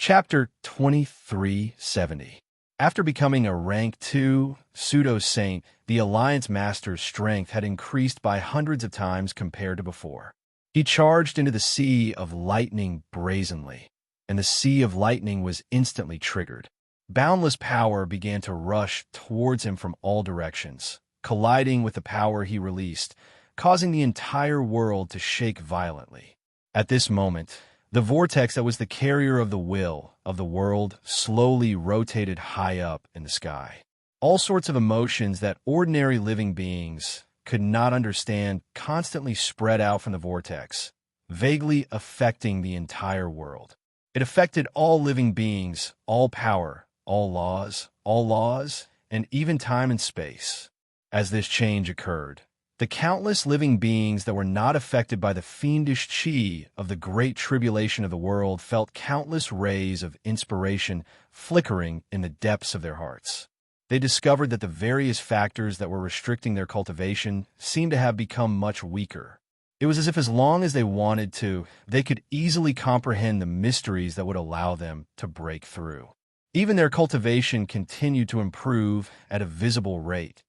Chapter 2370. After becoming a rank 2 pseudo-saint, the Alliance Master's strength had increased by hundreds of times compared to before. He charged into the Sea of Lightning brazenly, and the Sea of Lightning was instantly triggered. Boundless power began to rush towards him from all directions, colliding with the power he released, causing the entire world to shake violently. At this moment, the vortex that was the carrier of the will of the world slowly rotated high up in the sky. All sorts of emotions that ordinary living beings could not understand constantly spread out from the vortex, vaguely affecting the entire world. It affected all living beings, all power, all laws, and even time and space. As this change occurred, the countless living beings that were not affected by the fiendish chi of the great tribulation of the world felt countless rays of inspiration flickering in the depths of their hearts. They discovered that the various factors that were restricting their cultivation seemed to have become much weaker. It was as if as long as they wanted to, they could easily comprehend the mysteries that would allow them to break through. Even their cultivation continued to improve at a visible rate.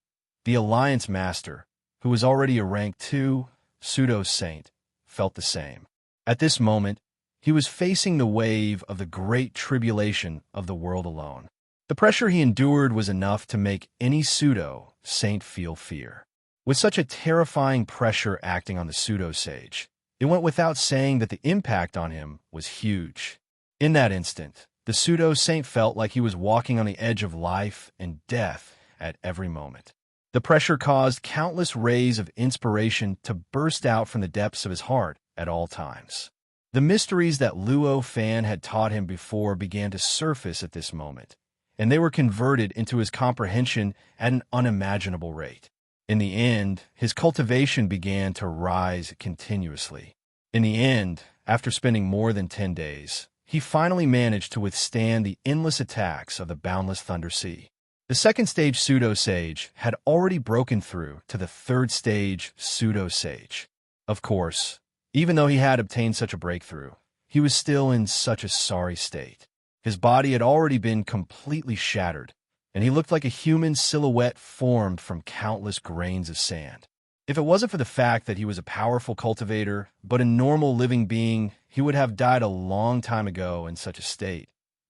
The Alliance Master, who was already a rank 2 pseudo-saint, felt the same. At this moment, he was facing the wave of the great tribulation of the world alone. The pressure he endured was enough to make any pseudo-saint feel fear. With such a terrifying pressure acting on the pseudo-sage, it went without saying that the impact on him was huge. In that instant, the pseudo-saint felt like he was walking on the edge of life and death at every moment. The pressure caused countless rays of inspiration to burst out from the depths of his heart at all times. The mysteries that Luo Fan had taught him before began to surface at this moment, and they were converted into his comprehension at an unimaginable rate. In the end, his cultivation began to rise continuously. In the end, after spending more than 10 days, he finally managed to withstand the endless attacks of the boundless Thunder Sea. The second stage pseudo-sage had already broken through to the third stage pseudo-sage. Of course, even though he had obtained such a breakthrough, he was still in such a sorry state. His body had already been completely shattered, and he looked like a human silhouette formed from countless grains of sand. If it wasn't for the fact that he was a powerful cultivator, but a normal living being, he would have died a long time ago in such a state.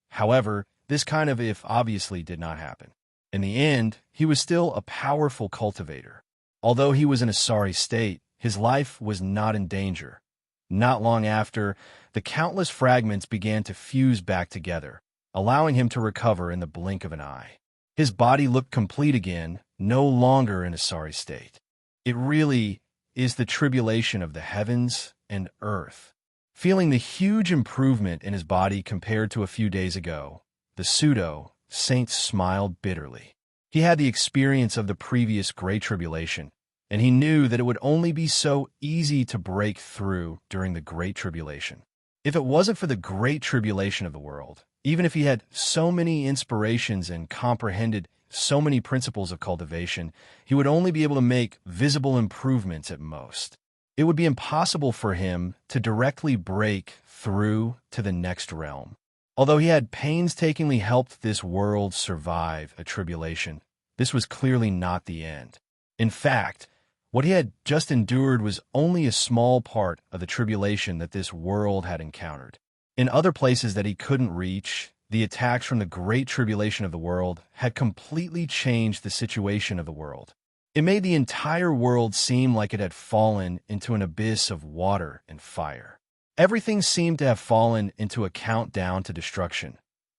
However, this kind of if obviously did not happen. In the end, he was still a powerful cultivator. Although he was in a sorry state, his life was not in danger. Not long after, the countless fragments began to fuse back together, allowing him to recover in the blink of an eye. His body looked complete again, no longer in a sorry state. It really is the tribulation of the heavens and earth. Feeling the huge improvement in his body compared to a few days ago, the pseudo-saint smiled bitterly. He had the experience of the previous Great Tribulation, and he knew that it would only be so easy to break through during the Great Tribulation. If it wasn't for the Great Tribulation of the world, even if he had so many inspirations and comprehended so many principles of cultivation, he would only be able to make visible improvements at most. It would be impossible for him to directly break through to the next realm. Although he had painstakingly helped this world survive a tribulation, this was clearly not the end. In fact, what he had just endured was only a small part of the tribulation that this world had encountered. In other places that he couldn't reach, the attacks from the Great Tribulation of the world had completely changed the situation of the world. It made the entire world seem like it had fallen into an abyss of water and fire. Everything seemed to have fallen into a countdown to destruction.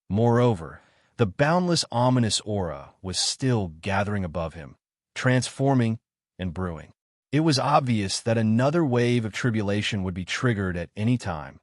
Moreover, the boundless ominous aura was still gathering above him, transforming and brewing. It was obvious that another wave of tribulation would be triggered at any time.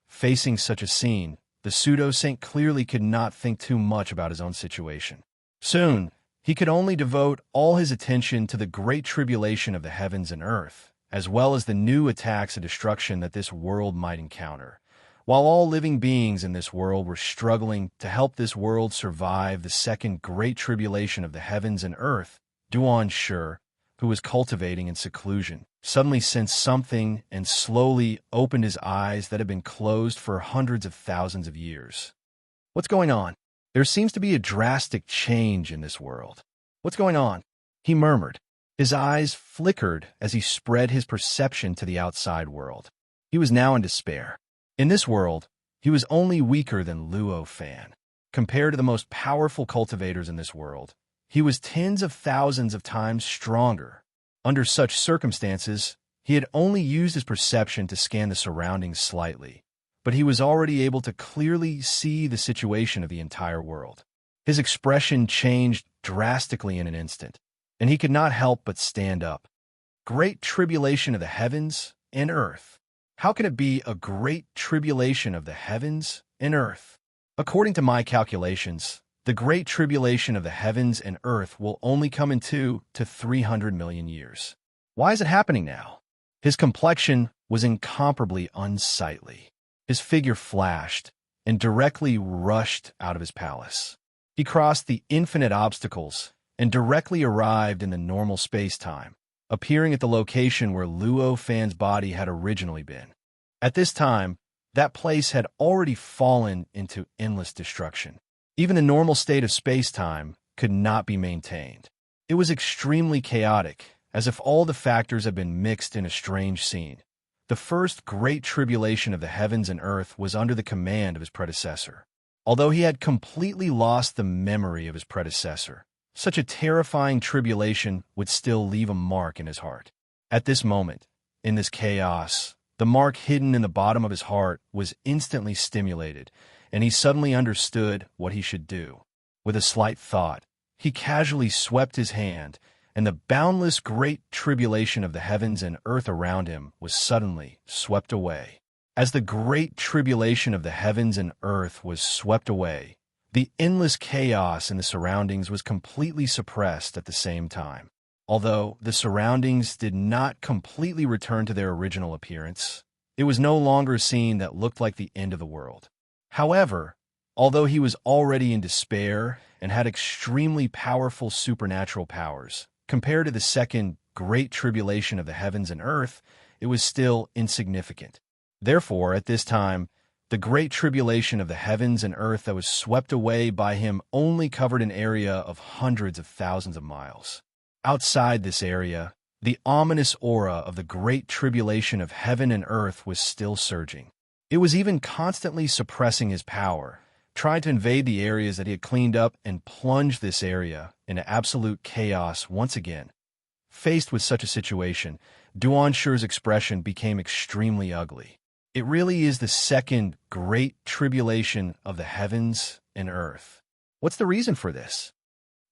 Facing such a scene, the pseudo-saint clearly could not think too much about his own situation. Soon, he could only devote all his attention to the great tribulation of the heavens and earth, as well as the new attacks and destruction that this world might encounter. While all living beings in this world were struggling to help this world survive the second great tribulation of the heavens and earth, Duan Shi, who was cultivating in seclusion, suddenly sensed something and slowly opened his eyes that had been closed for hundreds of thousands of years. What's going on? There seems to be a drastic change in this world. What's going on? He murmured. His eyes flickered as he spread his perception to the outside world. He was now in despair. In this world, he was only weaker than Luo Fan. Compared to the most powerful cultivators in this world, he was tens of thousands of times stronger. Under such circumstances, he had only used his perception to scan the surroundings slightly, but he was already able to clearly see the situation of the entire world. His expression changed drastically in an instant, and he could not help but stand up. Great tribulation of the heavens and earth. How can it be a great tribulation of the heavens and earth? According to my calculations, the great tribulation of the heavens and earth will only come in 2 to 300 million years. Why is it happening now? His complexion was incomparably unsightly. His figure flashed and directly rushed out of his palace. He crossed the infinite obstacles and directly arrived in the normal space-time, appearing at the location where Luo Fan's body had originally been. At this time, that place had already fallen into endless destruction. Even the normal state of space-time could not be maintained. It was extremely chaotic, as if all the factors had been mixed in a strange scene. The first great tribulation of the heavens and earth was under the command of his predecessor. Although he had completely lost the memory of his predecessor, such a terrifying tribulation would still leave a mark in his heart. At this moment, in this chaos, the mark hidden in the bottom of his heart was instantly stimulated, and he suddenly understood what he should do. With a slight thought, he casually swept his hand, and the boundless great tribulation of the heavens and earth around him was suddenly swept away. As the great tribulation of the heavens and earth was swept away, the endless chaos in the surroundings was completely suppressed at the same time. Although the surroundings did not completely return to their original appearance, it was no longer a scene that looked like the end of the world. However, although he was already in despair and had extremely powerful supernatural powers, compared to the second great tribulation of the heavens and earth, it was still insignificant. Therefore, at this time, the great tribulation of the heavens and earth that was swept away by him only covered an area of hundreds of thousands of miles. Outside this area, the ominous aura of the great tribulation of heaven and earth was still surging. It was even constantly suppressing his power, trying to invade the areas that he had cleaned up and plunge this area into absolute chaos once again. Faced with such a situation, Duanshu's expression became extremely ugly. It really is the second great tribulation of the heavens and earth. What's the reason for this?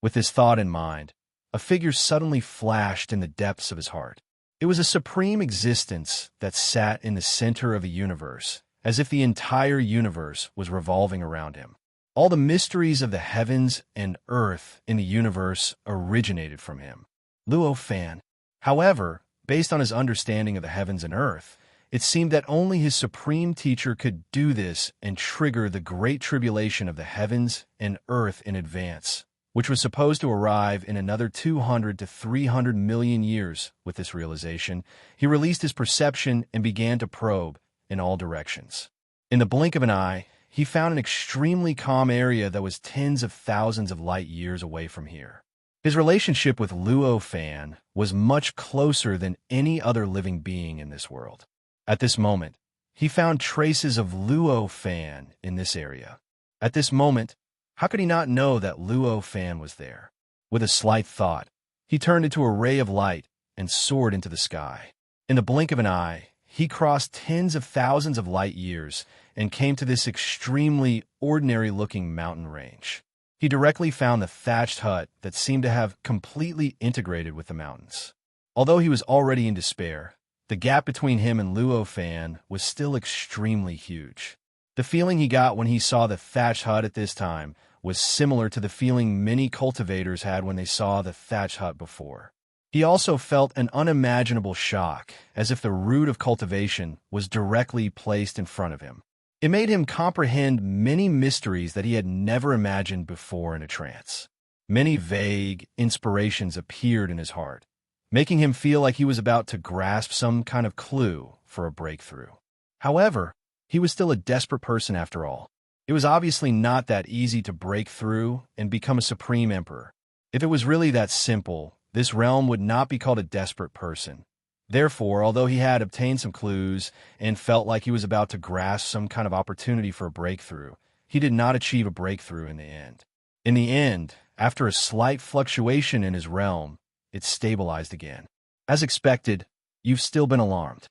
With this thought in mind, a figure suddenly flashed in the depths of his heart. It was a supreme existence that sat in the center of a universe, as if the entire universe was revolving around him. All the mysteries of the heavens and earth in the universe originated from him. Luo Fan. However, based on his understanding of the heavens and earth, it seemed that only his supreme teacher could do this and trigger the great tribulation of the heavens and earth in advance, which was supposed to arrive in another 200 to 300 million years. With this realization, he released his perception and began to probe in all directions. In the blink of an eye, he found an extremely calm area that was tens of thousands of light years away from here. His relationship with Luo Fan was much closer than any other living being in this world. At this moment, he found traces of Luo Fan in this area. At this moment, how could he not know that Luo Fan was there? With a slight thought, he turned into a ray of light and soared into the sky. In the blink of an eye, he crossed tens of thousands of light years and came to this extremely ordinary-looking mountain range. He directly found the thatched hut that seemed to have completely integrated with the mountains. Although he was already in despair, the gap between him and Luo Fan was still extremely huge. The feeling he got when he saw the thatched hut at this time was similar to the feeling many cultivators had when they saw the thatched hut before. He also felt an unimaginable shock, as if the root of cultivation was directly placed in front of him. It made him comprehend many mysteries that he had never imagined before in a trance. Many vague inspirations appeared in his heart, making him feel like he was about to grasp some kind of clue for a breakthrough. However, he was still a desperate person after all. It was obviously not that easy to break through and become a supreme emperor. If it was really that simple, this realm would not be called a desperate person. Therefore, although he had obtained some clues and felt like he was about to grasp some kind of opportunity for a breakthrough, he did not achieve a breakthrough in the end. In the end, after a slight fluctuation in his realm, it stabilized again. As expected, you've still been alarmed.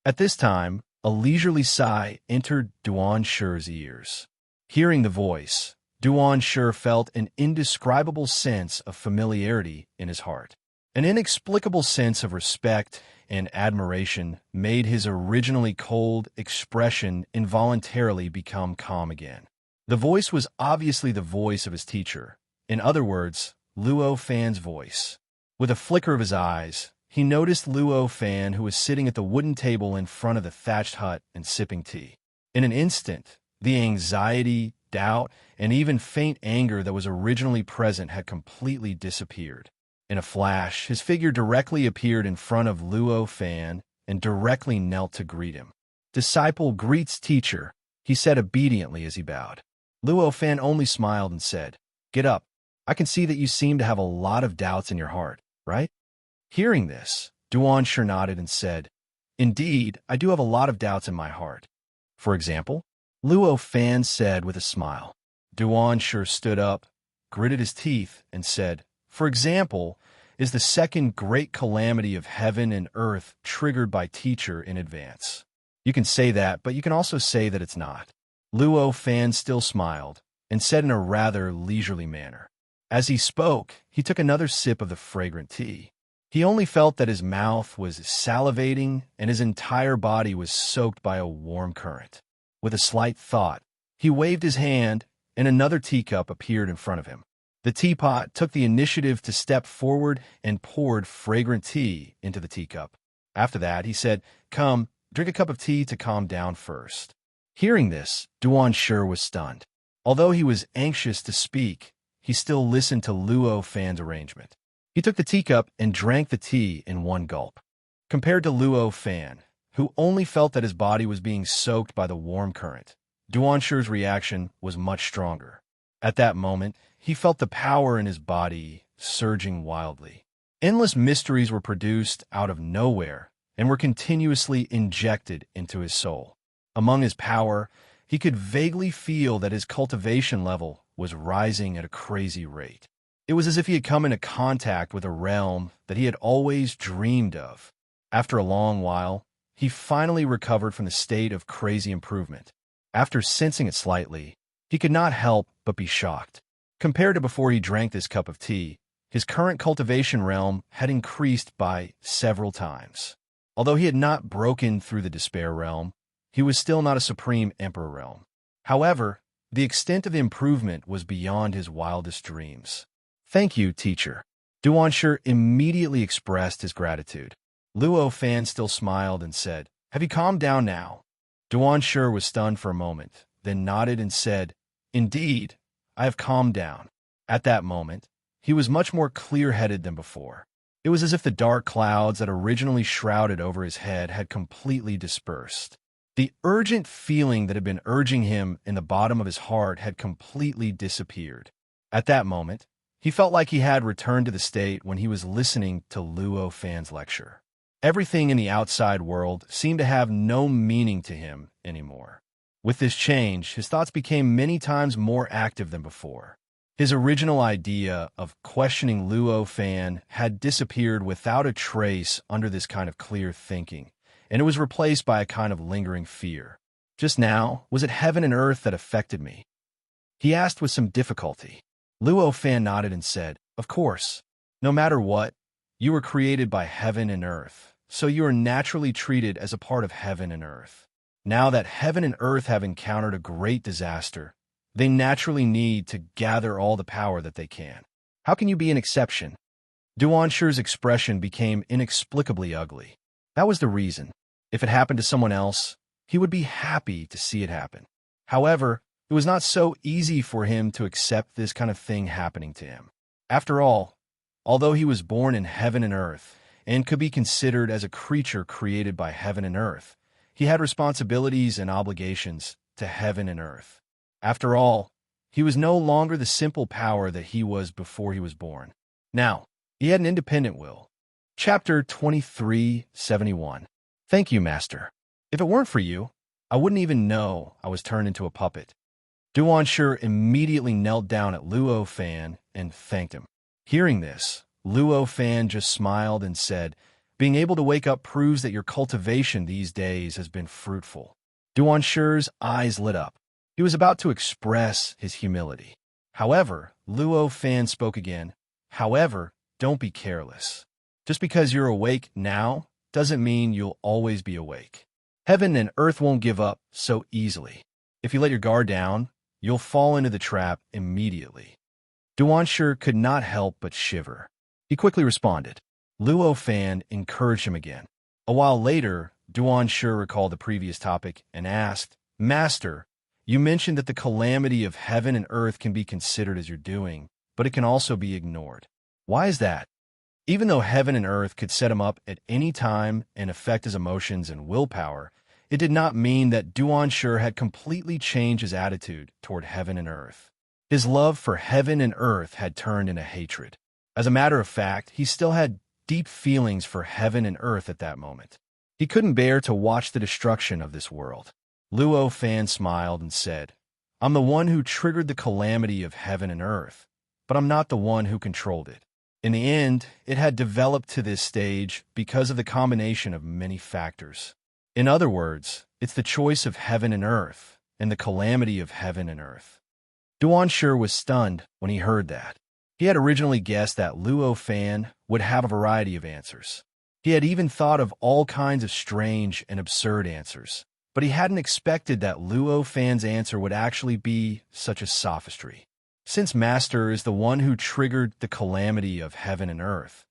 At this time, a leisurely sigh entered Duan Shi's ears. Hearing the voice, Duan Shi felt an indescribable sense of familiarity in his heart. An inexplicable sense of respect and admiration made his originally cold expression involuntarily become calm again. The voice was obviously the voice of his teacher. In other words, Luo Fan's voice. With a flicker of his eyes, he noticed Luo Fan, who was sitting at the wooden table in front of the thatched hut and sipping tea. In an instant, the anxiety, doubt, and even faint anger that was originally present had completely disappeared. In a flash, his figure directly appeared in front of Luo Fan and directly knelt to greet him. "Disciple greets teacher," he said obediently as he bowed. Luo Fan only smiled and said, "Get up. I can see that you seem to have a lot of doubts in your heart, right?" Hearing this, Duan Shi nodded and said, "Indeed, I do have a lot of doubts in my heart." "For example?" Luo Fan said with a smile. Duan Shi stood up, gritted his teeth, and said, "For example, is the second great calamity of heaven and earth triggered by teacher in advance. You can say that, but you can also say that it's not." Luo Fan still smiled and said in a rather leisurely manner. As he spoke, he took another sip of the fragrant tea. He only felt that his mouth was salivating and his entire body was soaked by a warm current. With a slight thought, he waved his hand and another teacup appeared in front of him. The teapot took the initiative to step forward and poured fragrant tea into the teacup. After that, he said, "Come, drink a cup of tea to calm down first." Hearing this, Duan Shi was stunned. Although he was anxious to speak, he still listened to Luo Fan's arrangement. He took the teacup and drank the tea in one gulp. Compared to Luo Fan, who only felt that his body was being soaked by the warm current, Duan Shi's reaction was much stronger. At that moment, he felt the power in his body surging wildly. Endless mysteries were produced out of nowhere and were continuously injected into his soul. Among his power, he could vaguely feel that his cultivation level was rising at a crazy rate. It was as if he had come into contact with a realm that he had always dreamed of. After a long while, he finally recovered from the state of crazy improvement. After sensing it slightly, he could not help but be shocked. Compared to before he drank this cup of tea, his current cultivation realm had increased by several times. Although he had not broken through the despair realm, he was still not a supreme emperor realm. However, the extent of the improvement was beyond his wildest dreams. "Thank you, teacher." Duan Shi immediately expressed his gratitude. Luo Fan still smiled and said, "Have you calmed down now?" Duan Shi was stunned for a moment, then nodded and said, "Indeed, I have calmed down." At that moment, he was much more clear-headed than before. It was as if the dark clouds that originally shrouded over his head had completely dispersed. The urgent feeling that had been urging him in the bottom of his heart had completely disappeared. At that moment, he felt like he had returned to the state when he was listening to Luo Fan's lecture. Everything in the outside world seemed to have no meaning to him anymore. With this change, his thoughts became many times more active than before. His original idea of questioning Luo Fan had disappeared without a trace under this kind of clear thinking, and it was replaced by a kind of lingering fear. Just now, was it heaven and earth that affected me? He asked with some difficulty. Luo Fan nodded and said, "Of course. No matter what, you were created by heaven and earth, so you are naturally treated as a part of heaven and earth. Now that heaven and earth have encountered a great disaster, they naturally need to gather all the power that they can. How can you be an exception?" Duan Shi's expression became inexplicably ugly. That was the reason. If it happened to someone else, he would be happy to see it happen. However, it was not so easy for him to accept this kind of thing happening to him. After all, although he was born in heaven and earth, and could be considered as a creature created by heaven and earth, he had responsibilities and obligations to heaven and earth. After all, he was no longer the simple power that he was before he was born. Now, he had an independent will. Chapter 2371. Thank you, Master. If it weren't for you, I wouldn't even know I was turned into a puppet. Duan Shi immediately knelt down at Luo Fan and thanked him. Hearing this, Luo Fan just smiled and said, "Being able to wake up proves that your cultivation these days has been fruitful." Duan Shi's eyes lit up. He was about to express his humility. However, Luo Fan spoke again. "However, don't be careless. Just because you're awake now doesn't mean you'll always be awake. Heaven and earth won't give up so easily. If you let your guard down, you'll fall into the trap immediately." Duan Shi could not help but shiver. He quickly responded. Luo Fan encouraged him again. A while later, Duan Shi recalled the previous topic and asked, "Master, you mentioned that the calamity of heaven and earth can be considered as your doing, but it can also be ignored. Why is that?" Even though heaven and earth could set him up at any time and affect his emotions and willpower, it did not mean that Duan Shi had completely changed his attitude toward heaven and earth. His love for heaven and earth had turned into hatred. As a matter of fact, he still had deep feelings for heaven and earth at that moment. He couldn't bear to watch the destruction of this world. Luo Fan smiled and said, "I'm the one who triggered the calamity of heaven and earth, but I'm not the one who controlled it. In the end, it had developed to this stage because of the combination of many factors. In other words, it's the choice of heaven and earth, and the calamity of heaven and earth." Duan Shi was stunned when he heard that. He had originally guessed that Luo Fan would have a variety of answers. He had even thought of all kinds of strange and absurd answers, but he hadn't expected that Luo Fan's answer would actually be such a sophistry. Since Master is the one who triggered the calamity of heaven and earth,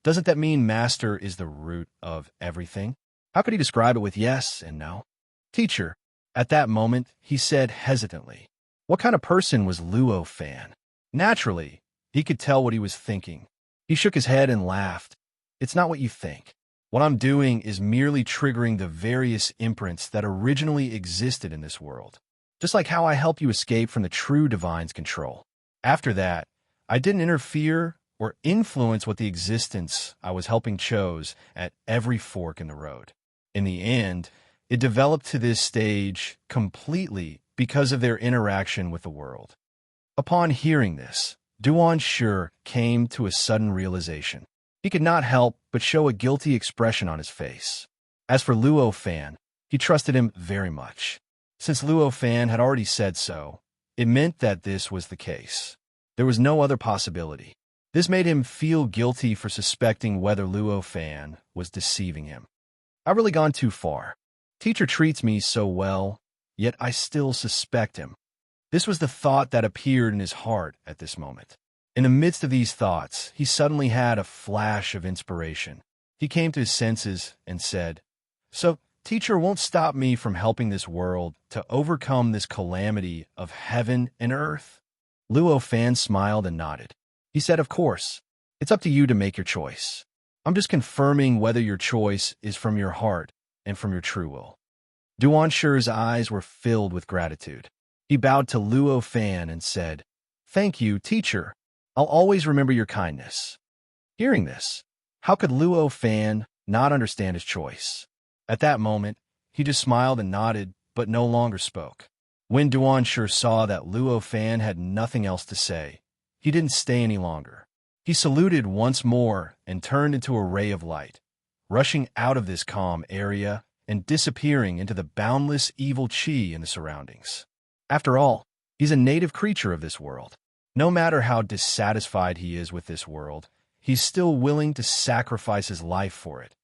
doesn't that mean Master is the root of everything? How could he describe it with yes and no? "Teacher," at that moment, he said hesitantly. What kind of person was Luo Fan? Naturally, he could tell what he was thinking. He shook his head and laughed. "It's not what you think. What I'm doing is merely triggering the various imprints that originally existed in this world, just like how I helped you escape from the true divine's control. After that, I didn't interfere or influence what the existence I was helping chose at every fork in the road. In the end, it developed to this stage completely because of their interaction with the world." Upon hearing this, Duan Shi came to a sudden realization. He could not help but show a guilty expression on his face. As for Luo Fan, he trusted him very much. Since Luo Fan had already said so, it meant that this was the case. There was no other possibility. This made him feel guilty for suspecting whether Luo Fan was deceiving him. "I've really gone too far. Teacher treats me so well, yet I still suspect him." This was the thought that appeared in his heart at this moment. In the midst of these thoughts, he suddenly had a flash of inspiration. He came to his senses and said, "So, Teacher won't stop me from helping this world to overcome this calamity of heaven and earth?" Luo Fan smiled and nodded. He said, "Of course. It's up to you to make your choice. I'm just confirming whether your choice is from your heart and from your true will." Duan Shi's eyes were filled with gratitude. He bowed to Luo Fan and said, "Thank you, Teacher. I'll always remember your kindness." Hearing this, how could Luo Fan not understand his choice? At that moment, he just smiled and nodded, but no longer spoke. When Duan Shi saw that Luo Fan had nothing else to say, he didn't stay any longer. He saluted once more and turned into a ray of light, rushing out of this calm area and disappearing into the boundless evil chi in the surroundings. After all, he's a native creature of this world. No matter how dissatisfied he is with this world, he's still willing to sacrifice his life for it.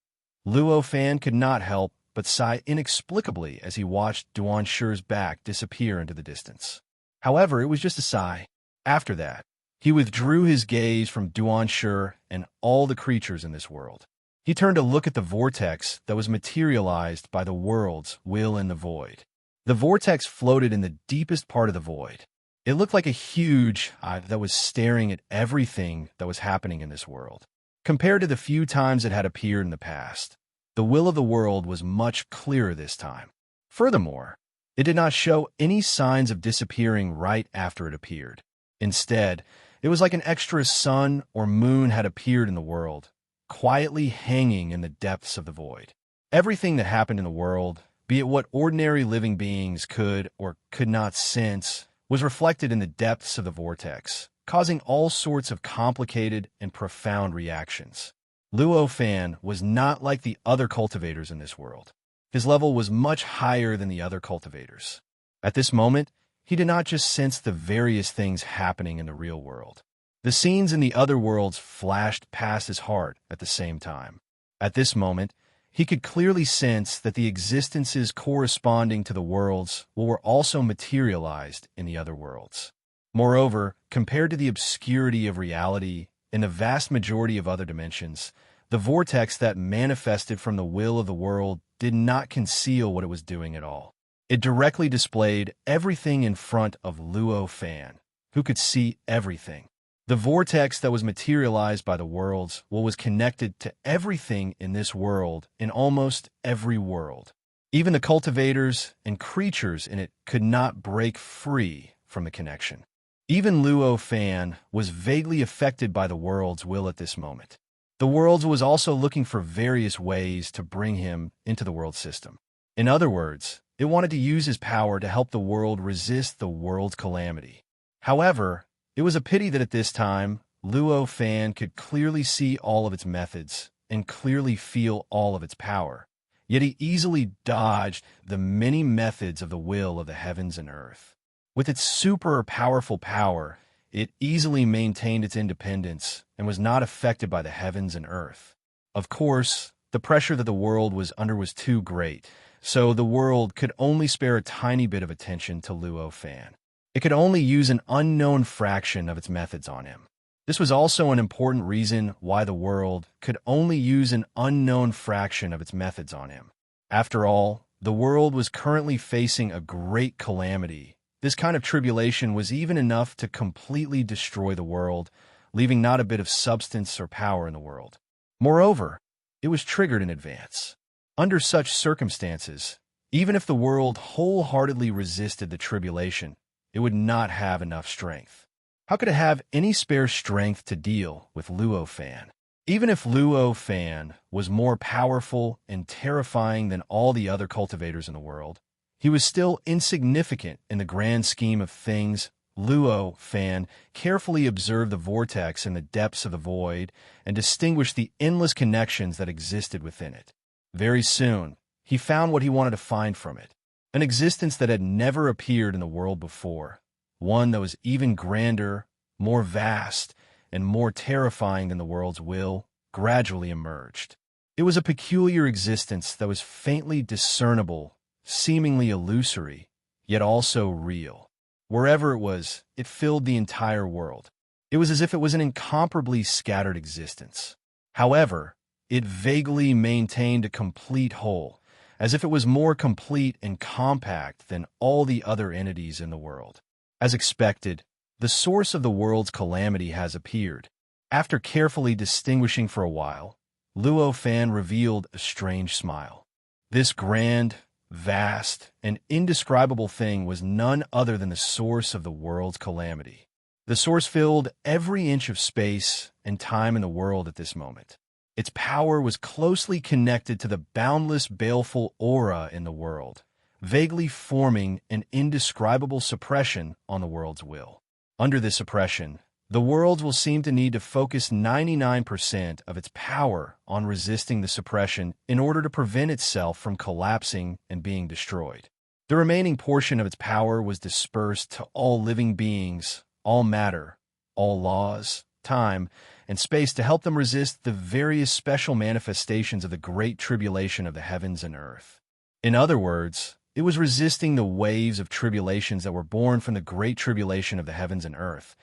Luo Fan could not help but sigh inexplicably as he watched Duan Shi's back disappear into the distance. However, it was just a sigh. After that, he withdrew his gaze from Duan Shi and all the creatures in this world. He turned to look at the vortex that was materialized by the world's will in the void. The vortex floated in the deepest part of the void. It looked like a huge eye that was staring at everything that was happening in this world. Compared to the few times it had appeared in the past, the will of the world was much clearer this time. Furthermore, It did not show any signs of disappearing right after it appeared. Instead, it was like an extra sun or moon had appeared in the world, quietly hanging in the depths of the void. Everything that happened in the world, be it what ordinary living beings could or could not sense, was reflected in the depths of the vortex, causing all sorts of complicated and profound reactions. Luo Fan was not like the other cultivators in this world. His level was much higher than the other cultivators. At this moment, he did not just sense the various things happening in the real world. The scenes in the other worlds flashed past his heart at the same time. At this moment, he could clearly sense that the existences corresponding to the worlds were also materialized in the other worlds. Moreover, compared to the obscurity of reality in the vast majority of other dimensions, the vortex that manifested from the will of the world did not conceal what it was doing at all. It directly displayed everything in front of Luo Fan, who could see everything. The vortex that was materialized by the worlds was connected to everything in this world in almost every world. Even the cultivators and creatures in it could not break free from the connection. Even Luo Fan was vaguely affected by the world's will at this moment. The world was also looking for various ways to bring him into the world system. In other words, it wanted to use his power to help the world resist the world's calamity. However, it was a pity that at this time, Luo Fan could clearly see all of its methods and clearly feel all of its power. Yet he easily dodged the many methods of the will of the heavens and earth. With its super powerful power, it easily maintained its independence and was not affected by the heavens and earth. Of course, the pressure that the world was under was too great, so the world could only spare a tiny bit of attention to Luo Fan. It could only use an unknown fraction of its methods on him. This was also an important reason why the world could only use an unknown fraction of its methods on him. After all, the world was currently facing a great calamity. This kind of tribulation was even enough to completely destroy the world, leaving not a bit of substance or power in the world. Moreover, it was triggered in advance. Under such circumstances, even if the world wholeheartedly resisted the tribulation, it would not have enough strength. How could it have any spare strength to deal with Luo Fan? Even if Luo Fan was more powerful and terrifying than all the other cultivators in the world, he was still insignificant in the grand scheme of things. Luo Fan carefully observed the vortex in the depths of the void and distinguished the endless connections that existed within it. Very soon, he found what he wanted to find from it, an existence that had never appeared in the world before, one that was even grander, more vast, and more terrifying than the world's will, gradually emerged. It was a peculiar existence that was faintly discernible, seemingly illusory, yet also real. Wherever it was, it filled the entire world. It was as if it was an incomparably scattered existence. However, it vaguely maintained a complete whole, as if it was more complete and compact than all the other entities in the world. As expected, the source of the world's calamity has appeared. After carefully distinguishing for a while, Luo Fan revealed a strange smile. This grand, vast, and indescribable thing was none other than the source of the world's calamity. The source filled every inch of space and time in the world at this moment. Its power was closely connected to the boundless, baleful aura in the world, vaguely forming an indescribable suppression on the world's will. Under this suppression, the world will seem to need to focus 99% of its power on resisting the suppression in order to prevent itself from collapsing and being destroyed. The remaining portion of its power was dispersed to all living beings, all matter, all laws, time, and space to help them resist the various special manifestations of the great tribulation of the heavens and earth. In other words, it was resisting the waves of tribulations that were born from the great tribulation of the heavens and earth.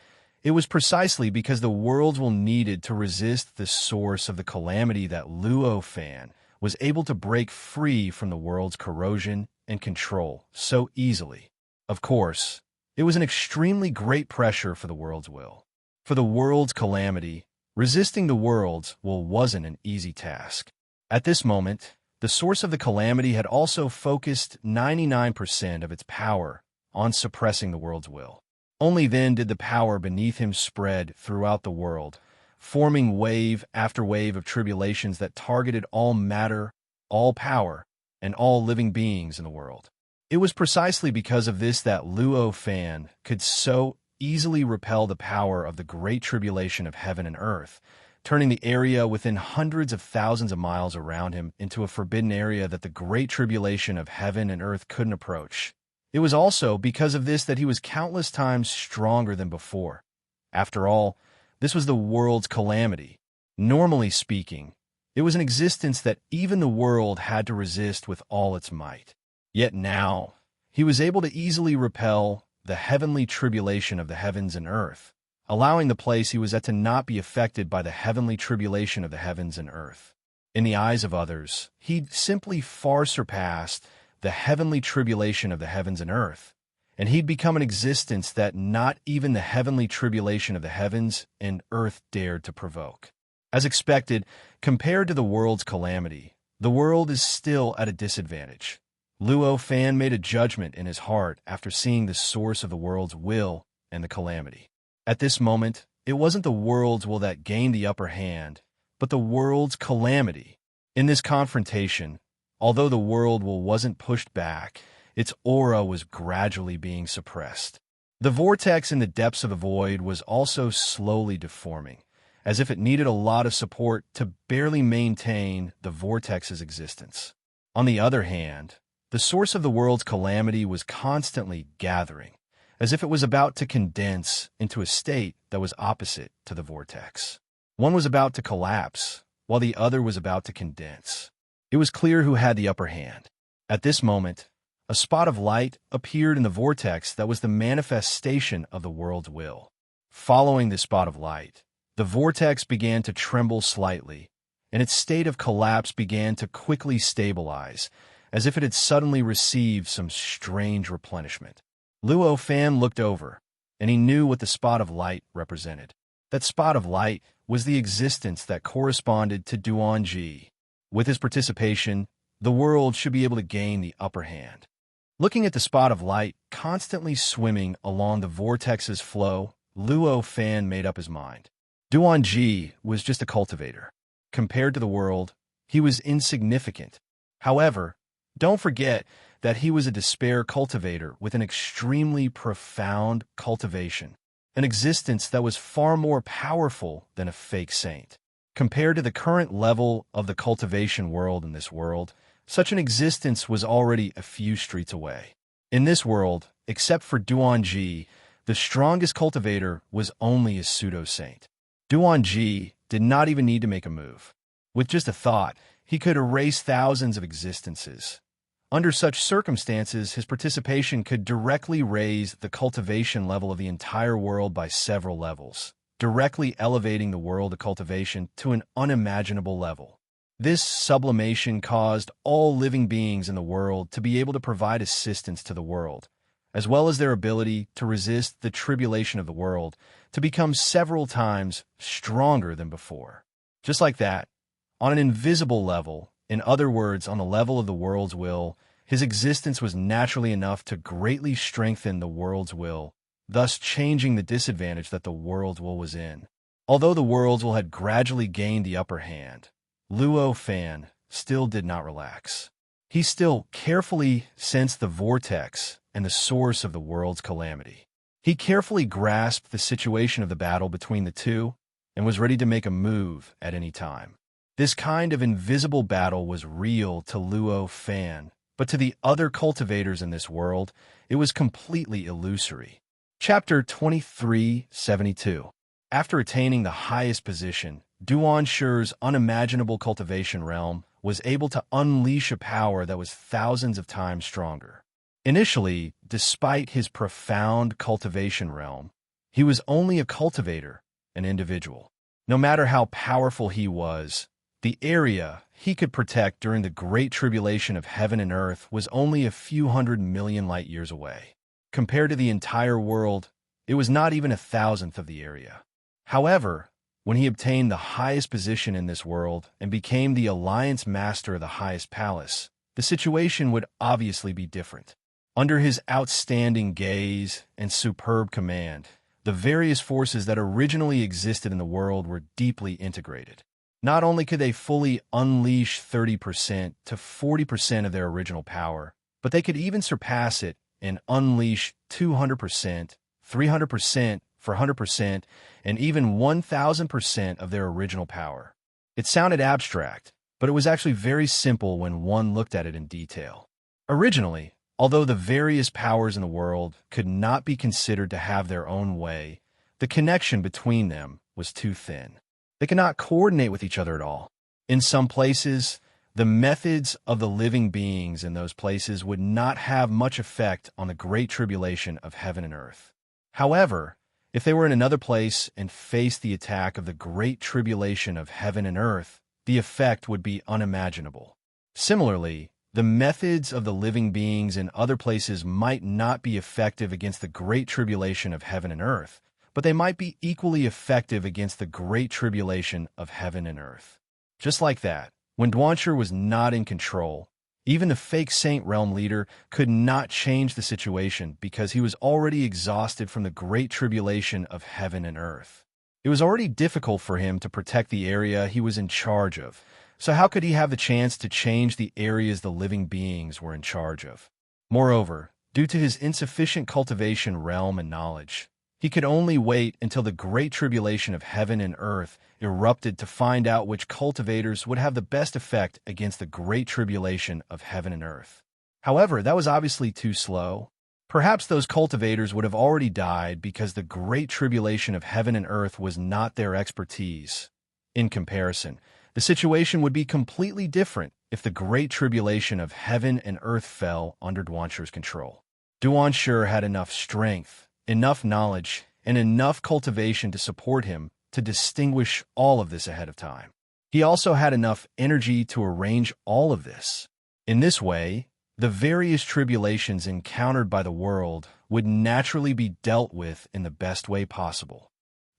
It was precisely because the worlds will needed to resist the source of the calamity that Luo Fan was able to break free from the world's corrosion and control so easily. Of course, it was an extremely great pressure for the world's will. For the world's calamity, resisting the world's will wasn't an easy task. At this moment, The source of the calamity had also focused 99% of its power on suppressing the world's will. Only then did the power beneath him spread throughout the world, forming wave after wave of tribulations that targeted all matter, all power, and all living beings in the world. It was precisely because of this that Luo Fan could so easily repel the power of the great tribulation of heaven and earth, turning the area within hundreds of thousands of miles around him into a forbidden area that the great tribulation of heaven and earth couldn't approach. It was also because of this that he was countless times stronger than before. After all, this was the world's calamity. Normally speaking, it was an existence that even the world had to resist with all its might. Yet now, he was able to easily repel the heavenly tribulation of the heavens and earth, allowing the place he was at to not be affected by the heavenly tribulation of the heavens and earth. In the eyes of others, he'd simply far surpassed the heavenly tribulation of the heavens and earth, and he'd become an existence that not even the heavenly tribulation of the heavens and earth dared to provoke. As expected, compared to the world's calamity, the world is still at a disadvantage. Luo Fan made a judgment in his heart after seeing the source of the world's will and the calamity. At this moment, it wasn't the world's will that gained the upper hand, but the world's calamity. In this confrontation, although the world will wasn't pushed back, its aura was gradually being suppressed. The vortex in the depths of the void was also slowly deforming, as if it needed a lot of support to barely maintain the vortex's existence. On the other hand, the source of the world's calamity was constantly gathering, as if it was about to condense into a state that was opposite to the vortex. One was about to collapse, while the other was about to condense. It was clear who had the upper hand. At this moment, a spot of light appeared in the vortex that was the manifestation of the world's will. Following this spot of light, the vortex began to tremble slightly, and its state of collapse began to quickly stabilize, as if it had suddenly received some strange replenishment. Luo Fan looked over, and he knew what the spot of light represented. That spot of light was the existence that corresponded to Duanji. With his participation, the world should be able to gain the upper hand. Looking at the spot of light constantly swimming along the vortex's flow, Luo Fan made up his mind. Duanji was just a cultivator. Compared to the world, he was insignificant. However, don't forget that he was a despair cultivator with an extremely profound cultivation, an existence that was far more powerful than a fake saint. Compared to the current level of the cultivation world in this world, such an existence was already a few streets away. In this world, except for Duanji, the strongest cultivator was only a pseudo-saint. Duanji did not even need to make a move. With just a thought, he could erase thousands of existences. Under such circumstances, his participation could directly raise the cultivation level of the entire world by several levels, directly elevating the world of cultivation to an unimaginable level. This sublimation caused all living beings in the world to be able to provide assistance to the world, as well as their ability to resist the tribulation of the world, to become several times stronger than before. Just like that, on an invisible level, in other words, on the level of the world's will, his existence was naturally enough to greatly strengthen the world's will, thus changing the disadvantage that the world's will was in. Although the world's will had gradually gained the upper hand, Luo Fan still did not relax. He still carefully sensed the vortex and the source of the world's calamity. He carefully grasped the situation of the battle between the two and was ready to make a move at any time. This kind of invisible battle was real to Luo Fan, but to the other cultivators in this world, it was completely illusory. Chapter 2372. After attaining the highest position, Duan Shi's unimaginable cultivation realm was able to unleash a power that was thousands of times stronger. Initially, despite his profound cultivation realm, he was only a cultivator, an individual. No matter how powerful he was, the area he could protect during the great tribulation of heaven and earth was only a few 100 million light years away. Compared to the entire world, it was not even 1,000th of the area. However, when he obtained the highest position in this world and became the alliance master of the highest palace, the situation would obviously be different. Under his outstanding gaze and superb command, the various forces that originally existed in the world were deeply integrated. Not only could they fully unleash 30% to 40% of their original power, but they could even surpass it and unleash 200%, 300%, 400%, and even 1,000% of their original power. It sounded abstract, but it was actually very simple when one looked at it in detail. Originally, although the various powers in the world could not be considered to have their own way, the connection between them was too thin. They could not coordinate with each other at all. In some places, the methods of the living beings in those places would not have much effect on the great tribulation of heaven and earth. However, if they were in another place and faced the attack of the great tribulation of heaven and earth, the effect would be unimaginable. Similarly, the methods of the living beings in other places might not be effective against the great tribulation of heaven and earth, but they might be equally effective against the great tribulation of heaven and earth. Just like that, when Duanshur was not in control, even the fake Saint Realm leader could not change the situation because he was already exhausted from the great tribulation of heaven and earth. It was already difficult for him to protect the area he was in charge of, so how could he have the chance to change the areas the living beings were in charge of? Moreover, due to his insufficient cultivation realm and knowledge, he could only wait until the great tribulation of heaven and earth erupted to find out which cultivators would have the best effect against the great tribulation of heaven and earth. However, that was obviously too slow. Perhaps those cultivators would have already died because the great tribulation of heaven and earth was not their expertise. In comparison, the situation would be completely different if the great tribulation of heaven and earth fell under Duanshur's control. Duanshur had enough strength, enough knowledge, and enough cultivation to support him to distinguish all of this ahead of time. He also had enough energy to arrange all of this. In this way, the various tribulations encountered by the world would naturally be dealt with in the best way possible.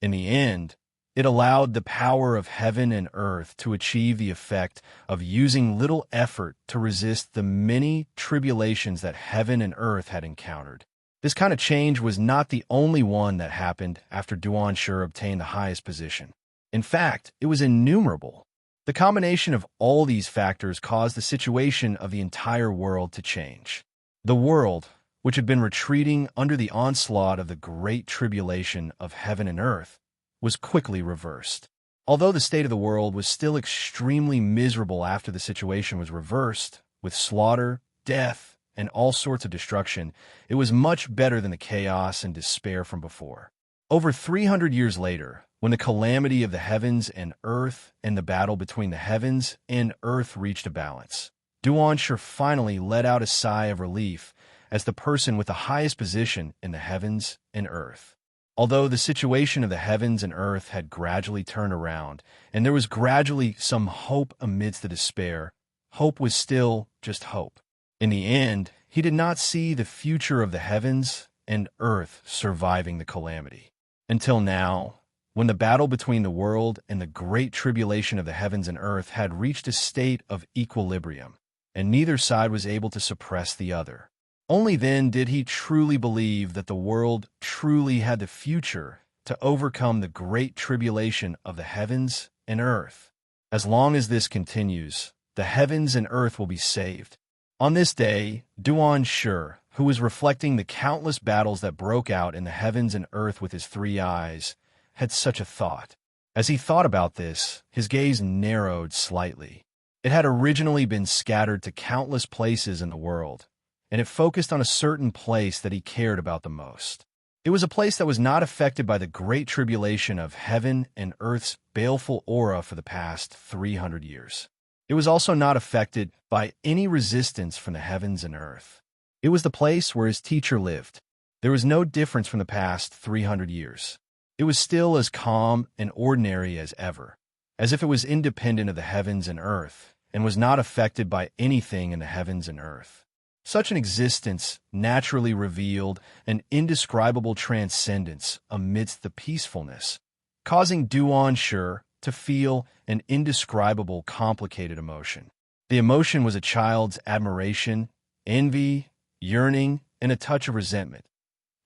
In the end, it allowed the power of heaven and earth to achieve the effect of using little effort to resist the many tribulations that heaven and earth had encountered. This kind of change was not the only one that happened after Duanshur obtained the highest position. In fact, it was innumerable. The combination of all these factors caused the situation of the entire world to change. The world, which had been retreating under the onslaught of the great tribulation of heaven and earth, was quickly reversed. Although the state of the world was still extremely miserable after the situation was reversed, with slaughter, death, and all sorts of destruction, it was much better than the chaos and despair from before. Over 300 years later, when the calamity of the heavens and earth and the battle between the heavens and earth reached a balance, Duanshur finally let out a sigh of relief as the person with the highest position in the heavens and earth. Although the situation of the heavens and earth had gradually turned around, and there was gradually some hope amidst the despair, hope was still just hope. In the end, he did not see the future of the heavens and earth surviving the calamity. Until now, when the battle between the world and the great tribulation of the heavens and earth had reached a state of equilibrium, and neither side was able to suppress the other. Only then did he truly believe that the world truly had the future to overcome the great tribulation of the heavens and earth. As long as this continues, the heavens and earth will be saved. On this day, Duanshur, who was reflecting the countless battles that broke out in the heavens and earth with his 3 eyes, had such a thought. As he thought about this, his gaze narrowed slightly. It had originally been scattered to countless places in the world, and it focused on a certain place that he cared about the most. It was a place that was not affected by the great tribulation of heaven and earth's baleful aura for the past 300 years. It was also not affected by any resistance from the heavens and earth. It was the place where his teacher lived. There was no difference from the past 300 years. It was still as calm and ordinary as ever, as if it was independent of the heavens and earth, and was not affected by anything in the heavens and earth. Such an existence naturally revealed an indescribable transcendence amidst the peacefulness, causing Duan to feel an indescribable, complicated emotion. The emotion was a child's admiration, envy, yearning, and a touch of resentment.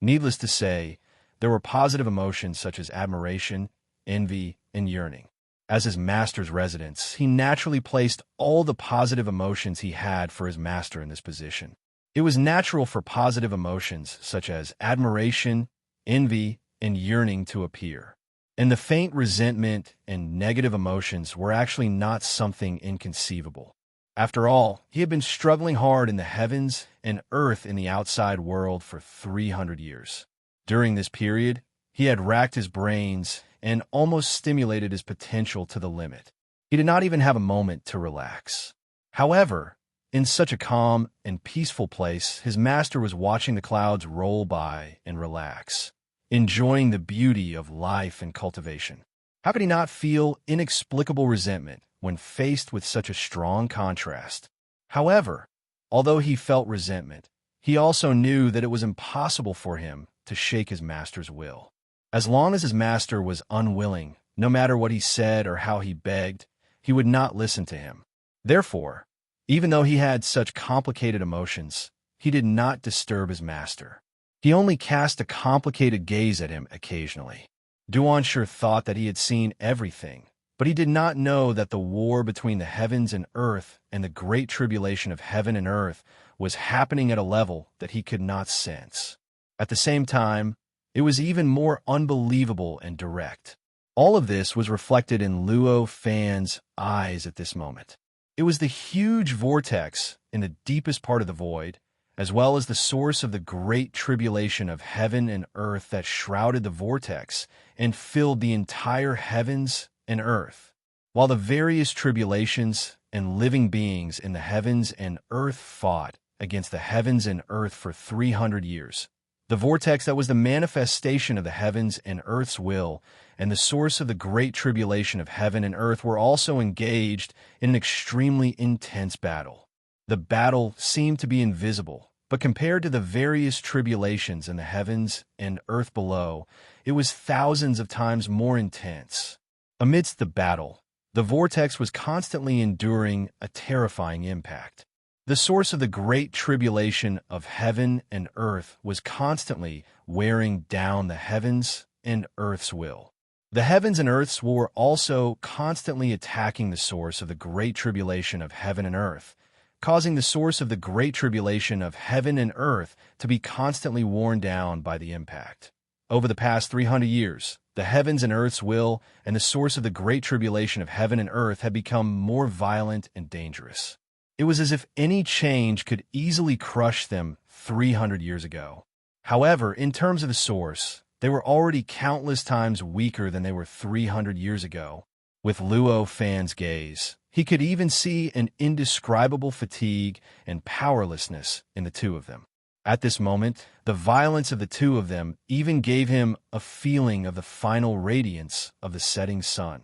Needless to say, there were positive emotions such as admiration, envy, and yearning. As his master's resident, he naturally placed all the positive emotions he had for his master in this position. It was natural for positive emotions such as admiration, envy, and yearning to appear. And the faint resentment and negative emotions were actually not something inconceivable. After all, he had been struggling hard in the heavens and earth in the outside world for 300 years. During this period, he had racked his brains and almost stimulated his potential to the limit. He did not even have a moment to relax. However, in such a calm and peaceful place, his master was watching the clouds roll by and relax, enjoying the beauty of life and cultivation. How could he not feel inexplicable resentment when faced with such a strong contrast? However, although he felt resentment, he also knew that it was impossible for him to shake his master's will. As long as his master was unwilling, no matter what he said or how he begged, he would not listen to him. Therefore, even though he had such complicated emotions, he did not disturb his master. He only cast a complicated gaze at him occasionally. Duan thought that he had seen everything, but he did not know that the war between the heavens and earth and the great tribulation of heaven and earth was happening at a level that he could not sense. At the same time, it was even more unbelievable and direct. All of this was reflected in Luo Fan's eyes at this moment. It was the huge vortex in the deepest part of the void, as well as the source of the great tribulation of heaven and earth that shrouded the vortex and filled the entire heavens and earth. While the various tribulations and living beings in the heavens and earth fought against the heavens and earth for 300 years, the vortex that was the manifestation of the heavens and earth's will and the source of the great tribulation of heaven and earth were also engaged in an extremely intense battle. The battle seemed to be invisible, but compared to the various tribulations in the heavens and earth below, it was thousands of times more intense. Amidst the battle, the vortex was constantly enduring a terrifying impact. The source of the great tribulation of heaven and earth was constantly wearing down the heavens and earth's will. The heavens and earth's will were also constantly attacking the source of the great tribulation of heaven and earth, causing the source of the great tribulation of heaven and earth to be constantly worn down by the impact. Over the past 300 years, the heavens and earth's will and the source of the great tribulation of heaven and earth had become more violent and dangerous. It was as if any change could easily crush them 300 years ago. However, in terms of the source, they were already countless times weaker than they were 300 years ago. With Luo Fan's gaze, he could even see an indescribable fatigue and powerlessness in the two of them. At this moment, the violence of the two of them even gave him a feeling of the final radiance of the setting sun.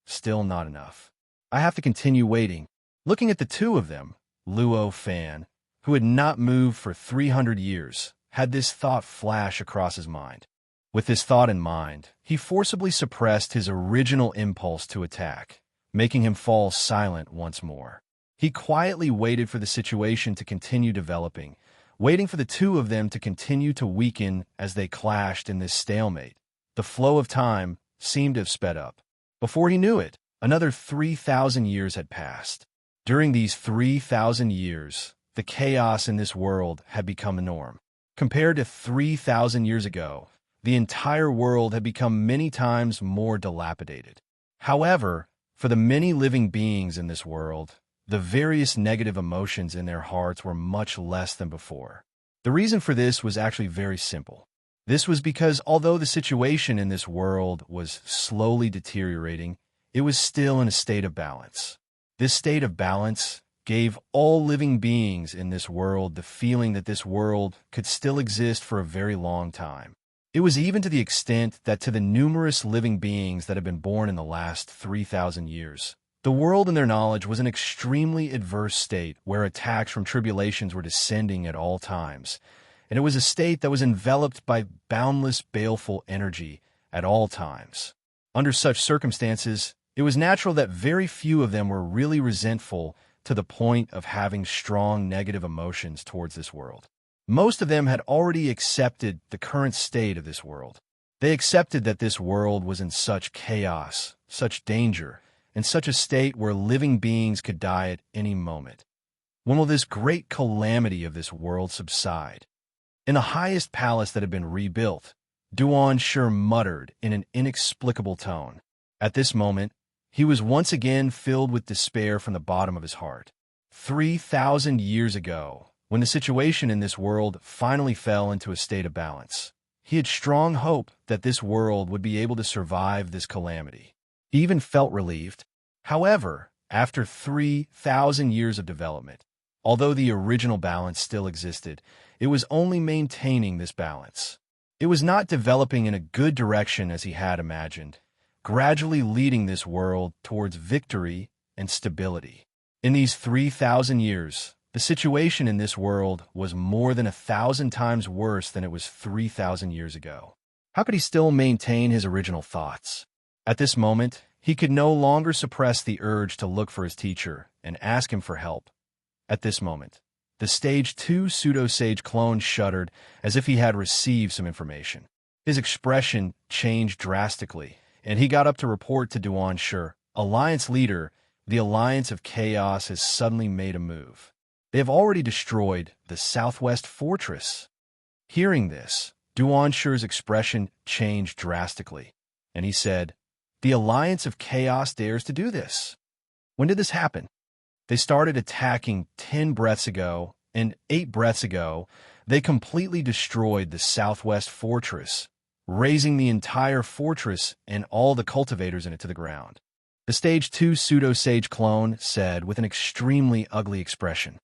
Still not enough. I have to continue waiting. Looking at the two of them, Luo Fan, who had not moved for 300 years, had this thought flash across his mind. With this thought in mind, he forcibly suppressed his original impulse to attack, making him fall silent once more. He quietly waited for the situation to continue developing, waiting for the two of them to continue to weaken as they clashed in this stalemate. The flow of time seemed to have sped up. Before he knew it, another 3,000 years had passed. During these 3,000 years, the chaos in this world had become a norm. Compared to 3,000 years ago, the entire world had become many times more dilapidated. However, for the many living beings in this world, the various negative emotions in their hearts were much less than before. The reason for this was actually very simple. This was because although the situation in this world was slowly deteriorating, it was still in a state of balance. This state of balance gave all living beings in this world the feeling that this world could still exist for a very long time. It was even to the extent that to the numerous living beings that had been born in the last 3,000 years, the world in their knowledge was an extremely adverse state where attacks from tribulations were descending at all times, and it was a state that was enveloped by boundless baleful energy at all times. Under such circumstances, it was natural that very few of them were really resentful to the point of having strong negative emotions towards this world. Most of them had already accepted the current state of this world. They accepted that this world was in such chaos, such danger, and such a state where living beings could die at any moment. When will this great calamity of this world subside? In the highest palace that had been rebuilt, Duan Shur muttered in an inexplicable tone. At this moment, he was once again filled with despair from the bottom of his heart. 3,000 years ago, when the situation in this world finally fell into a state of balance, he had strong hope that this world would be able to survive this calamity. He even felt relieved. However, after 3,000 years of development, although the original balance still existed, it was only maintaining this balance. It was not developing in a good direction as he had imagined, gradually leading this world towards victory and stability. In these 3,000 years, the situation in this world was more than 1,000 times worse than it was 3,000 years ago. How could he still maintain his original thoughts? At this moment, he could no longer suppress the urge to look for his teacher and ask him for help. At this moment, the Stage 2 pseudo-sage clone shuddered as if he had received some information. His expression changed drastically, and he got up to report to Duan Shur, Alliance leader, the Alliance of Chaos has suddenly made a move. They have already destroyed the Southwest Fortress. Hearing this, Duan Shur's expression changed drastically, and he said, "The Alliance of Chaos dares to do this. When did this happen? They started attacking 10 breaths ago, and 8 breaths ago, they completely destroyed the Southwest Fortress, razing the entire fortress and all the cultivators in it to the ground." The Stage 2 pseudo-sage clone said with an extremely ugly expression.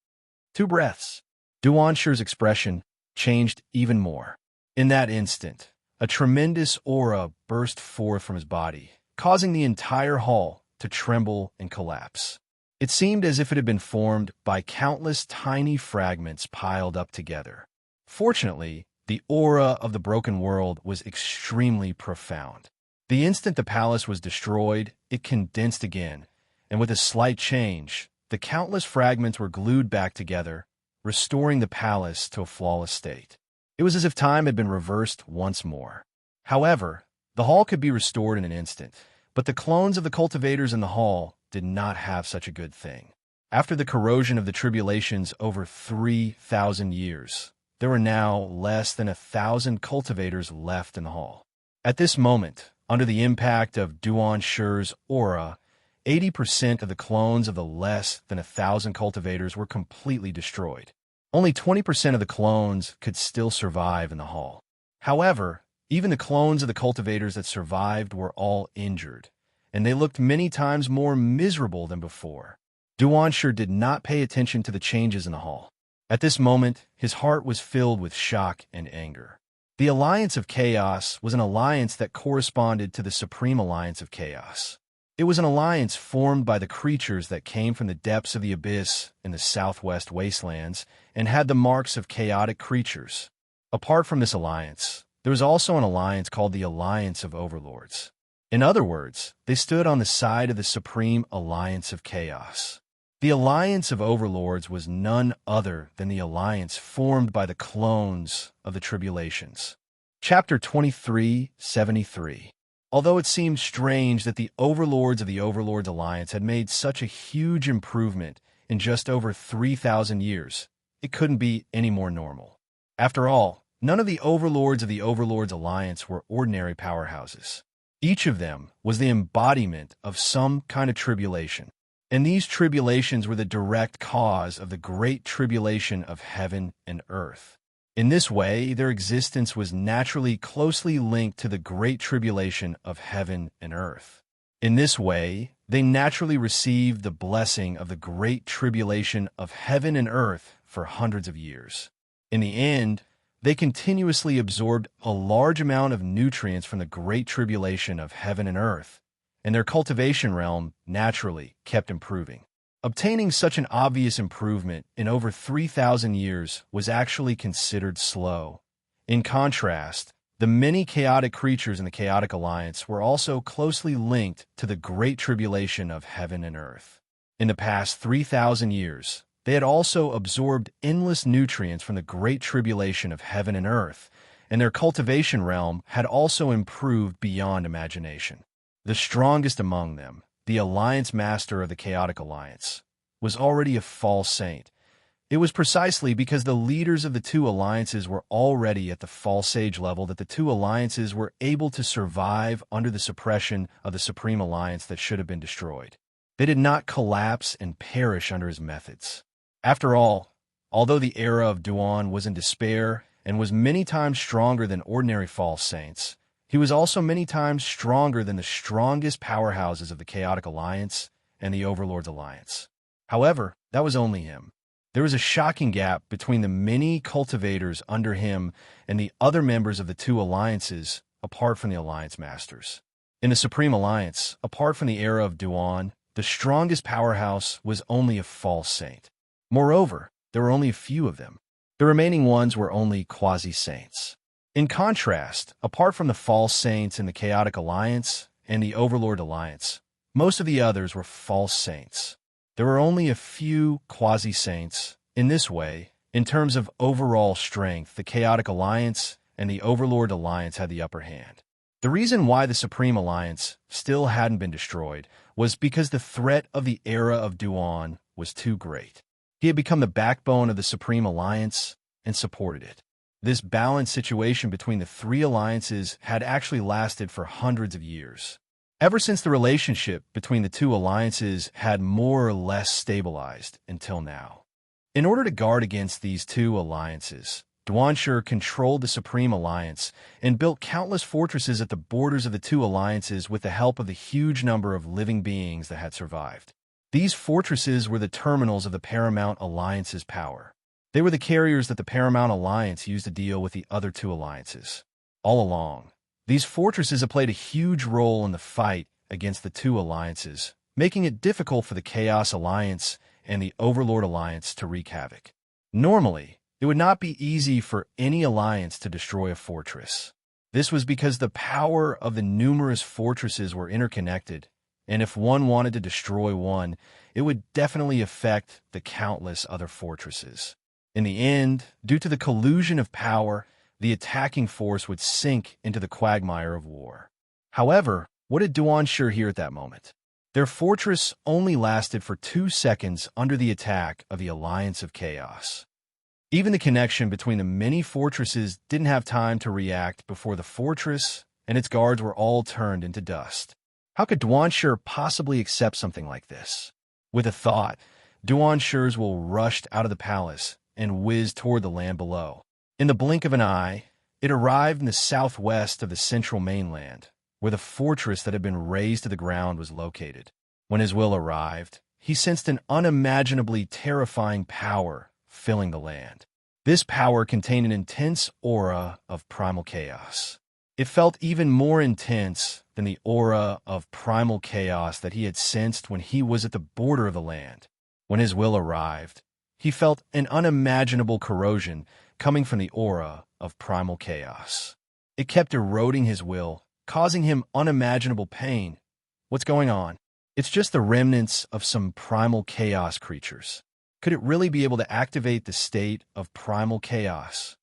2 breaths. Duan Shur's expression changed even more. In that instant, a tremendous aura burst forth from his body, causing the entire hall to tremble and collapse. It seemed as if it had been formed by countless tiny fragments piled up together. Fortunately, the aura of the broken world was extremely profound. The instant the palace was destroyed, it condensed again, and with a slight change, the countless fragments were glued back together, restoring the palace to a flawless state. It was as if time had been reversed once more. However, the hall could be restored in an instant, but the clones of the cultivators in the hall did not have such a good thing. After the corrosion of the tribulations over 3,000 years, there were now less than 1,000 cultivators left in the hall. At this moment, under the impact of Duan Shur's aura, 80% of the clones of the less than 1,000 cultivators were completely destroyed. Only 20% of the clones could still survive in the hall. However, even the clones of the cultivators that survived were all injured, and they looked many times more miserable than before. Duan Shur did not pay attention to the changes in the hall. At this moment, his heart was filled with shock and anger. The Alliance of Chaos was an alliance that corresponded to the Supreme Alliance of Chaos. It was an alliance formed by the creatures that came from the depths of the abyss in the southwest wastelands and had the marks of chaotic creatures. Apart from this alliance, there was also an alliance called the Alliance of Overlords. In other words, they stood on the side of the Supreme Alliance of Chaos. The Alliance of Overlords was none other than the alliance formed by the clones of the Tribulations. Chapter 2373. Although it seemed strange that the Overlords of the Overlords Alliance had made such a huge improvement in just over 3,000 years, it couldn't be any more normal. After all, none of the Overlords of the Overlords Alliance were ordinary powerhouses. Each of them was the embodiment of some kind of tribulation. And these tribulations were the direct cause of the great tribulation of heaven and earth. In this way, their existence was naturally closely linked to the great tribulation of heaven and earth. In this way, they naturally received the blessing of the great tribulation of heaven and earth for hundreds of years. In the end, they continuously absorbed a large amount of nutrients from the great tribulation of heaven and earth, and their cultivation realm naturally kept improving. Obtaining such an obvious improvement in over 3,000 years was actually considered slow. In contrast, The many chaotic creatures in the Chaotic Alliance were also closely linked to the Great Tribulation of heaven and earth. In the past 3,000 years, they had also absorbed endless nutrients from the Great Tribulation of heaven and earth, and their cultivation realm had also improved beyond imagination. The strongest among them, the Alliance Master of the Chaotic Alliance, was already a false saint. It was precisely because the leaders of the two alliances were already at the false sage level that the two alliances were able to survive under the suppression of the Supreme Alliance that should have been destroyed. They did not collapse and perish under his methods. After all, although the era of Duan was in despair and was many times stronger than ordinary false saints, he was also many times stronger than the strongest powerhouses of the Chaotic Alliance and the Overlord's Alliance. However, that was only him. There was a shocking gap between the many cultivators under him and the other members of the two alliances apart from the Alliance Masters. In the Supreme Alliance, apart from the era of Duan, the strongest powerhouse was only a false saint. Moreover, there were only a few of them. The remaining ones were only quasi-saints. In contrast, apart from the false saints in the Chaotic Alliance and the Overlord Alliance, most of the others were false saints. There were only a few quasi-saints. In this way, in terms of overall strength, the Chaotic Alliance and the Overlord Alliance had the upper hand. The reason why the Supreme Alliance still hadn't been destroyed was because the threat of the era of Duan was too great. He had become the backbone of the Supreme Alliance and supported it. This balanced situation between the three alliances had actually lasted for hundreds of years. Ever since the relationship between the two alliances had more or less stabilized until now. In order to guard against these two alliances, Duanshi controlled the Supreme Alliance and built countless fortresses at the borders of the two alliances with the help of the huge number of living beings that had survived. These fortresses were the terminals of the Paramount Alliance's power. They were the carriers that the Paramount Alliance used to deal with the other two alliances. All along, these fortresses have played a huge role in the fight against the two alliances, making it difficult for the Chaos Alliance and the Overlord Alliance to wreak havoc. Normally, it would not be easy for any alliance to destroy a fortress. This was because the power of the numerous fortresses were interconnected, and if one wanted to destroy one, it would definitely affect the countless other fortresses. In the end, due to the collusion of power, the attacking force would sink into the quagmire of war. However, what did Duanshi hear at that moment? Their fortress only lasted for 2 seconds under the attack of the Alliance of Chaos. Even the connection between the many fortresses didn't have time to react before the fortress and its guards were all turned into dust. How could Duanshi possibly accept something like this? With a thought, Duanshi's will rushed out of the palace and whizzed toward the land below. In the blink of an eye, it arrived in the southwest of the central mainland, where the fortress that had been razed to the ground was located. When his will arrived, he sensed an unimaginably terrifying power filling the land. This power contained an intense aura of primal chaos. It felt even more intense than the aura of primal chaos that he had sensed when he was at the border of the land. When his will arrived, he felt an unimaginable corrosion coming from the aura of primal chaos. It kept eroding his will, causing him unimaginable pain. What's going on? It's just the remnants of some primal chaos creatures. Could it really be able to activate the state of primal chaos?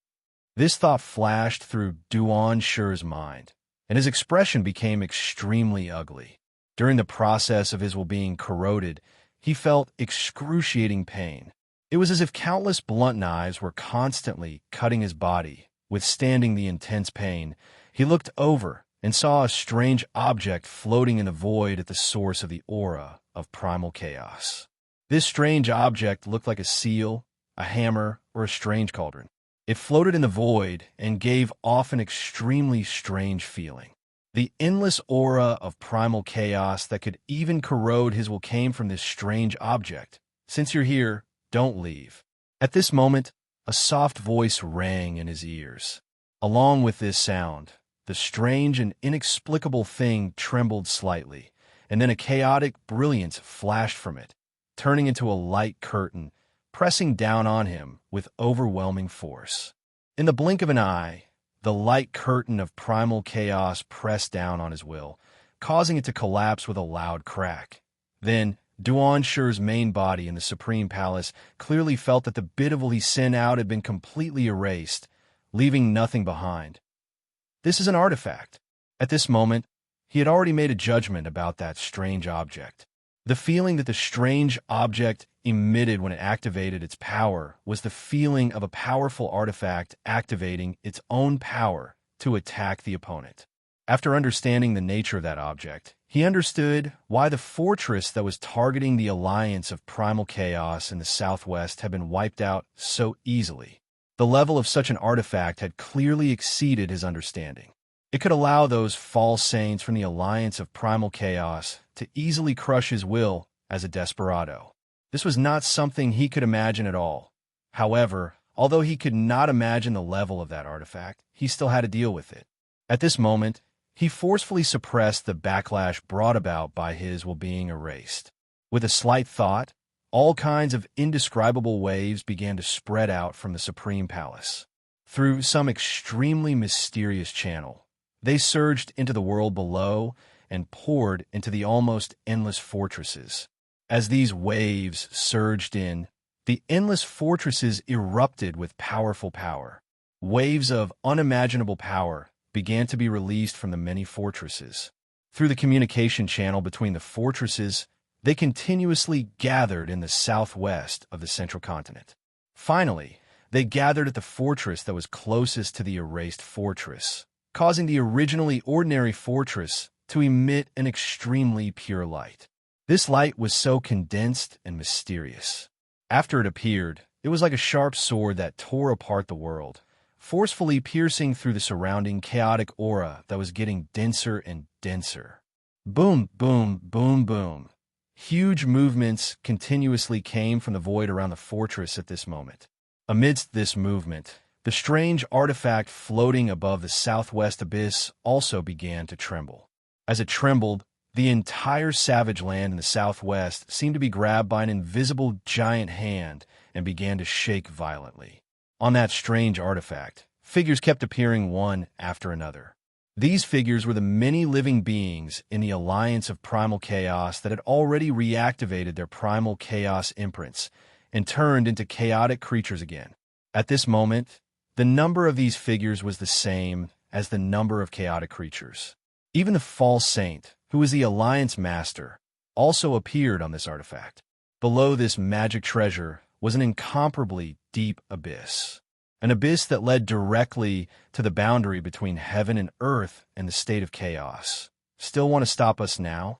This thought flashed through Duanshi's mind, and his expression became extremely ugly. During the process of his will being corroded, he felt excruciating pain. It was as if countless blunt knives were constantly cutting his body. Withstanding the intense pain, he looked over and saw a strange object floating in the void at the source of the aura of primal chaos. This strange object looked like a seal, a hammer, or a strange cauldron. It floated in the void and gave off an extremely strange feeling. The endless aura of primal chaos that could even corrode his will came from this strange object. Since you're here, don't leave. At this moment, a soft voice rang in his ears. Along with this sound, the strange and inexplicable thing trembled slightly, and then a chaotic brilliance flashed from it, turning into a light curtain, pressing down on him with overwhelming force. In the blink of an eye, the light curtain of primal chaos pressed down on his will, causing it to collapse with a loud crack. Then, Duanshure's main body in the Supreme Palace clearly felt that the bit of will he sent out had been completely erased, leaving nothing behind. This is an artifact. At this moment, he had already made a judgment about that strange object. The feeling that the strange object emitted when it activated its power was the feeling of a powerful artifact activating its own power to attack the opponent. After understanding the nature of that object, he understood why the fortress that was targeting the alliance of primal chaos in the southwest had been wiped out so easily. The level of such an artifact had clearly exceeded his understanding. It could allow those false saints from the alliance of primal chaos to easily crush his will as a desperado. This was not something he could imagine at all. However, although he could not imagine the level of that artifact, he still had to deal with it. At this moment, he forcefully suppressed the backlash brought about by his will being erased. With a slight thought, all kinds of indescribable waves began to spread out from the Supreme Palace. Through some extremely mysterious channel, they surged into the world below and poured into the almost endless fortresses. As these waves surged in, the endless fortresses erupted with powerful power. Waves of unimaginable power began to be released from the many fortresses. Through the communication channel between the fortresses, they continuously gathered in the southwest of the central continent. Finally, they gathered at the fortress that was closest to the erased fortress, causing the originally ordinary fortress to emit an extremely pure light. This light was so condensed and mysterious. After it appeared, it was like a sharp sword that tore apart the world, forcefully piercing through the surrounding chaotic aura that was getting denser and denser. Boom, boom, boom, boom. Huge movements continuously came from the void around the fortress at this moment. Amidst this movement, the strange artifact floating above the southwest abyss also began to tremble. As it trembled, the entire savage land in the southwest seemed to be grabbed by an invisible giant hand and began to shake violently. On that strange artifact, figures kept appearing one after another. These figures were the many living beings in the alliance of primal chaos that had already reactivated their primal chaos imprints and turned into chaotic creatures again. At this moment, the number of these figures was the same as the number of chaotic creatures. Even the false saint, who was the alliance master, also appeared on this artifact. Below this magic treasure was an incomparably deep abyss. An abyss that led directly to the boundary between heaven and earth and the state of chaos. Still want to stop us now?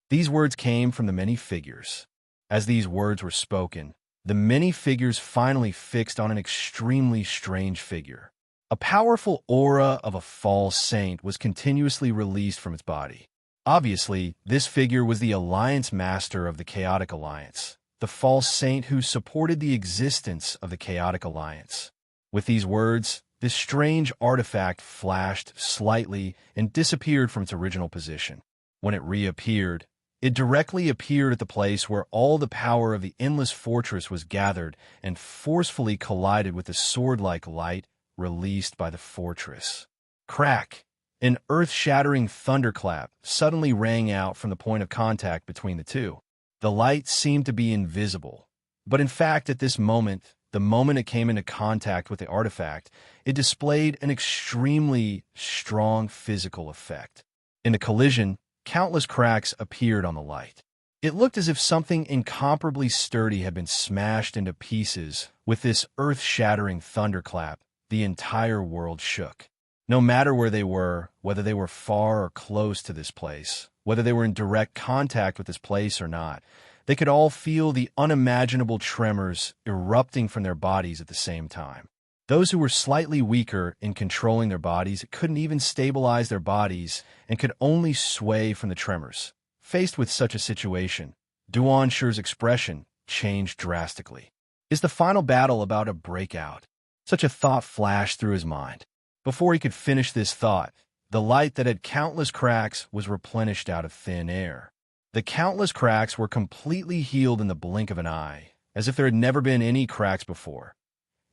These words came from the many figures. As these words were spoken, the many figures finally fixed on an extremely strange figure. A powerful aura of a false saint was continuously released from its body. Obviously, this figure was the alliance master of the chaotic alliance, the false saint who supported the existence of the chaotic alliance. With these words, this strange artifact flashed slightly and disappeared from its original position. When it reappeared, it directly appeared at the place where all the power of the endless fortress was gathered and forcefully collided with the sword-like light released by the fortress. Crack! An earth-shattering thunderclap suddenly rang out from the point of contact between the two. The light seemed to be invisible, but in fact at this moment, the moment it came into contact with the artifact, it displayed an extremely strong physical effect. In the collision, countless cracks appeared on the light. It looked as if something incomparably sturdy had been smashed into pieces. With this earth-shattering thunderclap, the entire world shook. No matter where they were, whether they were far or close to this place, whether they were in direct contact with this place or not, they could all feel the unimaginable tremors erupting from their bodies at the same time. Those who were slightly weaker in controlling their bodies couldn't even stabilize their bodies and could only sway from the tremors. Faced with such a situation, Duanshure's expression changed drastically. Is the final battle about to break out? Such a thought flashed through his mind. Before he could finish this thought, the light that had countless cracks was replenished out of thin air. The countless cracks were completely healed in the blink of an eye, as if there had never been any cracks before.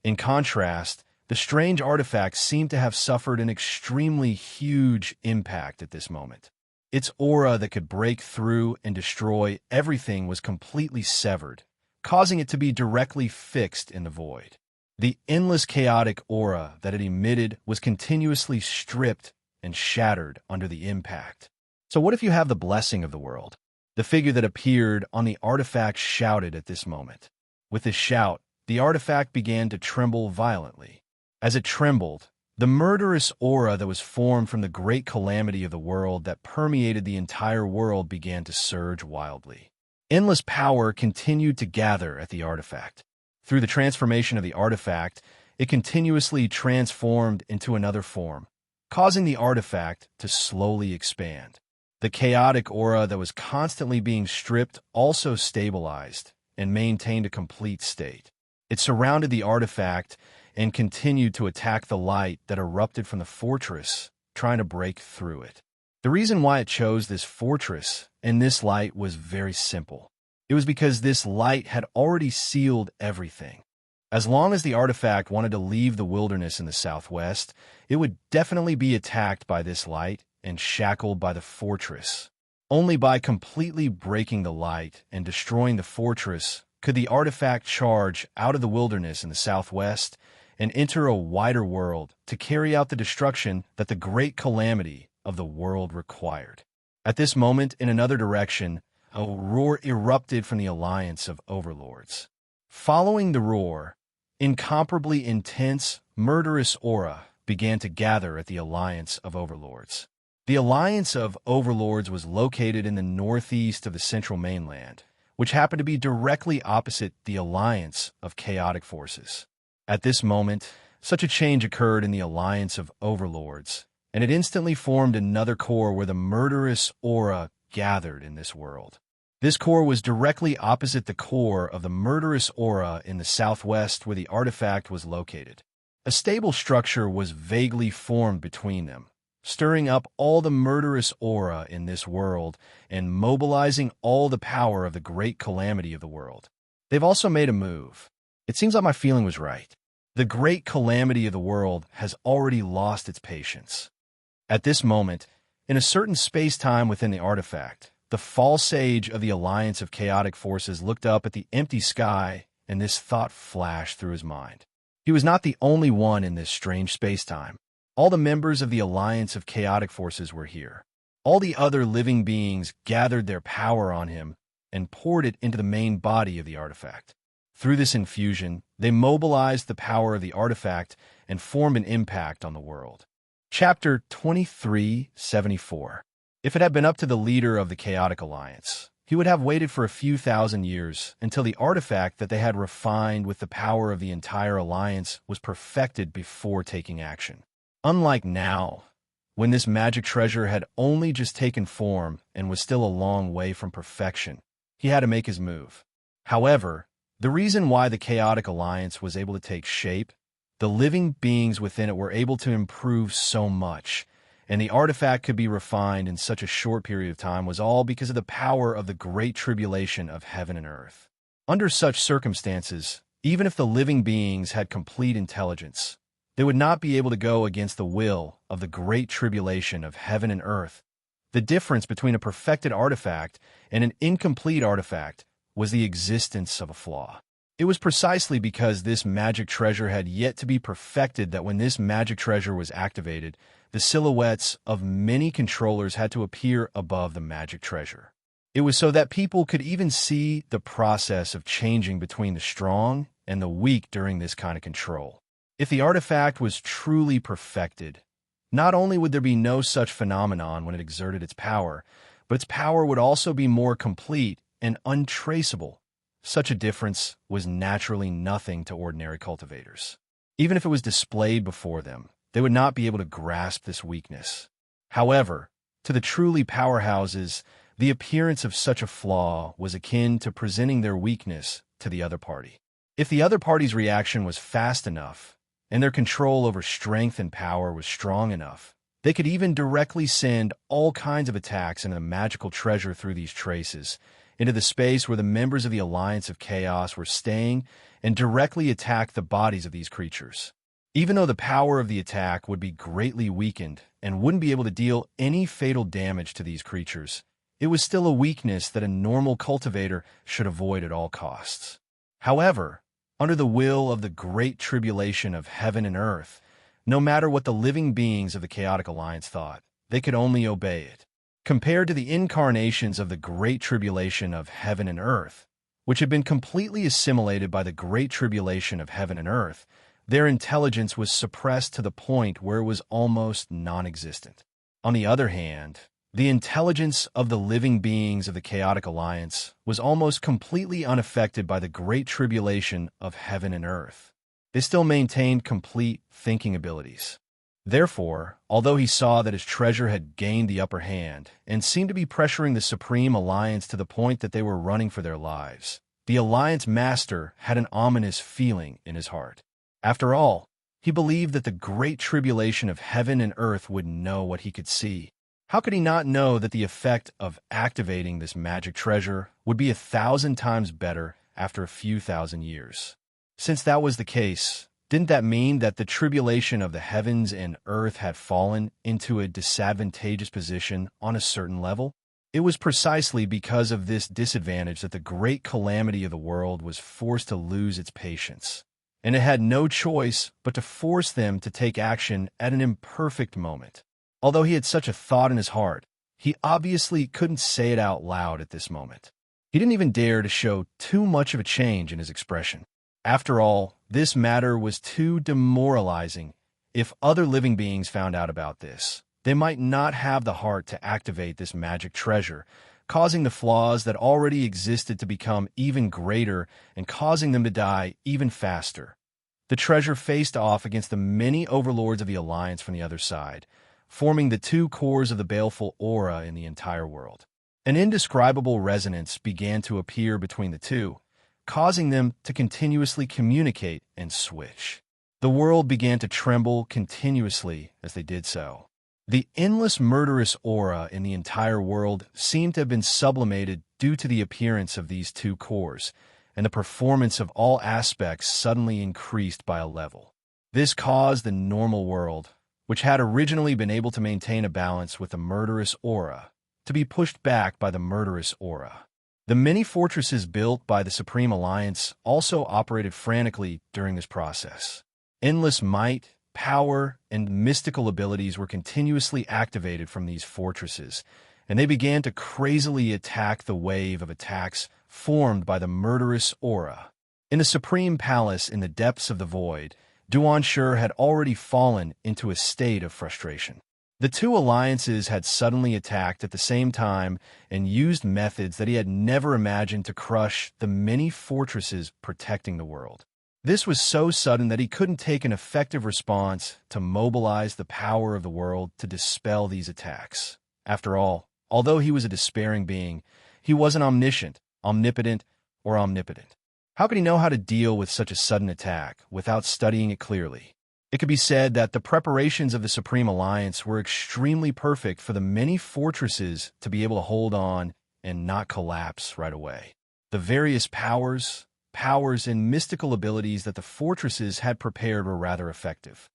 In contrast, The strange artifact seemed to have suffered an extremely huge impact at this moment. Its aura that could break through and destroy everything was completely severed, causing it to be directly fixed in the void. The endless chaotic aura that it emitted was continuously stripped and shattered under the impact. So what if you have the blessing of the world? The figure that appeared on the artifact shouted at this moment. With his shout, the artifact began to tremble violently. As it trembled, the murderous aura that was formed from the great calamity of the world that permeated the entire world began to surge wildly. Endless power continued to gather at the artifact. Through the transformation of the artifact, it continuously transformed into another form, causing the artifact to slowly expand. The chaotic aura that was constantly being stripped also stabilized and maintained a complete state. It surrounded the artifact and continued to attack the light that erupted from the fortress, trying to break through it. The reason why it chose this fortress and this light was very simple. It was because this light had already sealed everything. As long as the artifact wanted to leave the wilderness in the southwest, it would definitely be attacked by this light and shackled by the fortress. Only by completely breaking the light and destroying the fortress could the artifact charge out of the wilderness in the southwest and enter a wider world to carry out the destruction that the great calamity of the world required. At this moment, in another direction, a roar erupted from the alliance of overlords. Following the roar, incomparably intense, murderous aura began to gather at the alliance of overlords. The alliance of overlords was located in the northeast of the central mainland, which happened to be directly opposite the alliance of chaotic forces. At this moment, such a change occurred in the alliance of overlords, and it instantly formed another core where the murderous aura gathered in this world. This core was directly opposite the core of the murderous aura in the southwest where the artifact was located. A stable structure was vaguely formed between them, stirring up all the murderous aura in this world and mobilizing all the power of the great calamity of the world. They've also made a move. It seems like my feeling was right. The great calamity of the world has already lost its patience. At this moment, in a certain space-time within the artifact, the false sage of the alliance of chaotic forces looked up at the empty sky, and this thought flashed through his mind. He was not the only one in this strange space-time. All the members of the alliance of chaotic forces were here. All the other living beings gathered their power on him and poured it into the main body of the artifact. Through this infusion, they mobilized the power of the artifact and formed an impact on the world. Chapter 2374. If it had been up to the leader of the Chaotic Alliance, he would have waited for a few thousand years until the artifact that they had refined with the power of the entire alliance was perfected before taking action. Unlike now, when this magic treasure had only just taken form and was still a long way from perfection, he had to make his move. However, the reason why the Chaotic Alliance was able to take shape, the living beings within it were able to improve so much, and the artifact could be refined in such a short period of time was all because of the power of the great tribulation of heaven and earth. Under such circumstances, even if the living beings had complete intelligence, they would not be able to go against the will of the great tribulation of heaven and earth. The difference between a perfected artifact and an incomplete artifact was the existence of a flaw. It was precisely because this magic treasure had yet to be perfected that when this magic treasure was activated, the silhouettes of many controllers had to appear above the magic treasure. It was so that people could even see the process of changing between the strong and the weak during this kind of control. If the artifact was truly perfected, not only would there be no such phenomenon when it exerted its power, but its power would also be more complete and untraceable. Such a difference was naturally nothing to ordinary cultivators. Even if it was displayed before them, they would not be able to grasp this weakness. However, to the truly powerhouses, the appearance of such a flaw was akin to presenting their weakness to the other party. If the other party's reaction was fast enough, and their control over strength and power was strong enough, they could even directly send all kinds of attacks into the magical treasure through these traces, into the space where the members of the Alliance of Chaos were staying, and directly attack the bodies of these creatures. Even though the power of the attack would be greatly weakened and wouldn't be able to deal any fatal damage to these creatures, it was still a weakness that a normal cultivator should avoid at all costs. However, under the will of the great tribulation of heaven and earth, no matter what the living beings of the Chaotic Alliance thought, they could only obey it. Compared to the incarnations of the great tribulation of heaven and earth, which had been completely assimilated by the great tribulation of heaven and earth, their intelligence was suppressed to the point where it was almost non-existent. On the other hand, the intelligence of the living beings of the Chaotic Alliance was almost completely unaffected by the great tribulation of heaven and earth. They still maintained complete thinking abilities. Therefore, although he saw that his treasure had gained the upper hand and seemed to be pressuring the Supreme Alliance to the point that they were running for their lives, the Alliance Master had an ominous feeling in his heart. After all, he believed that the great tribulation of heaven and earth would know what he could see. How could he not know that the effect of activating this magic treasure would be 1,000 times better after a few thousand years? Since that was the case, didn't that mean that the tribulation of the heavens and earth had fallen into a disadvantageous position on a certain level? It was precisely because of this disadvantage that the great calamity of the world was forced to lose its patience, and it had no choice but to force them to take action at an imperfect moment. Although he had such a thought in his heart, he obviously couldn't say it out loud at this moment. He didn't even dare to show too much of a change in his expression. After all, this matter was too demoralizing. If other living beings found out about this, they might not have the heart to activate this magic treasure, causing the flaws that already existed to become even greater and causing them to die even faster. The treasure faced off against the many overlords of the Alliance from the other side, forming the two cores of the baleful aura in the entire world. An indescribable resonance began to appear between the two, causing them to continuously communicate and switch. The world began to tremble continuously as they did so. The endless murderous aura in the entire world seemed to have been sublimated due to the appearance of these two cores, and the performance of all aspects suddenly increased by a level. This caused the normal world, which had originally been able to maintain a balance with the murderous aura, to be pushed back by the murderous aura. The many fortresses built by the Supreme Alliance also operated frantically during this process. Endless might, power, and mystical abilities were continuously activated from these fortresses, and they began to crazily attack the wave of attacks formed by the murderous aura. In the Supreme Palace in the depths of the void, Duanshur had already fallen into a state of frustration. The two alliances had suddenly attacked at the same time and used methods that he had never imagined to crush the many fortresses protecting the world. This was so sudden that he couldn't take an effective response to mobilize the power of the world to dispel these attacks. After all, although he was a despairing being, he wasn't omniscient, omnipotent, or omnipotent. How could he know how to deal with such a sudden attack without studying it clearly? It could be said that the preparations of the Supreme Alliance were extremely perfect for the many fortresses to be able to hold on and not collapse right away. The various powers, and mystical abilities that the fortresses had prepared were rather effective.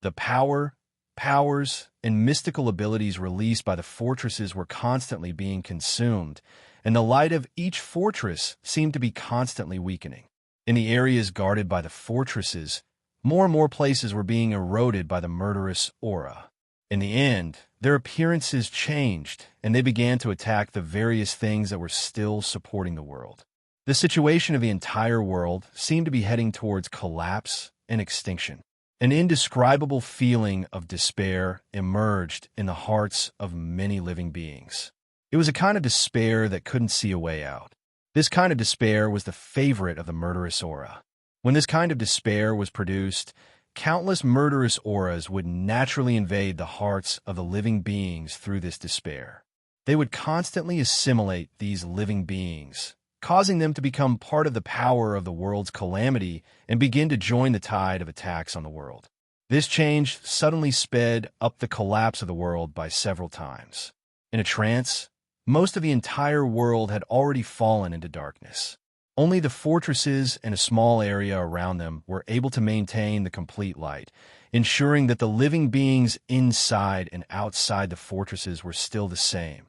The powers, and mystical abilities released by the fortresses were constantly being consumed, and the light of each fortress seemed to be constantly weakening. In the areas guarded by the fortresses, more and more places were being eroded by the murderous aura. In the end, their appearances changed, and they began to attack the various things that were still supporting the world. The situation of the entire world seemed to be heading towards collapse and extinction. An indescribable feeling of despair emerged in the hearts of many living beings. It was a kind of despair that couldn't see a way out. This kind of despair was the favorite of the murderous aura. When this kind of despair was produced, countless murderous auras would naturally invade the hearts of the living beings through this despair. They would constantly assimilate these living beings, causing them to become part of the power of the world's calamity and begin to join the tide of attacks on the world. This change suddenly sped up the collapse of the world by several times. In a trance, most of the entire world had already fallen into darkness. Only the fortresses and a small area around them were able to maintain the complete light, ensuring that the living beings inside and outside the fortresses were still the same.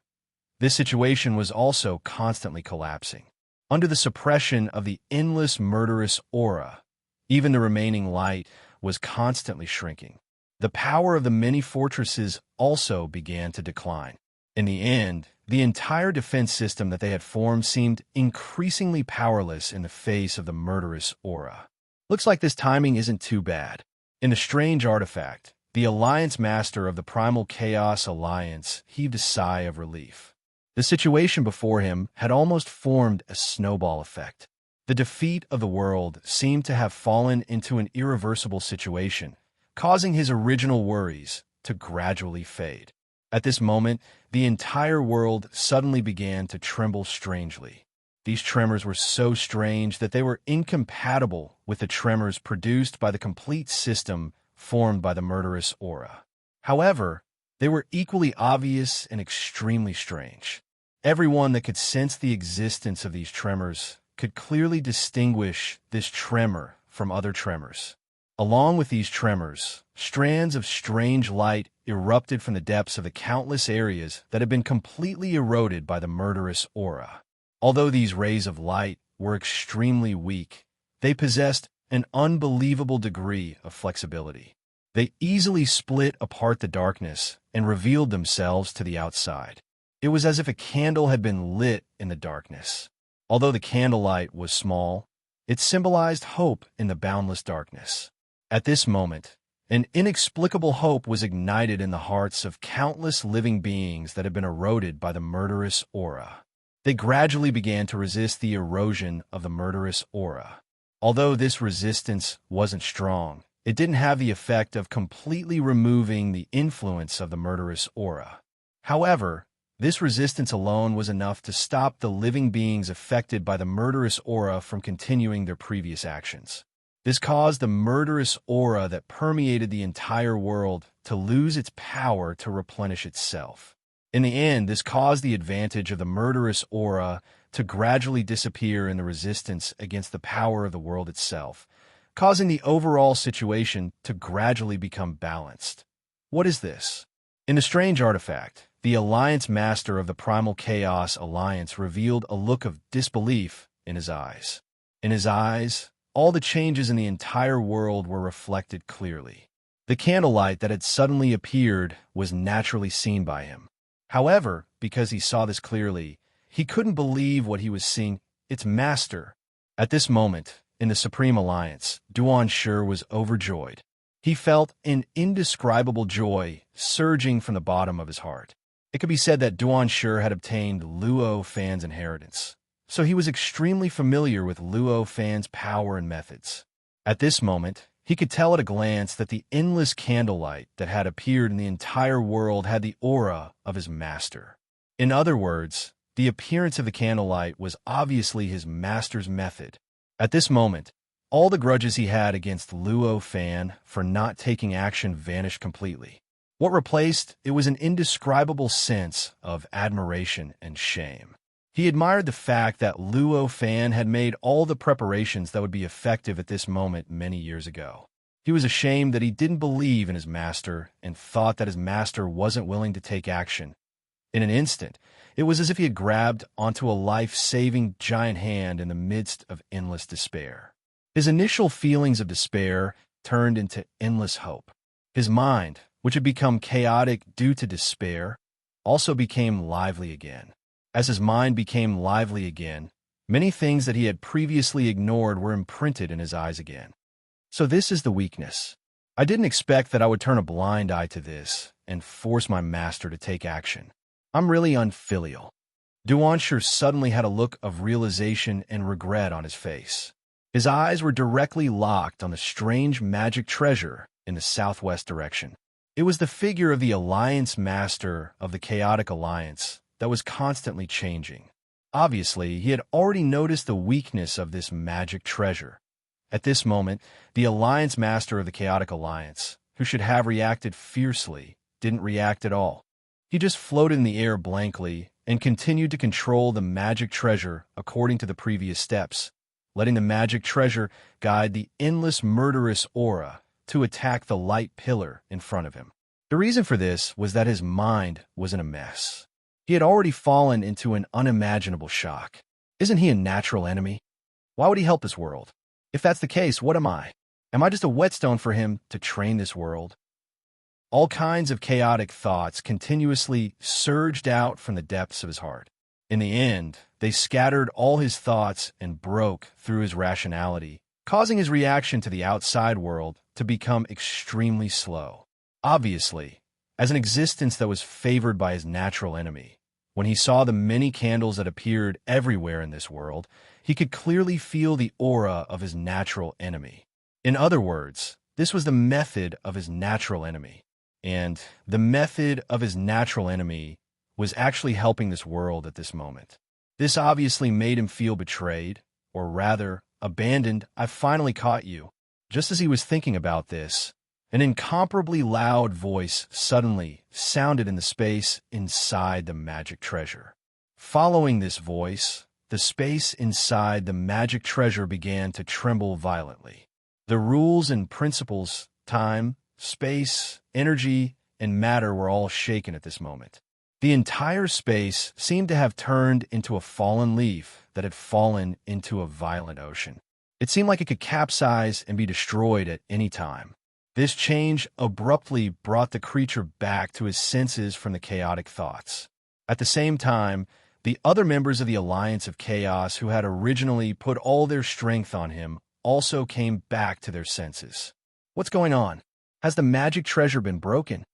This situation was also constantly collapsing. Under the suppression of the endless murderous aura, even the remaining light was constantly shrinking. The power of the many fortresses also began to decline. In the end, the entire defense system that they had formed seemed increasingly powerless in the face of the murderous aura. Looks like this timing isn't too bad. In the strange artifact, the Alliance Master of the Primal Chaos Alliance heaved a sigh of relief. The situation before him had almost formed a snowball effect. The defeat of the world seemed to have fallen into an irreversible situation, causing his original worries to gradually fade. At this moment, the entire world suddenly began to tremble strangely. These tremors were so strange that they were incompatible with the tremors produced by the complete system formed by the murderous aura. However, they were equally obvious and extremely strange. Everyone that could sense the existence of these tremors could clearly distinguish this tremor from other tremors. Along with these tremors, strands of strange light erupted from the depths of the countless areas that had been completely eroded by the murderous aura. Although these rays of light were extremely weak, they possessed an unbelievable degree of flexibility. They easily split apart the darkness and revealed themselves to the outside. It was as if a candle had been lit in the darkness. Although the candlelight was small, it symbolized hope in the boundless darkness. At this moment, an inexplicable hope was ignited in the hearts of countless living beings that had been eroded by the murderous aura. They gradually began to resist the erosion of the murderous aura. Although this resistance wasn't strong, it didn't have the effect of completely removing the influence of the murderous aura. However, this resistance alone was enough to stop the living beings affected by the murderous aura from continuing their previous actions. This caused the murderous aura that permeated the entire world to lose its power to replenish itself. In the end, this caused the advantage of the murderous aura to gradually disappear in the resistance against the power of the world itself, causing the overall situation to gradually become balanced. What is this? In the strange artifact, the Alliance Master of the Primal Chaos Alliance revealed a look of disbelief in his eyes. In his eyes, all the changes in the entire world were reflected clearly. The candlelight that had suddenly appeared was naturally seen by him. However, because he saw this clearly, he couldn't believe what he was seeing. Its master. At this moment, in the Supreme Alliance, Duan Shi was overjoyed. He felt an indescribable joy surging from the bottom of his heart. It could be said that Duan Shi had obtained Luo Fan's inheritance, so he was extremely familiar with Luo Fan's power and methods. At this moment, he could tell at a glance that the endless candlelight that had appeared in the entire world had the aura of his master. In other words, the appearance of the candlelight was obviously his master's method. At this moment, all the grudges he had against Luo Fan for not taking action vanished completely. What replaced it was an indescribable sense of admiration and shame. He admired the fact that Luo Fan had made all the preparations that would be effective at this moment many years ago. He was ashamed that he didn't believe in his master and thought that his master wasn't willing to take action. In an instant, it was as if he had grabbed onto a life-saving giant hand in the midst of endless despair. His initial feelings of despair turned into endless hope. His mind, which had become chaotic due to despair, also became lively again. As his mind became lively again, many things that he had previously ignored were imprinted in his eyes again. So this is the weakness. I didn't expect that I would turn a blind eye to this and force my master to take action. I'm really unfilial. Duan Shi suddenly had a look of realization and regret on his face. His eyes were directly locked on the strange magic treasure in the southwest direction. It was the figure of the Alliance Master of the Chaotic Alliance that was constantly changing. Obviously, he had already noticed the weakness of this magic treasure. At this moment, the Alliance Master of the Chaotic Alliance, who should have reacted fiercely, didn't react at all. He just floated in the air blankly and continued to control the magic treasure according to the previous steps, letting the magic treasure guide the endless murderous aura to attack the light pillar in front of him. The reason for this was that his mind was in a mess. He had already fallen into an unimaginable shock. Isn't he a natural enemy? Why would he help this world? If that's the case, what am I? Am I just a whetstone for him to train this world? All kinds of chaotic thoughts continuously surged out from the depths of his heart. In the end, they scattered all his thoughts and broke through his rationality, causing his reaction to the outside world to become extremely slow. Obviously, as an existence that was favored by his natural enemy, when he saw the many candles that appeared everywhere in this world, he could clearly feel the aura of his natural enemy. In other words, this was the method of his natural enemy. And the method of his natural enemy was actually helping this world at this moment. This obviously made him feel betrayed, or rather, abandoned. I finally caught you. Just as he was thinking about this, an incomparably loud voice suddenly sounded in the space inside the magic treasure. Following this voice, the space inside the magic treasure began to tremble violently. The rules and principles, time, space, energy, and matter were all shaken at this moment. The entire space seemed to have turned into a fallen leaf that had fallen into a violent ocean. It seemed like it could capsize and be destroyed at any time. This change abruptly brought the creature back to his senses from the chaotic thoughts. At the same time, the other members of the Alliance of Chaos who had originally put all their strength on him also came back to their senses. What's going on? Has the magic treasure been broken?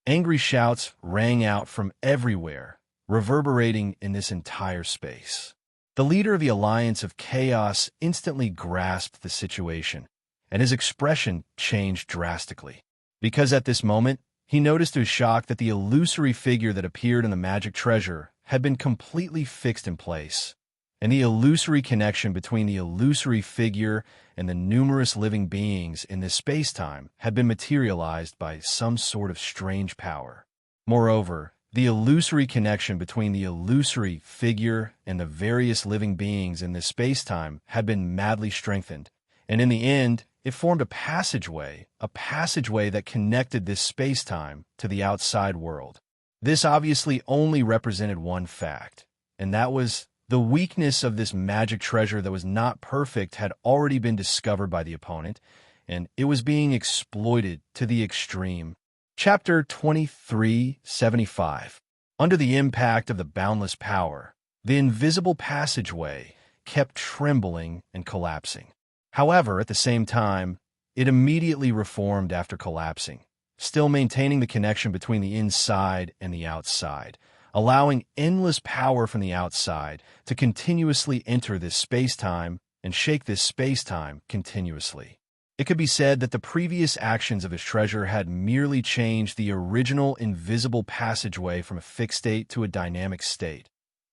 Angry shouts rang out from everywhere, reverberating in this entire space. The leader of the Alliance of Chaos instantly grasped the situation, and his expression changed drastically. Because at this moment, he noticed to his shock that the illusory figure that appeared in the magic treasure had been completely fixed in place, and the illusory connection between the illusory figure and the numerous living beings in this space-time had been materialized by some sort of strange power. Moreover, the illusory connection between the illusory figure and the various living beings in this space-time had been madly strengthened, and in the end, it formed a passageway that connected this space-time to the outside world. This obviously only represented one fact, and that was the weakness of this magic treasure that was not perfect had already been discovered by the opponent, and it was being exploited to the extreme. Chapter 2375. Under the impact of the boundless power, the invisible passageway kept trembling and collapsing. However, at the same time, it immediately reformed after collapsing, still maintaining the connection between the inside and the outside, allowing endless power from the outside to continuously enter this space-time and shake this space-time continuously. It could be said that the previous actions of his treasure had merely changed the original invisible passageway from a fixed state to a dynamic state.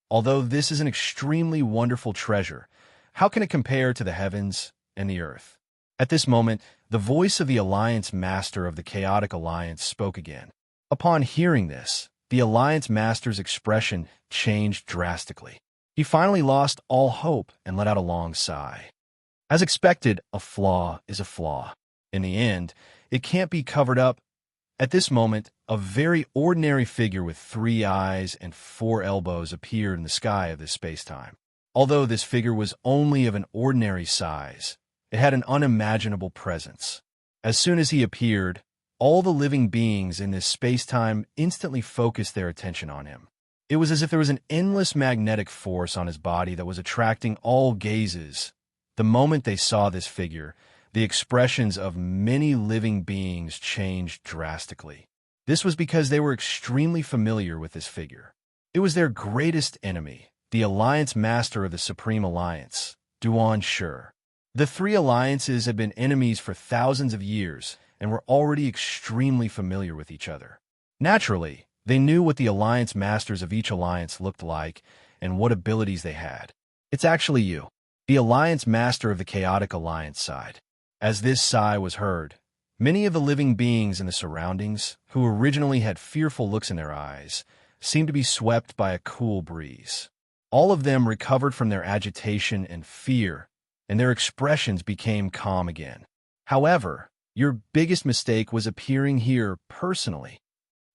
Although this is an extremely wonderful treasure, how can it compare to the heavens and the earth? At this moment, the voice of the Alliance Master of the Chaotic Alliance spoke again. Upon hearing this, the Alliance Master's expression changed drastically. He finally lost all hope and let out a long sigh. As expected, a flaw is a flaw. In the end, it can't be covered up. At this moment, a very ordinary figure with 3 eyes and 4 elbows appeared in the sky of this space-time. Although this figure was only of an ordinary size, it had an unimaginable presence. As soon as he appeared, all the living beings in this space-time instantly focused their attention on him. It was as if there was an endless magnetic force on his body that was attracting all gazes. The moment they saw this figure, the expressions of many living beings changed drastically. This was because they were extremely familiar with this figure. It was their greatest enemy, the Alliance Master of the Supreme Alliance, Duan Shur. The 3 alliances had been enemies for thousands of years and were already extremely familiar with each other. Naturally, they knew what the Alliance Masters of each alliance looked like and what abilities they had. It's actually you, the Alliance Master of the Chaotic Alliance side. As this sigh was heard, many of the living beings in the surroundings, who originally had fearful looks in their eyes, seemed to be swept by a cool breeze. All of them recovered from their agitation and fear and their expressions became calm again. However, your biggest mistake was appearing here personally.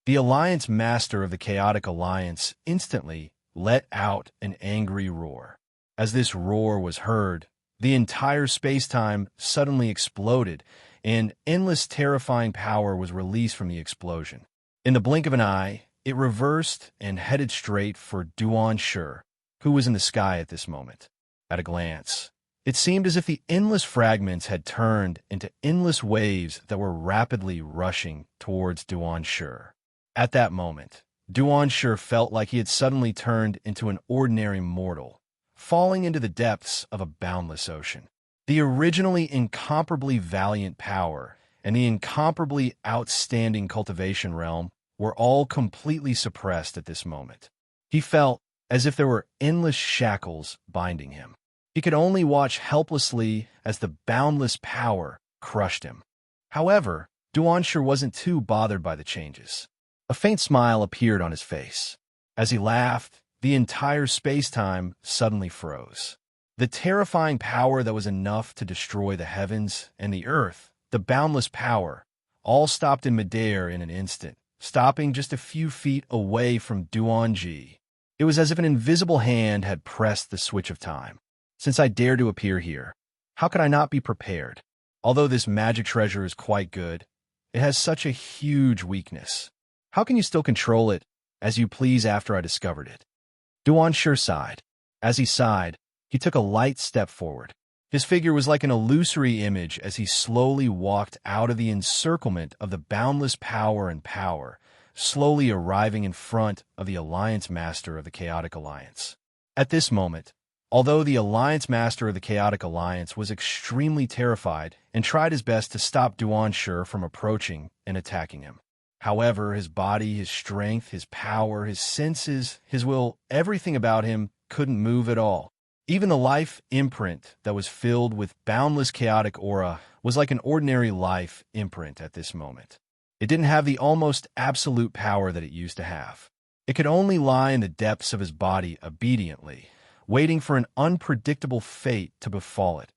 The Alliance Master of the Chaotic Alliance instantly let out an angry roar. As this roar was heard, the entire space-time suddenly exploded, and endless terrifying power was released from the explosion. In the blink of an eye, it reversed and headed straight for Duan Shi, who was in the sky at this moment. At a glance, it seemed as if the endless fragments had turned into endless waves that were rapidly rushing towards Duan Shi. At that moment, Duan Shi felt like he had suddenly turned into an ordinary mortal, falling into the depths of a boundless ocean. The originally incomparably valiant power and the incomparably outstanding cultivation realm were all completely suppressed at this moment. He felt as if there were endless shackles binding him. He could only watch helplessly as the boundless power crushed him. However, Duan Shi wasn't too bothered by the changes. A faint smile appeared on his face. As he laughed, the entire space-time suddenly froze. The terrifying power that was enough to destroy the heavens and the earth, the boundless power, all stopped in midair in an instant, stopping just a few feet away from Duan Ji. It was as if an invisible hand had pressed the switch of time. Since I dare to appear here, how could I not be prepared? Although this magic treasure is quite good, it has such a huge weakness. How can you still control it as you please after I discovered it? Duan Shi sighed. As he sighed, he took a light step forward. His figure was like an illusory image as he slowly walked out of the encirclement of the boundless power and power, slowly arriving in front of the Alliance Master of the Chaotic Alliance. At this moment, although the Alliance Master of the Chaotic Alliance was extremely terrified and tried his best to stop Duan Shi from approaching and attacking him. However, his body, his strength, his power, his senses, his will, everything about him couldn't move at all. Even the life imprint that was filled with boundless chaotic aura was like an ordinary life imprint at this moment. It didn't have the almost absolute power that it used to have. It could only lie in the depths of his body obediently, waiting for an unpredictable fate to befall it.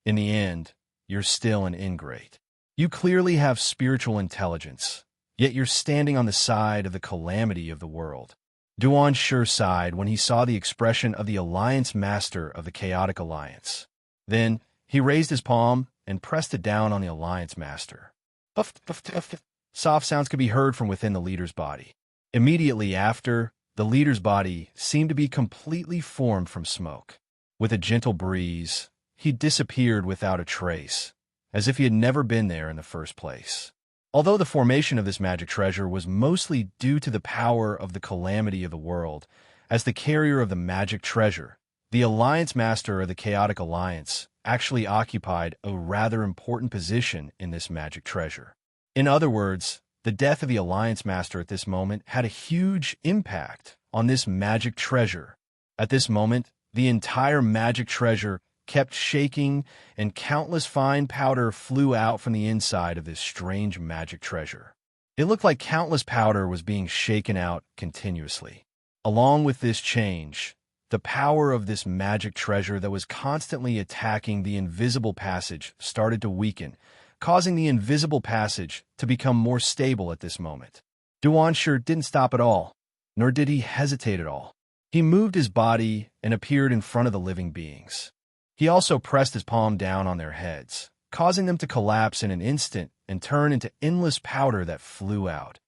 In the end, you're still an ingrate. You clearly have spiritual intelligence, yet you're standing on the side of the calamity of the world. Duan Shi sighed when he saw the expression of the Alliance Master of the Chaotic Alliance. Then, he raised his palm and pressed it down on the Alliance Master. Puff, puff, puff. Soft sounds could be heard from within the leader's body. Immediately after, the leader's body seemed to be completely formed from smoke. With a gentle breeze, he disappeared without a trace, as if he had never been there in the first place. Although the formation of this magic treasure was mostly due to the power of the calamity of the world, as the carrier of the magic treasure, the Alliance Master of the Chaotic Alliance actually occupied a rather important position in this magic treasure. In other words, the death of the Alliance Master at this moment had a huge impact on this magic treasure. At this moment, the entire magic treasure kept shaking, and countless fine powder flew out from the inside of this strange magic treasure. It looked like countless powder was being shaken out continuously. Along with this change, the power of this magic treasure that was constantly attacking the invisible passage started to weaken, causing the invisible passage to become more stable at this moment. Duan Shi didn't stop at all, nor did he hesitate at all. He moved his body and appeared in front of the living beings. He also pressed his palm down on their heads, causing them to collapse in an instant and turn into endless powder that flew out.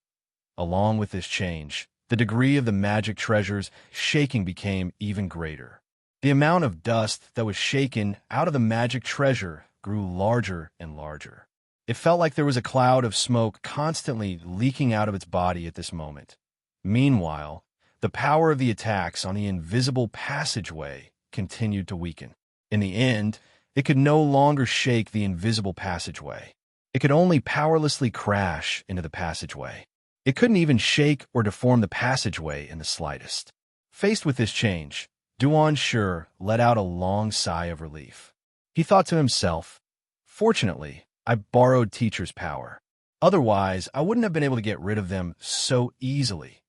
Along with this change, the degree of the magic treasure's shaking became even greater. The amount of dust that was shaken out of the magic treasure grew larger and larger. It felt like there was a cloud of smoke constantly leaking out of its body at this moment. Meanwhile, the power of the attacks on the invisible passageway continued to weaken. In the end, it could no longer shake the invisible passageway. It could only powerlessly crash into the passageway. It couldn't even shake or deform the passageway in the slightest. Faced with this change, Duan Shi let out a long sigh of relief. He thought to himself, "Fortunately, I borrowed teacher's power. Otherwise, I wouldn't have been able to get rid of them so easily."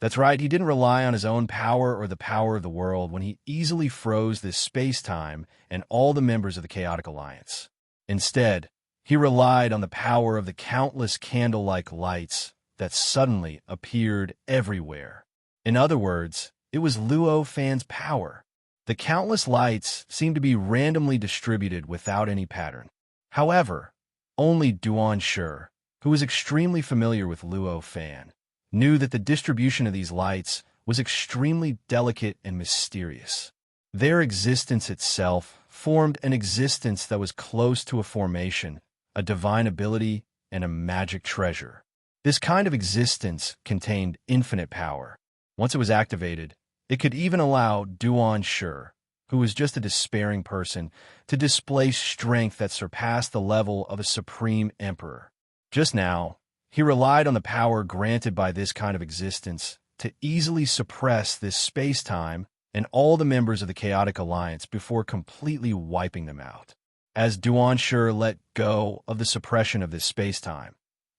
That's right, he didn't rely on his own power or the power of the world when he easily froze this space-time and all the members of the Chaotic Alliance. Instead, he relied on the power of the countless candle-like lights that suddenly appeared everywhere. In other words, it was Luo Fan's power. The countless lights seemed to be randomly distributed without any pattern. However, only Duan Shi, who was extremely familiar with Luo Fan, knew that the distribution of these lights was extremely delicate and mysterious. Their existence itself formed an existence that was close to a formation, a divine ability, and a magic treasure. This kind of existence contained infinite power. Once it was activated, it could even allow Duan Shi, who was just a despairing person, to display strength that surpassed the level of a supreme emperor. Just now, he relied on the power granted by this kind of existence to easily suppress this space-time and all the members of the Chaotic Alliance before completely wiping them out. As Duan Shi let go of the suppression of this space-time,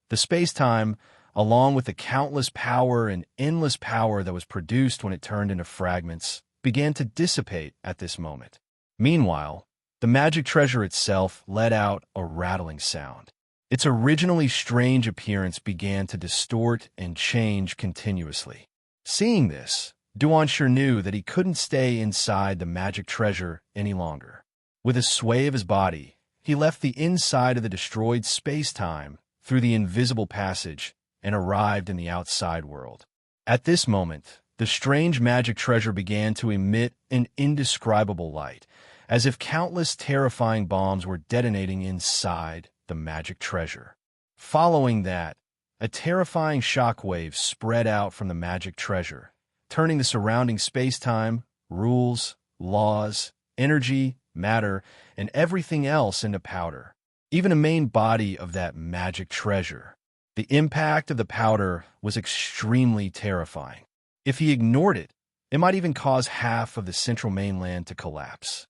the space-time, along with the countless power and endless power that was produced when it turned into fragments, began to dissipate at this moment. Meanwhile, the magic treasure itself let out a rattling sound. Its originally strange appearance began to distort and change continuously. Seeing this, Duan Shi knew that he couldn't stay inside the magic treasure any longer. With a sway of his body, he left the inside of the destroyed space-time through the invisible passage and arrived in the outside world. At this moment, the strange magic treasure began to emit an indescribable light, as if countless terrifying bombs were detonating inside the magic treasure. Following that, a terrifying shockwave spread out from the magic treasure, turning the surrounding space-time, rules, laws, energy, matter, and everything else into powder. Even the main body of that magic treasure. The impact of the powder was extremely terrifying. If he ignored it, it might even cause half of the central mainland to collapse.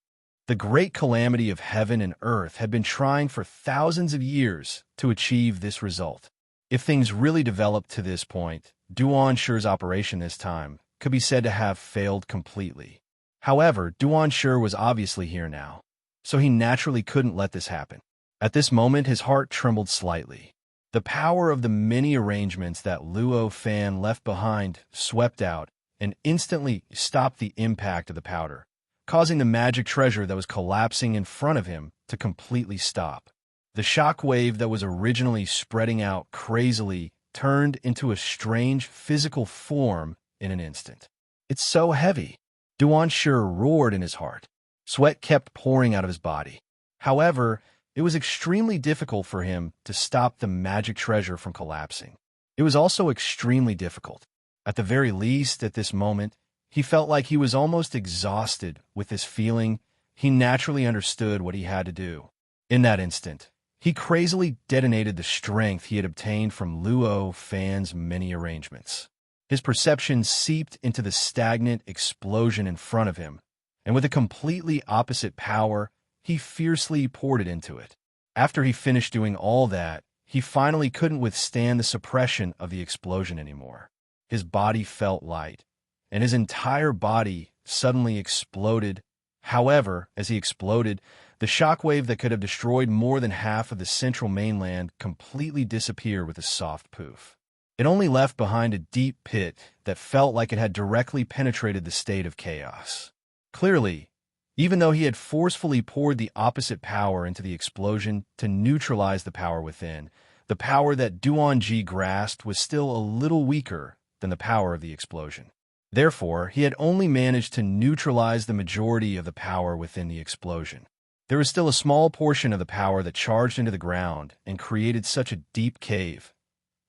The great calamity of heaven and earth had been trying for thousands of years to achieve this result. If things really developed to this point, Duan Shi's operation this time could be said to have failed completely. However, Duan Shi was obviously here now, so he naturally couldn't let this happen. At this moment, his heart trembled slightly. The power of the many arrangements that Luo Fan left behind swept out and instantly stopped the impact of the powder, causing the magic treasure that was collapsing in front of him to completely stop. The shock wave that was originally spreading out crazily turned into a strange physical form in an instant. It's so heavy. Duan Shi roared in his heart. Sweat kept pouring out of his body. However, it was extremely difficult for him to stop the magic treasure from collapsing. It was also extremely difficult. At the very least, at this moment, he felt like he was almost exhausted with this feeling. He naturally understood what he had to do. In that instant, he crazily detonated the strength he had obtained from Luo Fan's many arrangements. His perception seeped into the stagnant explosion in front of him, and with a completely opposite power, he fiercely poured it into it. After he finished doing all that, he finally couldn't withstand the suppression of the explosion anymore. His body felt light, and his entire body suddenly exploded. However, as he exploded, the shockwave that could have destroyed more than half of the central mainland completely disappeared with a soft poof. It only left behind a deep pit that felt like it had directly penetrated the state of chaos. Clearly, even though he had forcefully poured the opposite power into the explosion to neutralize the power within, the power that Duan Ji grasped was still a little weaker than the power of the explosion. Therefore, he had only managed to neutralize the majority of the power within the explosion. There was still a small portion of the power that charged into the ground and created such a deep cave.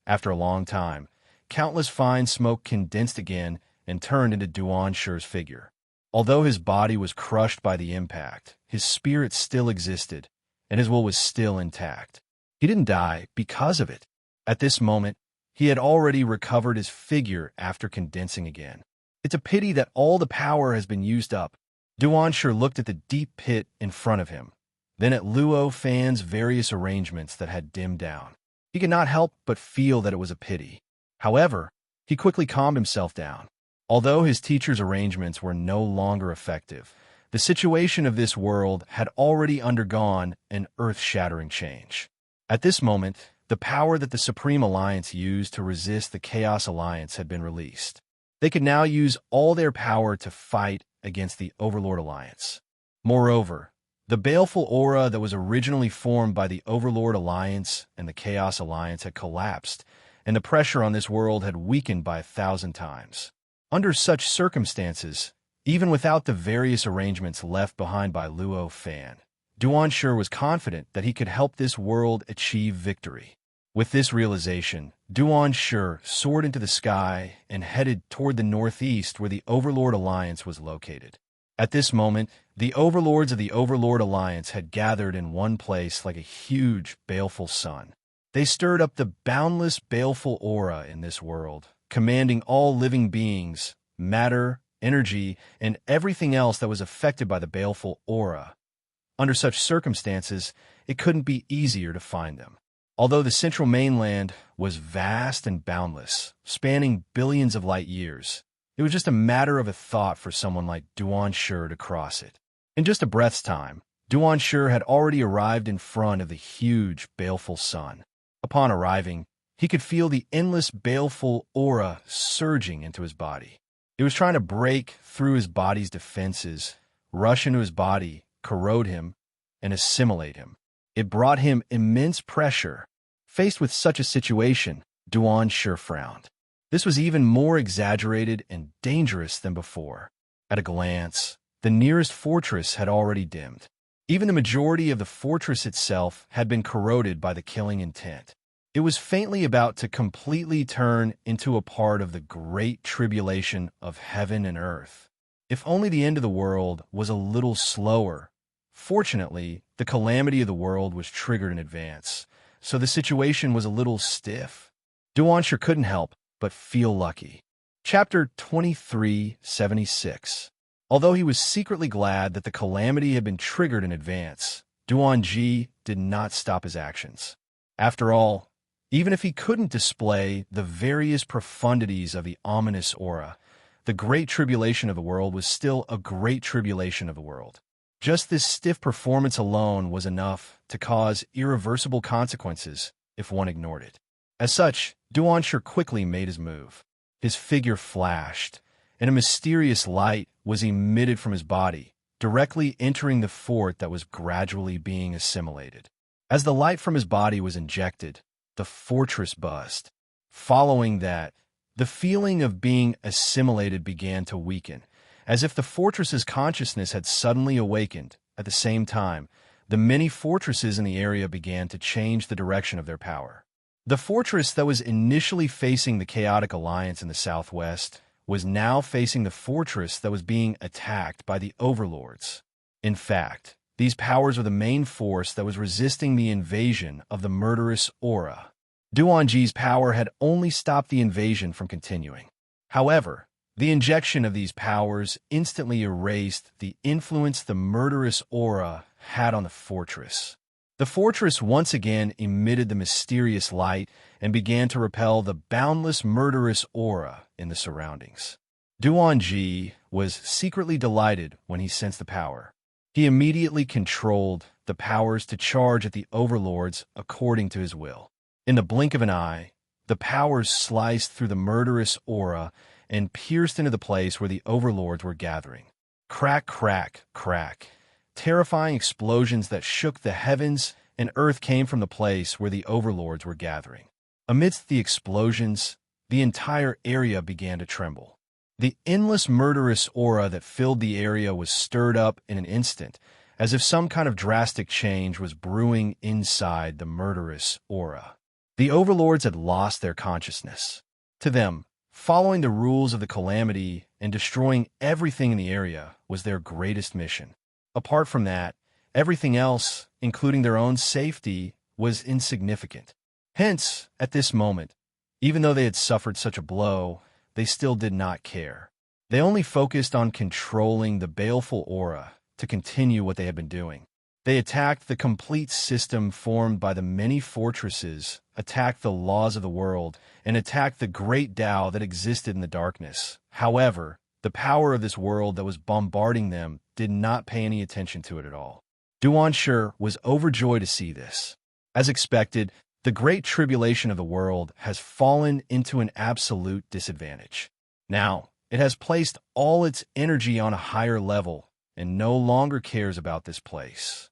After a long time, countless fine smoke condensed again and turned into Duan Shi's figure. Although his body was crushed by the impact, his spirit still existed, and his will was still intact. He didn't die because of it. At this moment, he had already recovered his figure after condensing again. It's a pity that all the power has been used up. Duan Shi looked at the deep pit in front of him, then at Luo Fan's various arrangements that had dimmed down. He could not help but feel that it was a pity. However, He quickly calmed himself down. Although his teacher's arrangements were no longer effective, the situation of this world had already undergone an earth-shattering change. At this moment, the power that the Supreme Alliance used to resist the Chaos Alliance had been released. They could now use all their power to fight against the Overlord Alliance. Moreover, the baleful aura that was originally formed by the Overlord Alliance and the Chaos Alliance had collapsed, and the pressure on this world had weakened by 1,000 times. Under such circumstances, even without the various arrangements left behind by Luo Fan, Duanshu was confident that he could help this world achieve victory. With this realization, Duanshu soared into the sky and headed toward the northeast where the Overlord Alliance was located. At this moment, the overlords of the Overlord Alliance had gathered in one place like a huge, baleful sun. They stirred up the boundless, baleful aura in this world, commanding all living beings, matter, energy, and everything else that was affected by the baleful aura. Under such circumstances, it couldn't be easier to find them. Although the central mainland was vast and boundless, spanning billions of light years, it was just a matter of a thought for someone like Duanshu to cross it. In just a breath's time, Duanshu had already arrived in front of the huge, baleful sun. Upon arriving, he could feel the endless, baleful aura surging into his body. It was trying to break through his body's defenses, rush into his body, corrode him, and assimilate him. It brought him immense pressure. Faced with such a situation, Duanshu frowned. This was even more exaggerated and dangerous than before. At a glance, the nearest fortress had already dimmed. Even the majority of the fortress itself had been corroded by the killing intent. It was faintly about to completely turn into a part of the great tribulation of heaven and earth. If only the end of the world was a little slower. Fortunately, the calamity of the world was triggered in advance, so the situation was a little stiff. Duanshu couldn't help but feel lucky. Chapter 2376. Although he was secretly glad that the calamity had been triggered in advance, Duanji did not stop his actions. After all, even if he couldn't display the various profundities of the ominous aura, the great tribulation of the world was still a great tribulation of the world. Just this stiff performance alone was enough to cause irreversible consequences if one ignored it. As such, Duanshu quickly made his move. His figure flashed, and a mysterious light was emitted from his body, directly entering the fort that was gradually being assimilated. As the light from his body was injected, the fortress buzzed. Following that, the feeling of being assimilated began to weaken, as if the fortress's consciousness had suddenly awakened. At the same time, the many fortresses in the area began to change the direction of their power. The fortress that was initially facing the Chaotic Alliance in the southwest was now facing the fortress that was being attacked by the overlords. In fact, these powers were the main force that was resisting the invasion of the murderous aura. Duanji's power had only stopped the invasion from continuing. However, the injection of these powers instantly erased the influence the murderous aura had on the fortress. The fortress once again emitted the mysterious light and began to repel the boundless murderous aura in the surroundings. Duanji was secretly delighted when he sensed the power. He immediately controlled the powers to charge at the overlords according to his will. In the blink of an eye, the powers sliced through the murderous aura and pierced into the place where the overlords were gathering. Crack, crack, crack. Terrifying explosions that shook the heavens and earth came from the place where the overlords were gathering. Amidst the explosions, the entire area began to tremble. The endless murderous aura that filled the area was stirred up in an instant, as if some kind of drastic change was brewing inside the murderous aura. The overlords had lost their consciousness. To them, following the rules of the calamity and destroying everything in the area was their greatest mission. Apart from that, everything else, including their own safety, was insignificant. Hence, at this moment, even though they had suffered such a blow, they still did not care. They only focused on controlling the baleful aura to continue what they had been doing. They attacked the complete system formed by the many fortresses, attacked the laws of the world, and attacked the great Tao that existed in the darkness. However, the power of this world that was bombarding them did not pay any attention to it at all. Duan was overjoyed to see this. As expected, the great tribulation of the world has fallen into an absolute disadvantage. Now, it has placed all its energy on a higher level and no longer cares about this place.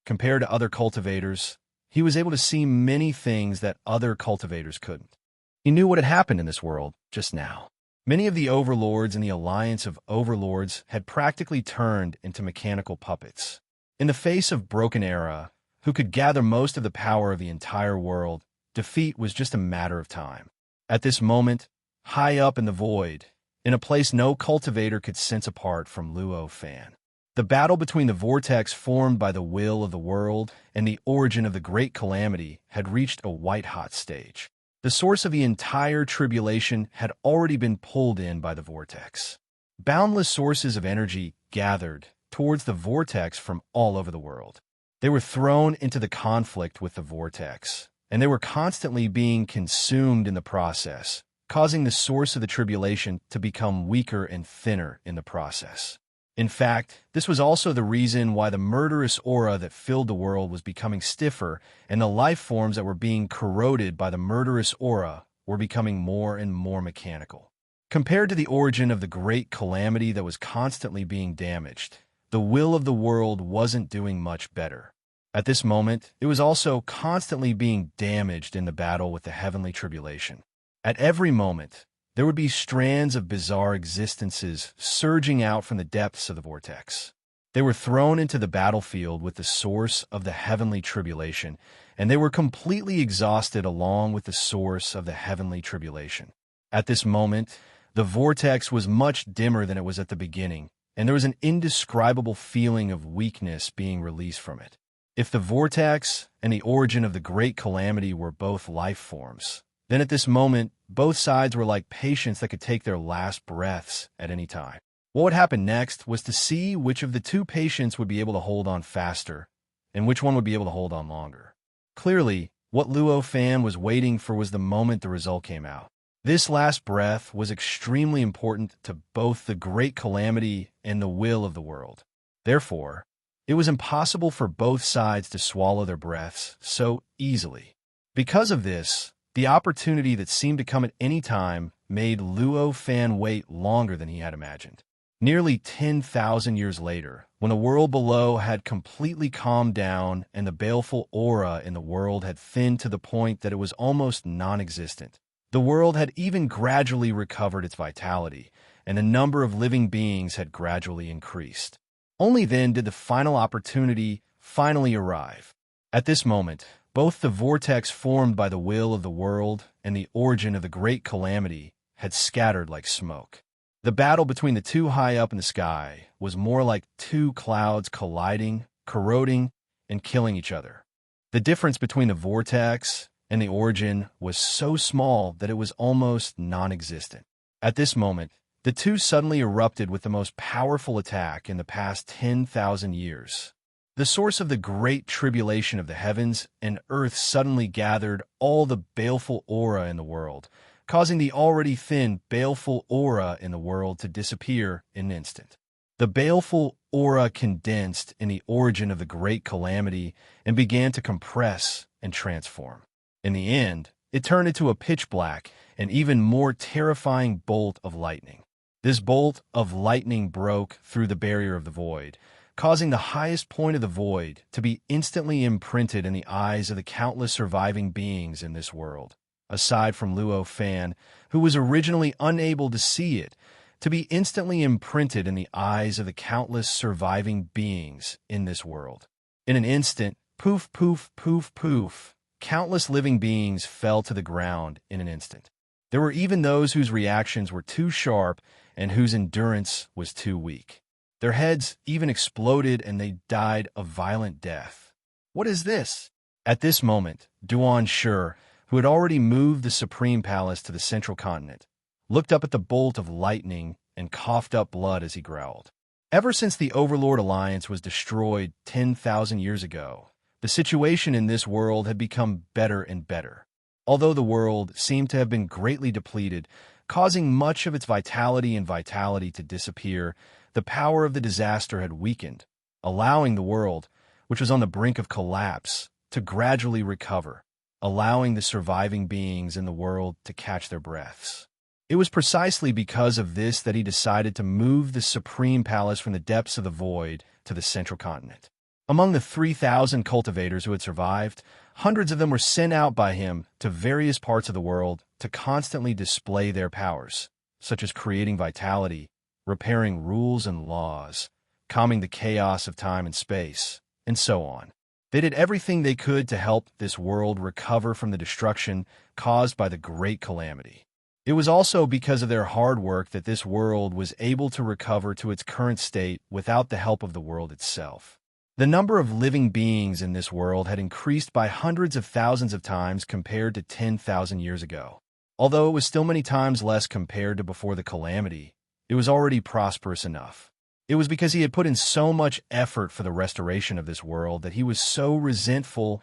Compared to other cultivators, he was able to see many things that other cultivators couldn't. He knew what had happened in this world just now. Many of the overlords in the alliance of overlords had practically turned into mechanical puppets. In the face of Broken Era, who could gather most of the power of the entire world, defeat was just a matter of time. At this moment, high up in the void, in a place no cultivator could sense apart from Luo Fan, the battle between the vortex formed by the will of the world and the origin of the great calamity had reached a white-hot stage. The source of the entire tribulation had already been pulled in by the vortex. Boundless sources of energy gathered towards the vortex from all over the world. They were thrown into the conflict with the vortex, and they were constantly being consumed in the process, causing the source of the tribulation to become weaker and thinner in the process. In fact, this was also the reason why the murderous aura that filled the world was becoming stiffer, and the life forms that were being corroded by the murderous aura were becoming more and more mechanical. Compared to the origin of the great calamity that was constantly being damaged, the will of the world wasn't doing much better. At this moment, it was also constantly being damaged in the battle with the heavenly tribulation. At every moment, there would be strands of bizarre existences surging out from the depths of the vortex. They were thrown into the battlefield with the source of the heavenly tribulation, and they were completely exhausted along with the source of the heavenly tribulation. At this moment, the vortex was much dimmer than it was at the beginning, and there was an indescribable feeling of weakness being released from it. If the vortex and the origin of the great calamity were both life forms, then at this moment, both sides were like patients that could take their last breaths at any time. What would happen next was to see which of the two patients would be able to hold on faster, and which one would be able to hold on longer. Clearly, what Luo Fan was waiting for was the moment the result came out. This last breath was extremely important to both the great calamity and the will of the world. Therefore, it was impossible for both sides to swallow their breaths so easily. Because of this, the opportunity that seemed to come at any time made Luo Fan wait longer than he had imagined. Nearly 10,000 years later, when the world below had completely calmed down and the baleful aura in the world had thinned to the point that it was almost non-existent, the world had even gradually recovered its vitality, and the number of living beings had gradually increased. Only then did the final opportunity finally arrive. At this moment, both the vortex formed by the will of the world and the origin of the great calamity had scattered like smoke. The battle between the two high up in the sky was more like two clouds colliding, corroding, and killing each other. The difference between the vortex and the origin was so small that it was almost non-existent. At this moment, the two suddenly erupted with the most powerful attack in the past 10,000 years. The source of the great tribulation of the heavens and earth suddenly gathered all the baleful aura in the world, causing the already thin, baleful aura in the world to disappear in an instant. The baleful aura condensed in the origin of the great calamity and began to compress and transform. In the end, it turned into a pitch-black and even more terrifying bolt of lightning. This bolt of lightning broke through the barrier of the void, causing the highest point of the void to be instantly imprinted in the eyes of the countless surviving beings in this world, aside from Luo Fan, who was originally unable to see it, to be instantly imprinted in the eyes of the countless surviving beings in this world. In an instant, poof, poof, poof, poof, countless living beings fell to the ground in an instant. There were even those whose reactions were too sharp and whose endurance was too weak. Their heads even exploded and they died a violent death. What is this? At this moment, Duan Shi, who had already moved the Supreme Palace to the central continent, looked up at the bolt of lightning and coughed up blood as he growled. Ever since the Overlord Alliance was destroyed 10,000 years ago, the situation in this world had become better and better. Although the world seemed to have been greatly depleted, causing much of its vitality to disappear, the power of the disaster had weakened, allowing the world, which was on the brink of collapse, to gradually recover, allowing the surviving beings in the world to catch their breaths. It was precisely because of this that he decided to move the Supreme Palace from the depths of the void to the central continent. Among the 3,000 cultivators who had survived, hundreds of them were sent out by him to various parts of the world to constantly display their powers, such as creating vitality, repairing rules and laws, calming the chaos of time and space, and so on. They did everything they could to help this world recover from the destruction caused by the Great Calamity. It was also because of their hard work that this world was able to recover to its current state without the help of the world itself. The number of living beings in this world had increased by hundreds of thousands of times compared to 10,000 years ago. Although it was still many times less compared to before the calamity, it was already prosperous enough. It was because he had put in so much effort for the restoration of this world that he was so resentful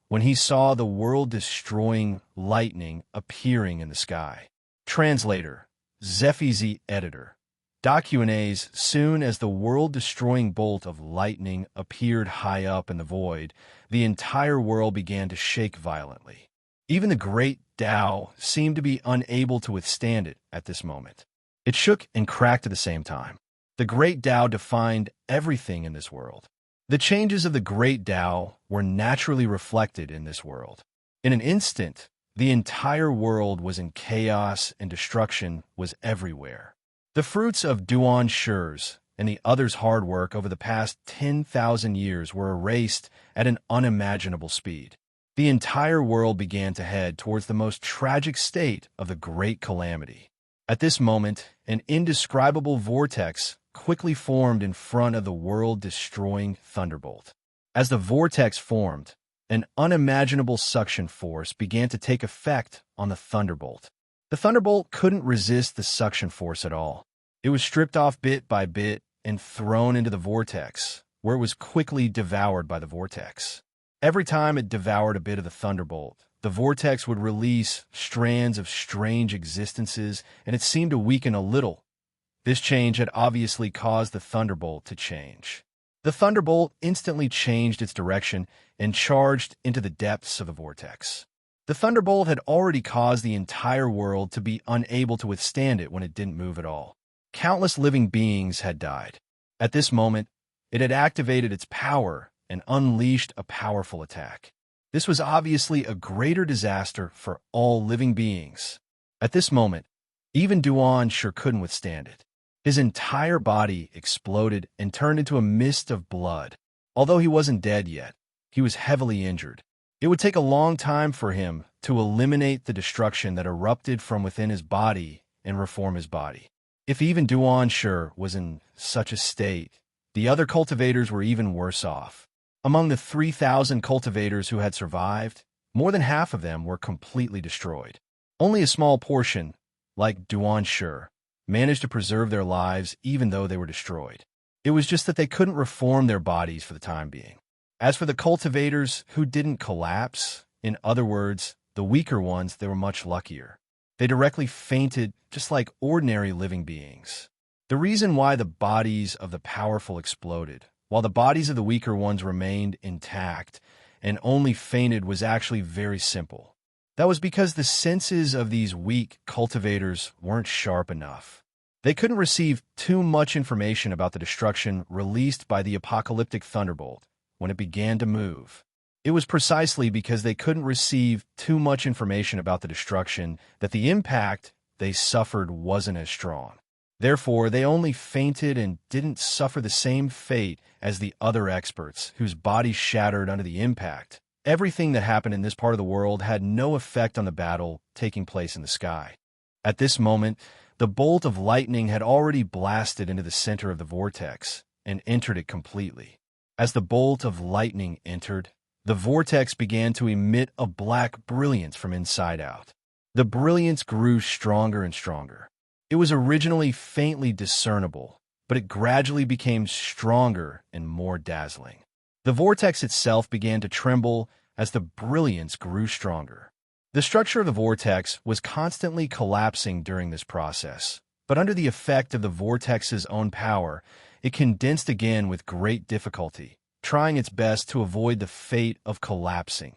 when he saw the world-destroying lightning appearing in the sky. Translator, Zephy's editor. Docunays, soon as the world-destroying bolt of lightning appeared high up in the void, the entire world began to shake violently. Even the great Tao seemed to be unable to withstand it at this moment. It shook and cracked at the same time. The great Tao defined everything in this world. The changes of the great Tao were naturally reflected in this world. In an instant, the entire world was in chaos and destruction was everywhere. The fruits of Duan Shi's and the others' hard work over the past 10,000 years were erased at an unimaginable speed. The entire world began to head towards the most tragic state of the Great Calamity. At this moment, an indescribable vortex quickly formed in front of the world-destroying thunderbolt. As the vortex formed, an unimaginable suction force began to take effect on the thunderbolt. The thunderbolt couldn't resist the suction force at all. It was stripped off bit by bit and thrown into the vortex, where it was quickly devoured by the vortex. Every time it devoured a bit of the thunderbolt, the vortex would release strands of strange existences, and it seemed to weaken a little. This change had obviously caused the thunderbolt to change. The thunderbolt instantly changed its direction and charged into the depths of the vortex. The thunderbolt had already caused the entire world to be unable to withstand it when it didn't move at all. Countless living beings had died. At this moment, it had activated its power and unleashed a powerful attack. This was obviously a greater disaster for all living beings. At this moment, even Duan sure couldn't withstand it. His entire body exploded and turned into a mist of blood. Although he wasn't dead yet, he was heavily injured. It would take a long time for him to eliminate the destruction that erupted from within his body and reform his body. If even Duan Shi was in such a state, the other cultivators were even worse off. Among the 3,000 cultivators who had survived, more than half of them were completely destroyed. Only a small portion, like Duan Shi, managed to preserve their lives even though they were destroyed. It was just that they couldn't reform their bodies for the time being. As for the cultivators who didn't collapse, in other words, the weaker ones, they were much luckier. They directly fainted just like ordinary living beings. The reason why the bodies of the powerful exploded, while the bodies of the weaker ones remained intact and only fainted, was actually very simple. That was because the senses of these weak cultivators weren't sharp enough. They couldn't receive too much information about the destruction released by the apocalyptic thunderbolt when it began to move. It was precisely because they couldn't receive too much information about the destruction that the impact they suffered wasn't as strong. Therefore, they only fainted and didn't suffer the same fate as the other experts, whose bodies shattered under the impact. Everything that happened in this part of the world had no effect on the battle taking place in the sky. At this moment, the bolt of lightning had already blasted into the center of the vortex and entered it completely. As the bolt of lightning entered, the vortex began to emit a black brilliance from inside out. The brilliance grew stronger and stronger. It was originally faintly discernible, but it gradually became stronger and more dazzling. The vortex itself began to tremble as the brilliance grew stronger. The structure of the vortex was constantly collapsing during this process, but under the effect of the vortex's own power, it condensed again with great difficulty, trying its best to avoid the fate of collapsing.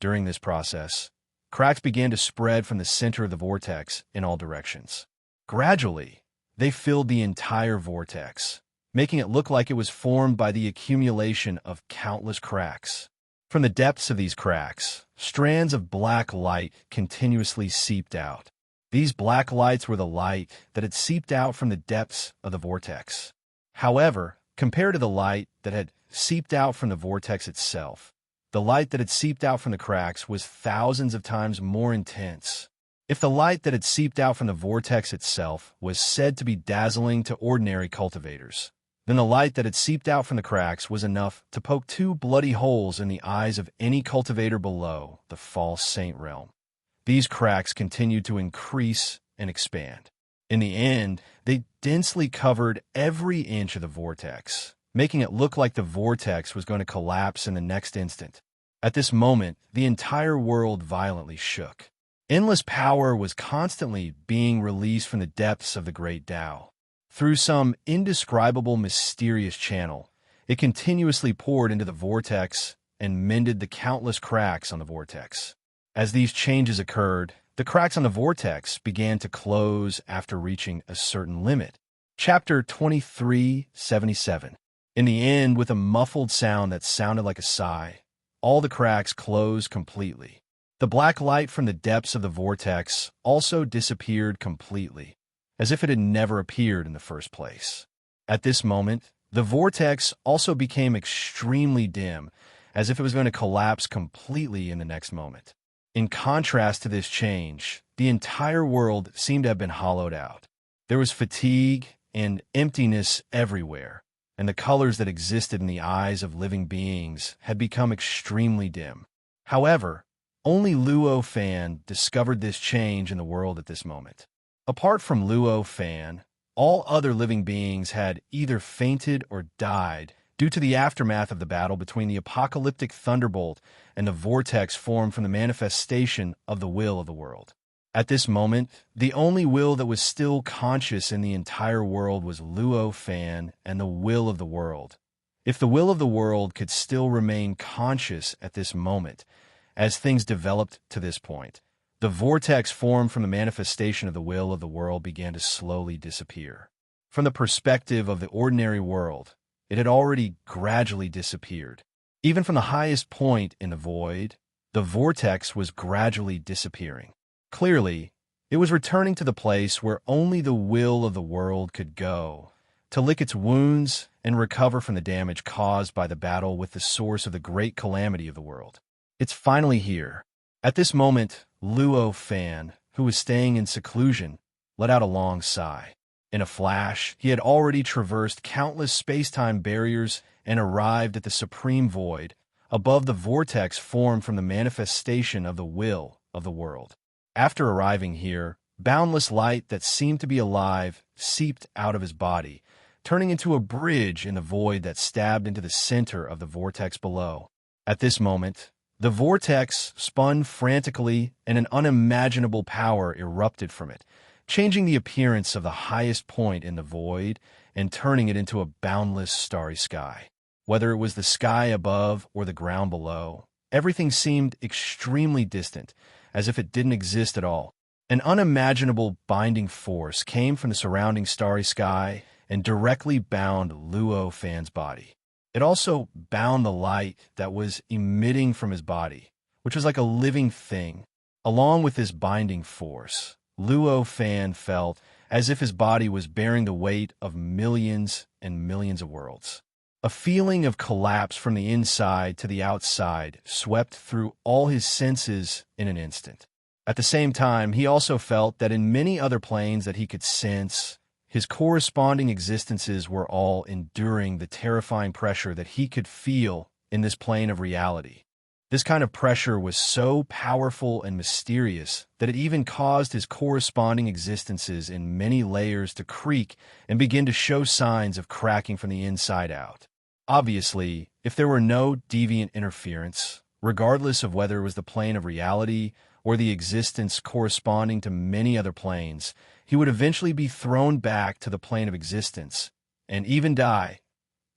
During this process, cracks began to spread from the center of the vortex in all directions. Gradually, they filled the entire vortex, making it look like it was formed by the accumulation of countless cracks. From the depths of these cracks, strands of black light continuously seeped out. These black lights were the light that had seeped out from the depths of the vortex. However, compared to the light that had seeped out from the vortex itself, the light that had seeped out from the cracks was thousands of times more intense. If the light that had seeped out from the vortex itself was said to be dazzling to ordinary cultivators, then the light that had seeped out from the cracks was enough to poke 2 bloody holes in the eyes of any cultivator below the false saint realm. These cracks continued to increase and expand. In the end, they densely covered every inch of the vortex, making it look like the vortex was going to collapse in the next instant. At this moment, the entire world violently shook. Endless power was constantly being released from the depths of the great Tao. Through some indescribable mysterious channel, it continuously poured into the vortex and mended the countless cracks on the vortex. As these changes occurred, the cracks on the vortex began to close after reaching a certain limit. Chapter 2377. In the end, with a muffled sound that sounded like a sigh, all the cracks closed completely. The black light from the depths of the vortex also disappeared completely, as if it had never appeared in the first place. At this moment, the vortex also became extremely dim, as if it was going to collapse completely in the next moment. In contrast to this change, the entire world seemed to have been hollowed out. There was fatigue and emptiness everywhere, and the colors that existed in the eyes of living beings had become extremely dim. However, only Luo Fan discovered this change in the world at this moment. Apart from Luo Fan, all other living beings had either fainted or died due to the aftermath of the battle between the apocalyptic thunderbolt and the vortex formed from the manifestation of the will of the world. At this moment, the only will that was still conscious in the entire world was Luo Fan and the will of the world. If the will of the world could still remain conscious at this moment, as things developed to this point, the vortex formed from the manifestation of the will of the world began to slowly disappear. From the perspective of the ordinary world, it had already gradually disappeared. Even from the highest point in the void, the vortex was gradually disappearing. Clearly, it was returning to the place where only the will of the world could go, to lick its wounds and recover from the damage caused by the battle with the source of the great calamity of the world. It's finally here. At this moment, Luo Fan, who was staying in seclusion, let out a long sigh. In a flash, he had already traversed countless space-time barriers and arrived at the supreme void, above the vortex formed from the manifestation of the will of the world. After arriving here, boundless light that seemed to be alive seeped out of his body, turning into a bridge in the void that stabbed into the center of the vortex below. At this moment, the vortex spun frantically and an unimaginable power erupted from it, changing the appearance of the highest point in the void and turning it into a boundless starry sky. Whether it was the sky above or the ground below, everything seemed extremely distant, as if it didn't exist at all. An unimaginable binding force came from the surrounding starry sky and directly bound Luo Fan's body. It also bound the light that was emitting from his body, which was like a living thing. Along with this binding force, Luo Fan felt as if his body was bearing the weight of millions and millions of worlds. A feeling of collapse from the inside to the outside swept through all his senses in an instant. At the same time, he also felt that in many other planes that he could sense, his corresponding existences were all enduring the terrifying pressure that he could feel in this plane of reality. This kind of pressure was so powerful and mysterious that it even caused his corresponding existences in many layers to creak and begin to show signs of cracking from the inside out. Obviously, if there were no deviant interference, regardless of whether it was the plane of reality or the existence corresponding to many other planes, he would eventually be thrown back to the plane of existence and even die.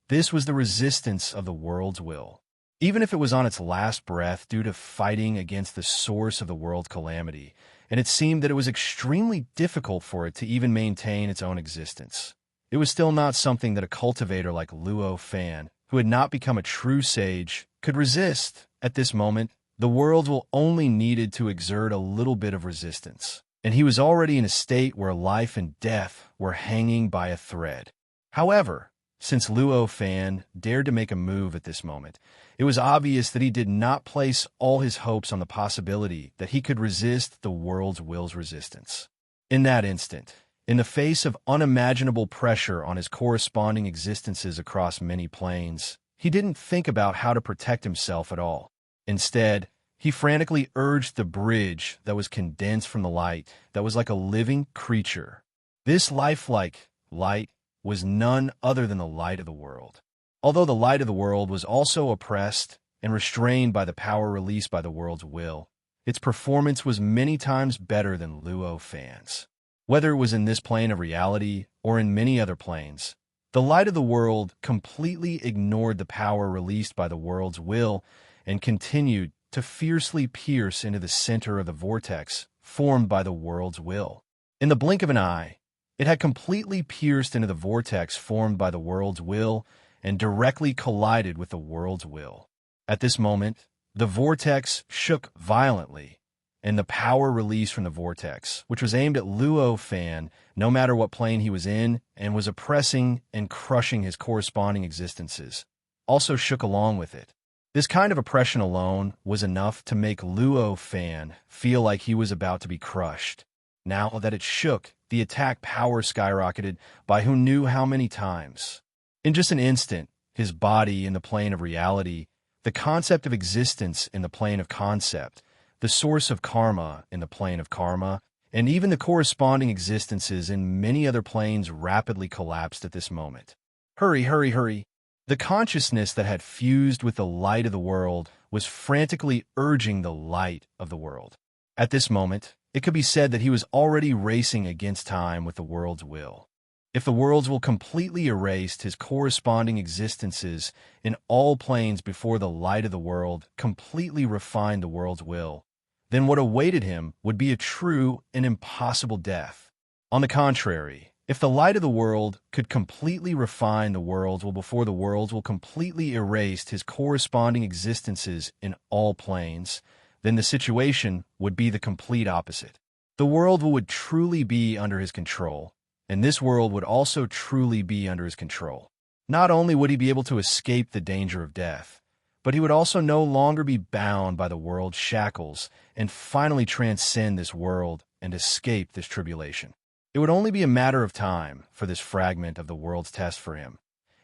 This was the resistance of the world's will. Even if it was on its last breath due to fighting against the source of the world's calamity, and it seemed that it was extremely difficult for it to even maintain its own existence. It was still not something that a cultivator like Luo Fan, who had not become a true sage, could resist. At this moment, the world will only needed to exert a little bit of resistance, and he was already in a state where life and death were hanging by a thread. However, since Luo Fan dared to make a move at this moment, it was obvious that he did not place all his hopes on the possibility that he could resist the world's will's resistance. In that instant, in the face of unimaginable pressure on his corresponding existences across many planes, he didn't think about how to protect himself at all. Instead, he frantically urged the bridge that was condensed from the light that was like a living creature. This lifelike light was none other than the light of the world. Although the light of the world was also oppressed and restrained by the power released by the world's will, its performance was many times better than Luo Fan's. Whether it was in this plane of reality or in many other planes, the light of the world completely ignored the power released by the world's will and continued to fiercely pierce into the center of the vortex formed by the world's will. In the blink of an eye, it had completely pierced into the vortex formed by the world's will and directly collided with the world's will. At this moment, the vortex shook violently, and the power released from the vortex, which was aimed at Luo Fan, no matter what plane he was in, and was oppressing and crushing his corresponding existences, also shook along with it. This kind of oppression alone was enough to make Luo Fan feel like he was about to be crushed. Now that it shook, the attack power skyrocketed by who knew how many times. In just an instant, his body in the plane of reality, the concept of existence in the plane of concept, the source of karma in the plane of karma, and even the corresponding existences in many other planes rapidly collapsed at this moment. Hurry, hurry, hurry. The consciousness that had fused with the light of the world was frantically urging the light of the world. At this moment, it could be said that he was already racing against time with the world's will. If the world's will completely erased his corresponding existences in all planes before the light of the world completely refined the world's will, then what awaited him would be a true and impossible death. On the contrary, if the light of the world could completely refine the world's will before the world's will completely erased his corresponding existences in all planes, then the situation would be the complete opposite. The world would truly be under his control, and this world would also truly be under his control. Not only would he be able to escape the danger of death, but he would also no longer be bound by the world's shackles and finally transcend this world and escape this tribulation. It would only be a matter of time for this fragment of the world's test for him.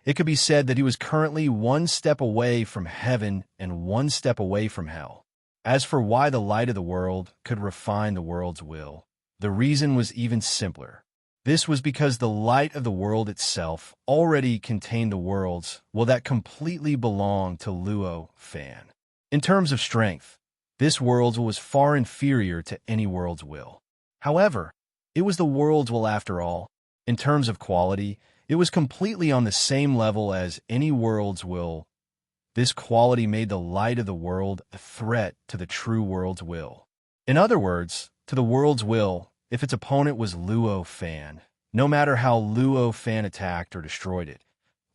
It could be said that he was currently one step away from heaven and one step away from hell. As for why the light of the world could refine the world's will, the reason was even simpler. This was because the light of the world itself already contained the world's will that completely belonged to Luo Fan. In terms of strength, this world's will was far inferior to any world's will. However, it was the world's will after all. In terms of quality, it was completely on the same level as any world's will. This quality made the light of the world a threat to the true world's will. In other words, to the world's will, if its opponent was Luo Fan, no matter how Luo Fan attacked or destroyed it,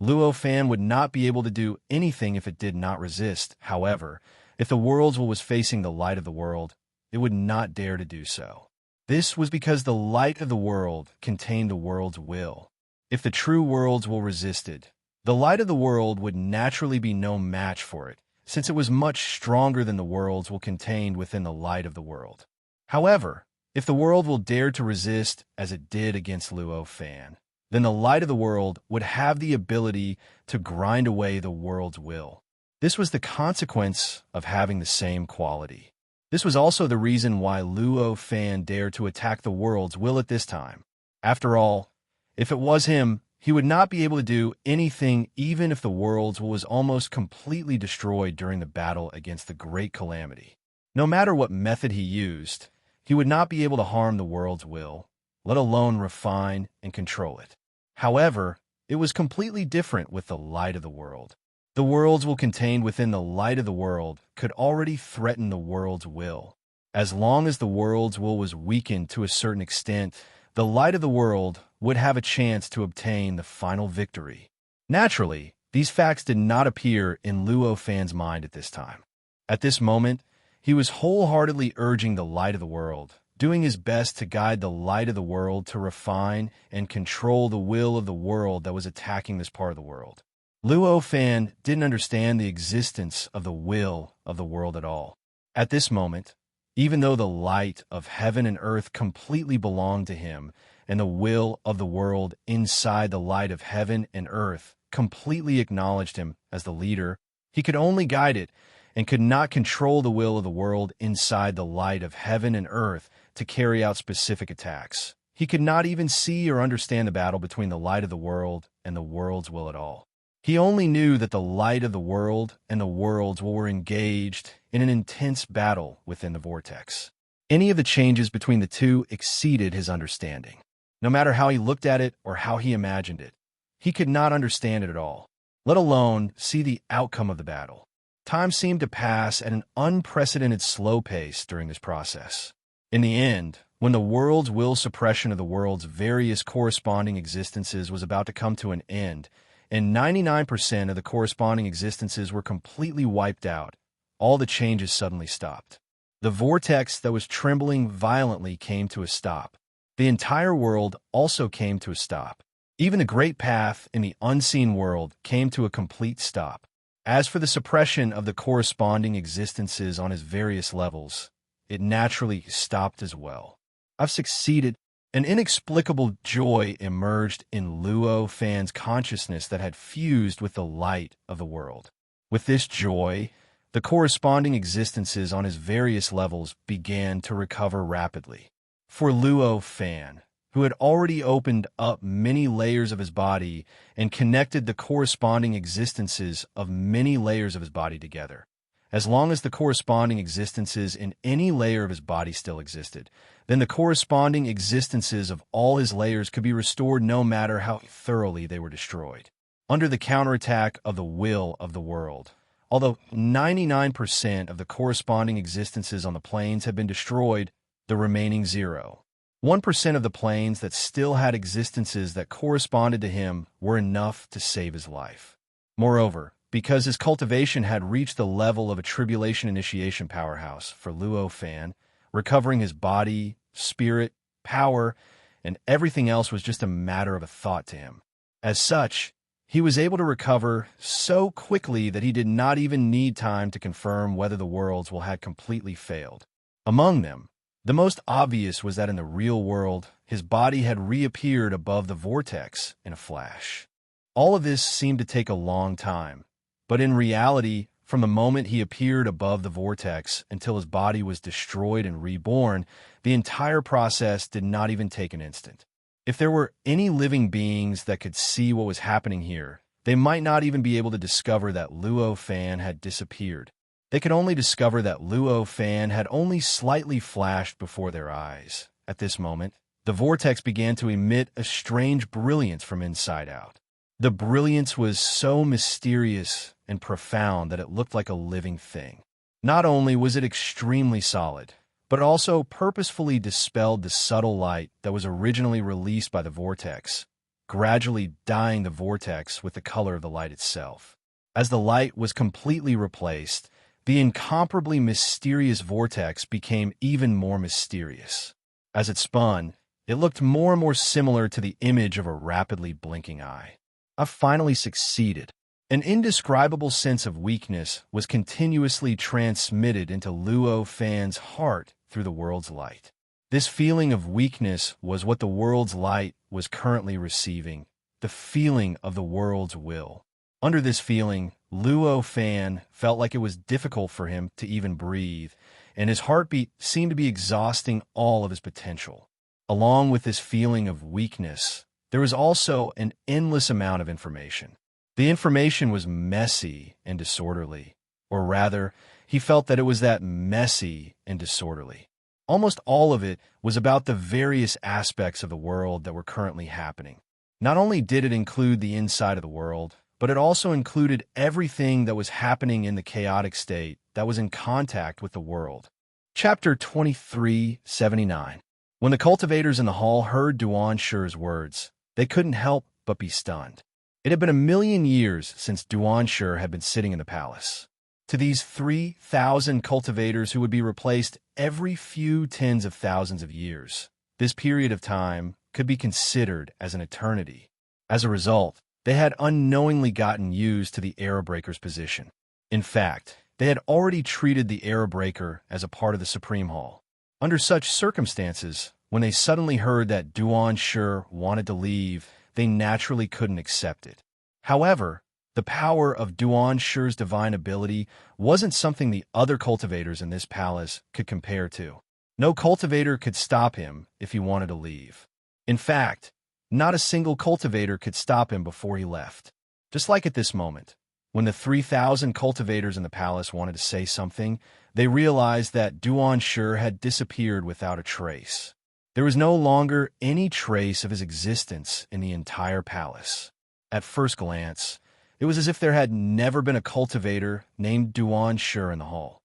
Luo Fan would not be able to do anything if it did not resist. However, if the world's will was facing the light of the world, it would not dare to do so. This was because the light of the world contained the world's will. If the true world's will resisted, the light of the world would naturally be no match for it, since it was much stronger than the world's will contained within the light of the world. However, if the world will dared to resist as it did against Luo Fan, then the light of the world would have the ability to grind away the world's will. This was the consequence of having the same quality. This was also the reason why Luo Fan dared to attack the world's will at this time. After all, if it was him, he would not be able to do anything even if the world's will was almost completely destroyed during the battle against the Great Calamity. No matter what method he used, he would not be able to harm the world's will, let alone refine and control it. However, it was completely different with the light of the world. The world's will contained within the light of the world could already threaten the world's will. As long as the world's will was weakened to a certain extent, the light of the world would have a chance to obtain the final victory. Naturally, these facts did not appear in Luo Fan's mind at this time. At this moment, he was wholeheartedly urging the light of the world, doing his best to guide the light of the world to refine and control the will of the world that was attacking this part of the world. Luo Fan didn't understand the existence of the will of the world at all. At this moment, even though the light of heaven and earth completely belonged to him, and the will of the world inside the light of heaven and earth completely acknowledged him as the leader, he could only guide it and could not control the will of the world inside the light of heaven and earth to carry out specific attacks. He could not even see or understand the battle between the light of the world and the world's will at all. He only knew that the light of the world and the world's will were engaged in an intense battle within the vortex. Any of the changes between the two exceeded his understanding. No matter how he looked at it or how he imagined it, he could not understand it at all, let alone see the outcome of the battle. Time seemed to pass at an unprecedented slow pace during this process. In the end, when the world's will suppression of the world's various corresponding existences was about to come to an end, and 99% of the corresponding existences were completely wiped out, all the changes suddenly stopped. The vortex that was trembling violently came to a stop. The entire world also came to a stop. Even the great path in the unseen world came to a complete stop. As for the suppression of the corresponding existences on its various levels, it naturally stopped as well. I've succeeded. An inexplicable joy emerged in Luo Fan's consciousness that had fused with the light of the world. With this joy, the corresponding existences on his various levels began to recover rapidly. For Luo Fan, who had already opened up many layers of his body and connected the corresponding existences of many layers of his body together, as long as the corresponding existences in any layer of his body still existed, then the corresponding existences of all his layers could be restored no matter how thoroughly they were destroyed. Under the counterattack of the will of the world, although 99% of the corresponding existences on the planes had been destroyed, the remaining 1% of the planes that still had existences that corresponded to him were enough to save his life. Moreover, because his cultivation had reached the level of a tribulation initiation powerhouse for Luo Fan, recovering his body, spirit, power, and everything else was just a matter of a thought to him. As such, he was able to recover so quickly that he did not even need time to confirm whether the world's will had completely failed. Among them, the most obvious was that in the real world, his body had reappeared above the vortex in a flash. All of this seemed to take a long time, but in reality, from the moment he appeared above the vortex until his body was destroyed and reborn, the entire process did not even take an instant. If there were any living beings that could see what was happening here, they might not even be able to discover that Luo Fan had disappeared. They could only discover that Luo Fan had only slightly flashed before their eyes. At this moment, the vortex began to emit a strange brilliance from inside out. The brilliance was so mysterious and profound that it looked like a living thing. Not only was it extremely solid, but it also purposefully dispelled the subtle light that was originally released by the vortex, gradually dyeing the vortex with the color of the light itself. As the light was completely replaced, the incomparably mysterious vortex became even more mysterious. As it spun, it looked more and more similar to the image of a rapidly blinking eye. I've finally succeeded. An indescribable sense of weakness was continuously transmitted into Luo Fan's heart through the world's light. This feeling of weakness was what the world's light was currently receiving, the feeling of the world's will. Under this feeling, Luo Fan felt like it was difficult for him to even breathe, and his heartbeat seemed to be exhausting all of his potential. Along with this feeling of weakness, there was also an endless amount of information. The information was messy and disorderly, or rather, he felt that it was that messy and disorderly. Almost all of it was about the various aspects of the world that were currently happening. Not only did it include the inside of the world, but it also included everything that was happening in the chaotic state that was in contact with the world. Chapter 2379. When the cultivators in the hall heard Duan Shi's words, they couldn't help but be stunned. It had been 1,000,000 years since Duan Shi had been sitting in the palace. To these 3,000 cultivators who would be replaced every few tens of thousands of years, this period of time could be considered as an eternity. As a result, they had unknowingly gotten used to the Era Breaker's position. In fact, they had already treated the Era Breaker as a part of the Supreme Hall. Under such circumstances, when they suddenly heard that Duan Shi wanted to leave, they naturally couldn't accept it. However, the power of Duan Shi's divine ability wasn't something the other cultivators in this palace could compare to. No cultivator could stop him if he wanted to leave. In fact, not a single cultivator could stop him before he left. Just like at this moment, when the 3,000 cultivators in the palace wanted to say something, they realized that Duan Shi had disappeared without a trace. There was no longer any trace of his existence in the entire palace. At first glance, it was as if there had never been a cultivator named Duan Shi in the hall.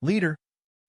Leader.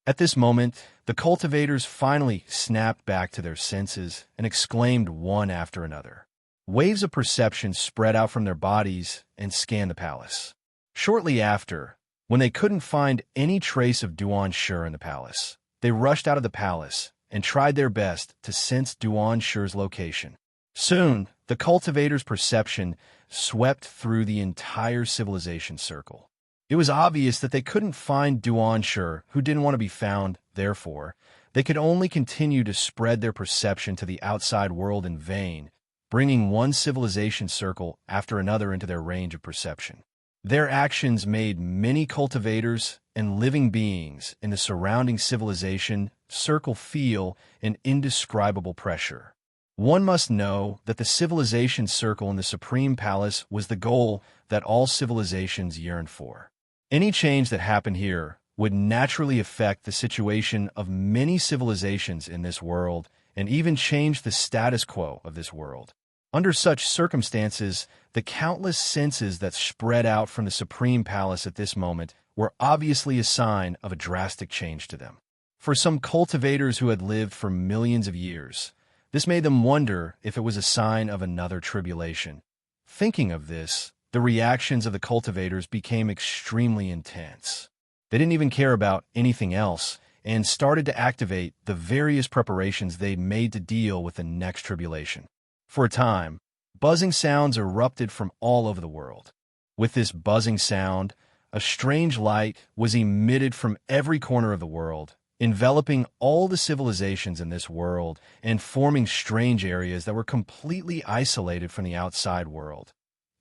At this moment, the cultivators finally snapped back to their senses and exclaimed one after another. Waves of perception spread out from their bodies and scanned the palace. Shortly after, when they couldn't find any trace of Duan Shi in the palace, they rushed out of the palace and tried their best to sense Duan Shi's location. Soon, the cultivators' perception swept through the entire civilization circle. It was obvious that they couldn't find Duan Shi, who didn't want to be found. Therefore, they could only continue to spread their perception to the outside world in vain, bringing one civilization circle after another into their range of perception. Their actions made many cultivators and living beings in the surrounding civilization circle feel an indescribable pressure. One must know that the civilization circle in the Supreme Palace was the goal that all civilizations yearned for. Any change that happened here would naturally affect the situation of many civilizations in this world and even change the status quo of this world. Under such circumstances, the countless senses that spread out from the Supreme Palace at this moment were obviously a sign of a drastic change to them. For some cultivators who had lived for millions of years, this made them wonder if it was a sign of another tribulation. Thinking of this, the reactions of the cultivators became extremely intense. They didn't even care about anything else and started to activate the various preparations they'd made to deal with the next tribulation. For a time, buzzing sounds erupted from all over the world. With this buzzing sound, a strange light was emitted from every corner of the world, enveloping all the civilizations in this world and forming strange areas that were completely isolated from the outside world.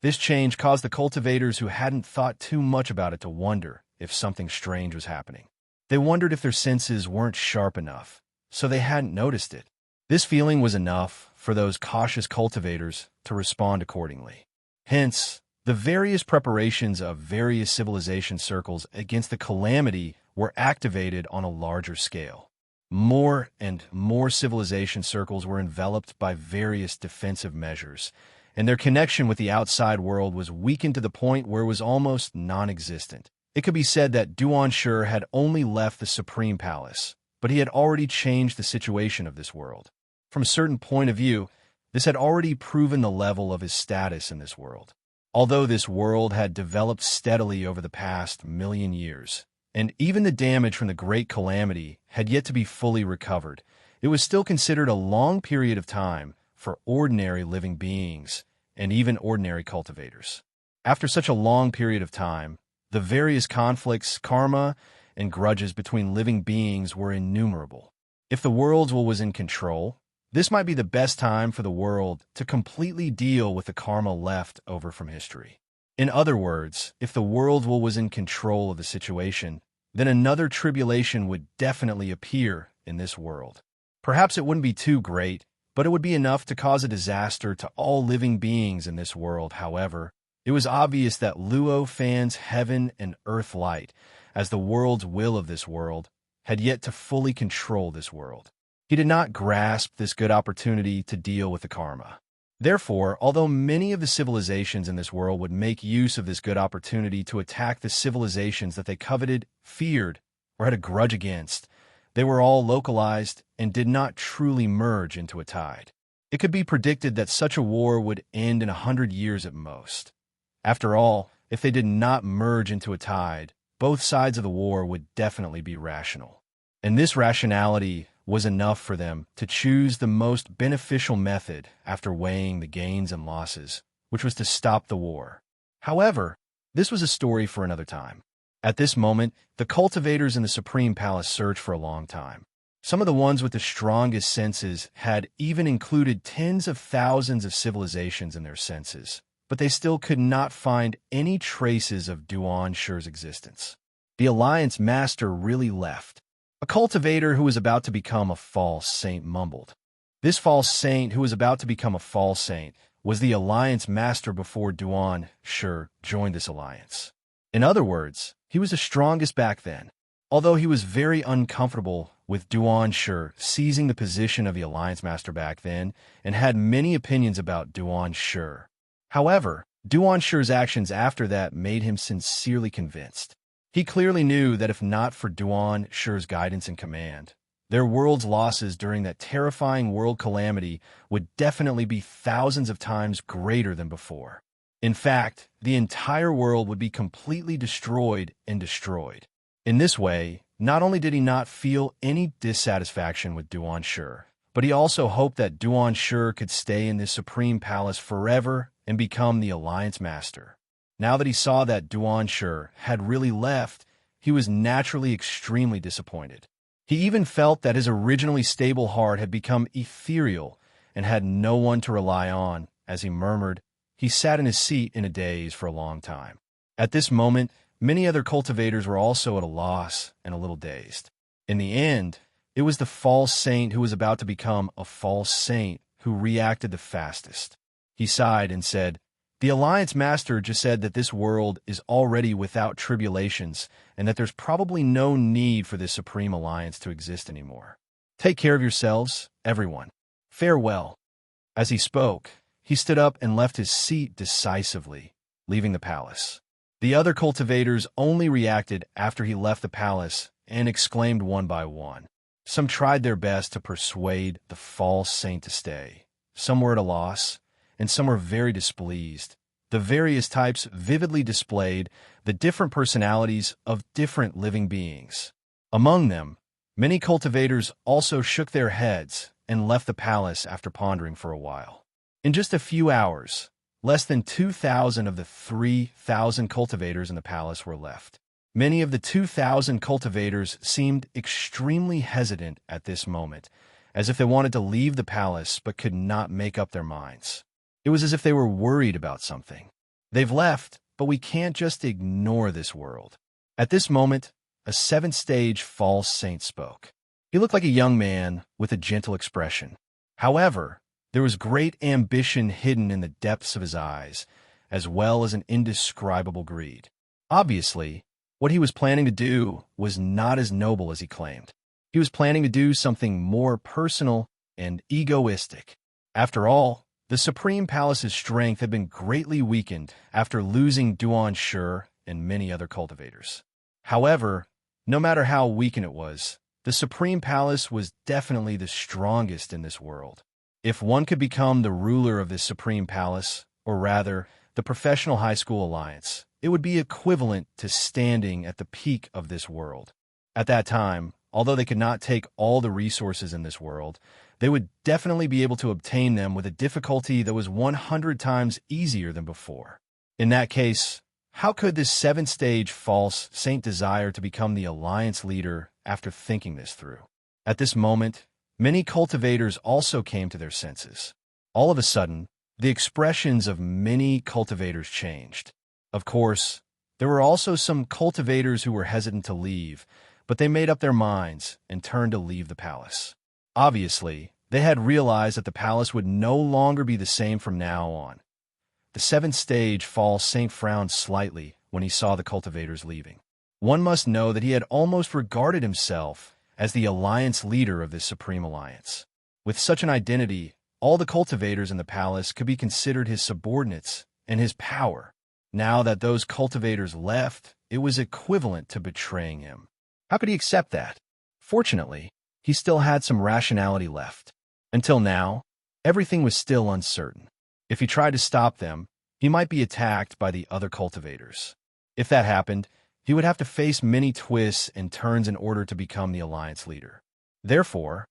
This change caused the cultivators who hadn't thought too much about it to wonder if something strange was happening. They wondered if their senses weren't sharp enough, so they hadn't noticed it. This feeling was enough for those cautious cultivators to respond accordingly. Hence, the various preparations of various civilization circles against the calamity were activated on a larger scale. More and more civilization circles were enveloped by various defensive measures, and their connection with the outside world was weakened to the point where it was almost non-existent. It could be said that Duan Shi had only left the Supreme Palace, but he had already changed the situation of this world. From a certain point of view, this had already proven the level of his status in this world. Although this world had developed steadily over the past 1,000,000 years, and even the damage from the Great Calamity had yet to be fully recovered, it was still considered a long period of time for ordinary living beings and even ordinary cultivators. After such a long period of time, the various conflicts, karma, and grudges between living beings were innumerable. If the world's will was in control, this might be the best time for the world to completely deal with the karma left over from history. In other words, if the world was in control of the situation, then another tribulation would definitely appear in this world. Perhaps it wouldn't be too great, but it would be enough to cause a disaster to all living beings in this world. However, it was obvious that Luo Fan's heaven and earth light, as the world's will of this world, had yet to fully control this world. He did not grasp this good opportunity to deal with the karma. Therefore, although many of the civilizations in this world would make use of this good opportunity to attack the civilizations that they coveted, feared, or had a grudge against, they were all localized and did not truly merge into a tide. It could be predicted that such a war would end in 100 years at most. After all, if they did not merge into a tide, both sides of the war would definitely be rational. And this rationality was enough for them to choose the most beneficial method after weighing the gains and losses, which was to stop the war. However, this was a story for another time. At this moment, the cultivators in the Supreme Palace searched for a long time. Some of the ones with the strongest senses had even included tens of thousands of civilizations in their senses, but they still could not find any traces of Duan Shi's existence. The Alliance Master really left. A cultivator who was about to become a false saint mumbled. This false saint who was about to become a false saint was the Alliance Master before Duan Shi joined this alliance. In other words, he was the strongest back then. Although he was very uncomfortable with Duan Shi seizing the position of the Alliance Master back then and had many opinions about Duan Shi. However, Duan Shi's actions after that made him sincerely convinced. He clearly knew that if not for Duan Shi's guidance and command, their world's losses during that terrifying world calamity would definitely be thousands of times greater than before. In fact, the entire world would be completely destroyed and destroyed. In this way, not only did he not feel any dissatisfaction with Duan Shi, but he also hoped that Duan Shi could stay in this Supreme Palace forever and become the Alliance Master. Now that he saw that Duan Shi had really left, he was naturally extremely disappointed. He even felt that his originally stable heart had become ethereal and had no one to rely on. As he murmured, he sat in his seat in a daze for a long time. At this moment, many other cultivators were also at a loss and a little dazed. In the end, it was the false saint who was about to become a false saint who reacted the fastest. He sighed and said, "The Alliance Master just said that this world is already without tribulations and that there's probably no need for this Supreme Alliance to exist anymore. Take care of yourselves, everyone. Farewell." As he spoke, he stood up and left his seat decisively, leaving the palace. The other cultivators only reacted after he left the palace and exclaimed one by one. Some tried their best to persuade the false saint to stay. Some were at a loss, and some were very displeased. The various types vividly displayed the different personalities of different living beings. Among them, many cultivators also shook their heads and left the palace after pondering for a while. In just a few hours, less than 2,000 of the 3,000 cultivators in the palace were left. Many of the 2,000 cultivators seemed extremely hesitant at this moment, as if they wanted to leave the palace but could not make up their minds. It was as if they were worried about something. They've left, but we can't just ignore this world. At this moment, a seventh-stage false saint spoke. He looked like a young man with a gentle expression. However, there was great ambition hidden in the depths of his eyes, as well as an indescribable greed. Obviously, what he was planning to do was not as noble as he claimed. He was planning to do something more personal and egoistic. After all, the Supreme Palace's strength had been greatly weakened after losing Duan Shi and many other cultivators. However, no matter how weakened it was, the Supreme Palace was definitely the strongest in this world. If one could become the ruler of this Supreme Palace, or rather, the Professional High School Alliance, it would be equivalent to standing at the peak of this world. At that time, although they could not take all the resources in this world, they would definitely be able to obtain them with a difficulty that was 100 times easier than before. In that case, how could this seventh-stage false saint desire to become the alliance leader after thinking this through? At this moment, many cultivators also came to their senses. All of a sudden, the expressions of many cultivators changed. Of course, there were also some cultivators who were hesitant to leave, but they made up their minds and turned to leave the palace. Obviously, they had realized that the palace would no longer be the same from now on. The seventh stage False Saint frowned slightly when he saw the cultivators leaving. One must know that he had almost regarded himself as the alliance leader of this supreme alliance. With such an identity, all the cultivators in the palace could be considered his subordinates and his power. Now that those cultivators left, it was equivalent to betraying him. How could he accept that? Fortunately, he still had some rationality left. Until now, everything was still uncertain. If he tried to stop them, he might be attacked by the other cultivators. If that happened, he would have to face many twists and turns in order to become the alliance leader. Therefore,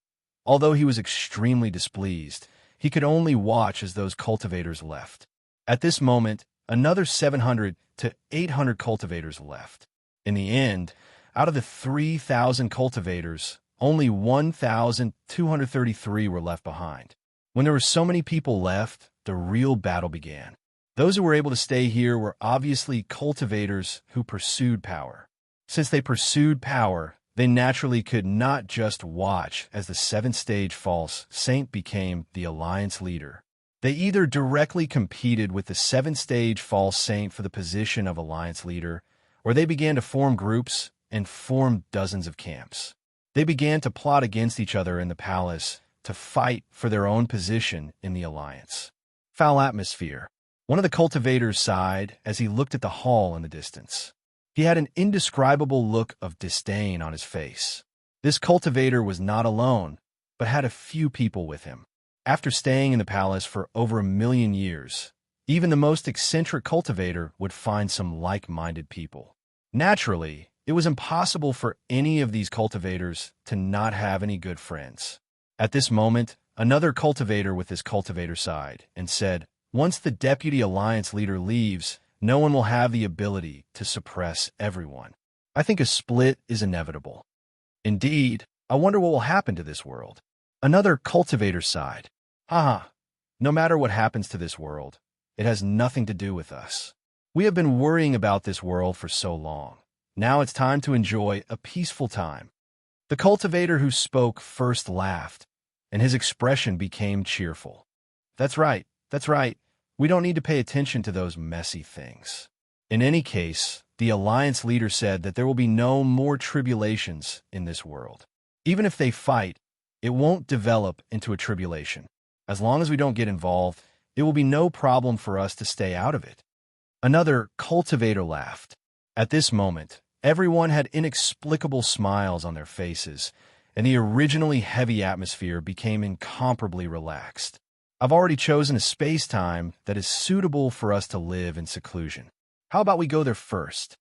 although he was extremely displeased, he could only watch as those cultivators left. At this moment, another 700 to 800 cultivators left. In the end, out of the 3,000 cultivators, only 1,233 were left behind. When there were so many people left, the real battle began. Those who were able to stay here were obviously cultivators who pursued power. Since they pursued power, they naturally could not just watch as the seventh stage False Saint became the alliance leader. They either directly competed with the seventh stage False Saint for the position of alliance leader, or they began to form groups and form dozens of camps. They began to plot against each other in the palace to fight for their own position in the alliance. Foul atmosphere. One of the cultivators sighed as he looked at the hall in the distance. He had an indescribable look of disdain on his face. This cultivator was not alone, but had a few people with him. After staying in the palace for over 1,000,000 years, even the most eccentric cultivator would find some like-minded people. Naturally, it was impossible for any of these cultivators to not have any good friends. At this moment, another cultivator with his cultivator sighed and said, "Once the deputy alliance leader leaves, no one will have the ability to suppress everyone. I think a split is inevitable. Indeed, I wonder what will happen to this world." Another cultivator sighed. "Haha, no matter what happens to this world, it has nothing to do with us. We have been worrying about this world for so long. Now it's time to enjoy a peaceful time." The cultivator who spoke first laughed, and his expression became cheerful. That's right. We don't need to pay attention to those messy things." In any case, the alliance leader said that there will be no more tribulations in this world. Even if they fight, it won't develop into a tribulation. As long as we don't get involved, it will be no problem for us to stay out of it. Another cultivator laughed. At this moment, everyone had inexplicable smiles on their faces, and the originally heavy atmosphere became incomparably relaxed. I've already chosen a space-time that is suitable for us to live in seclusion. How about we go there first?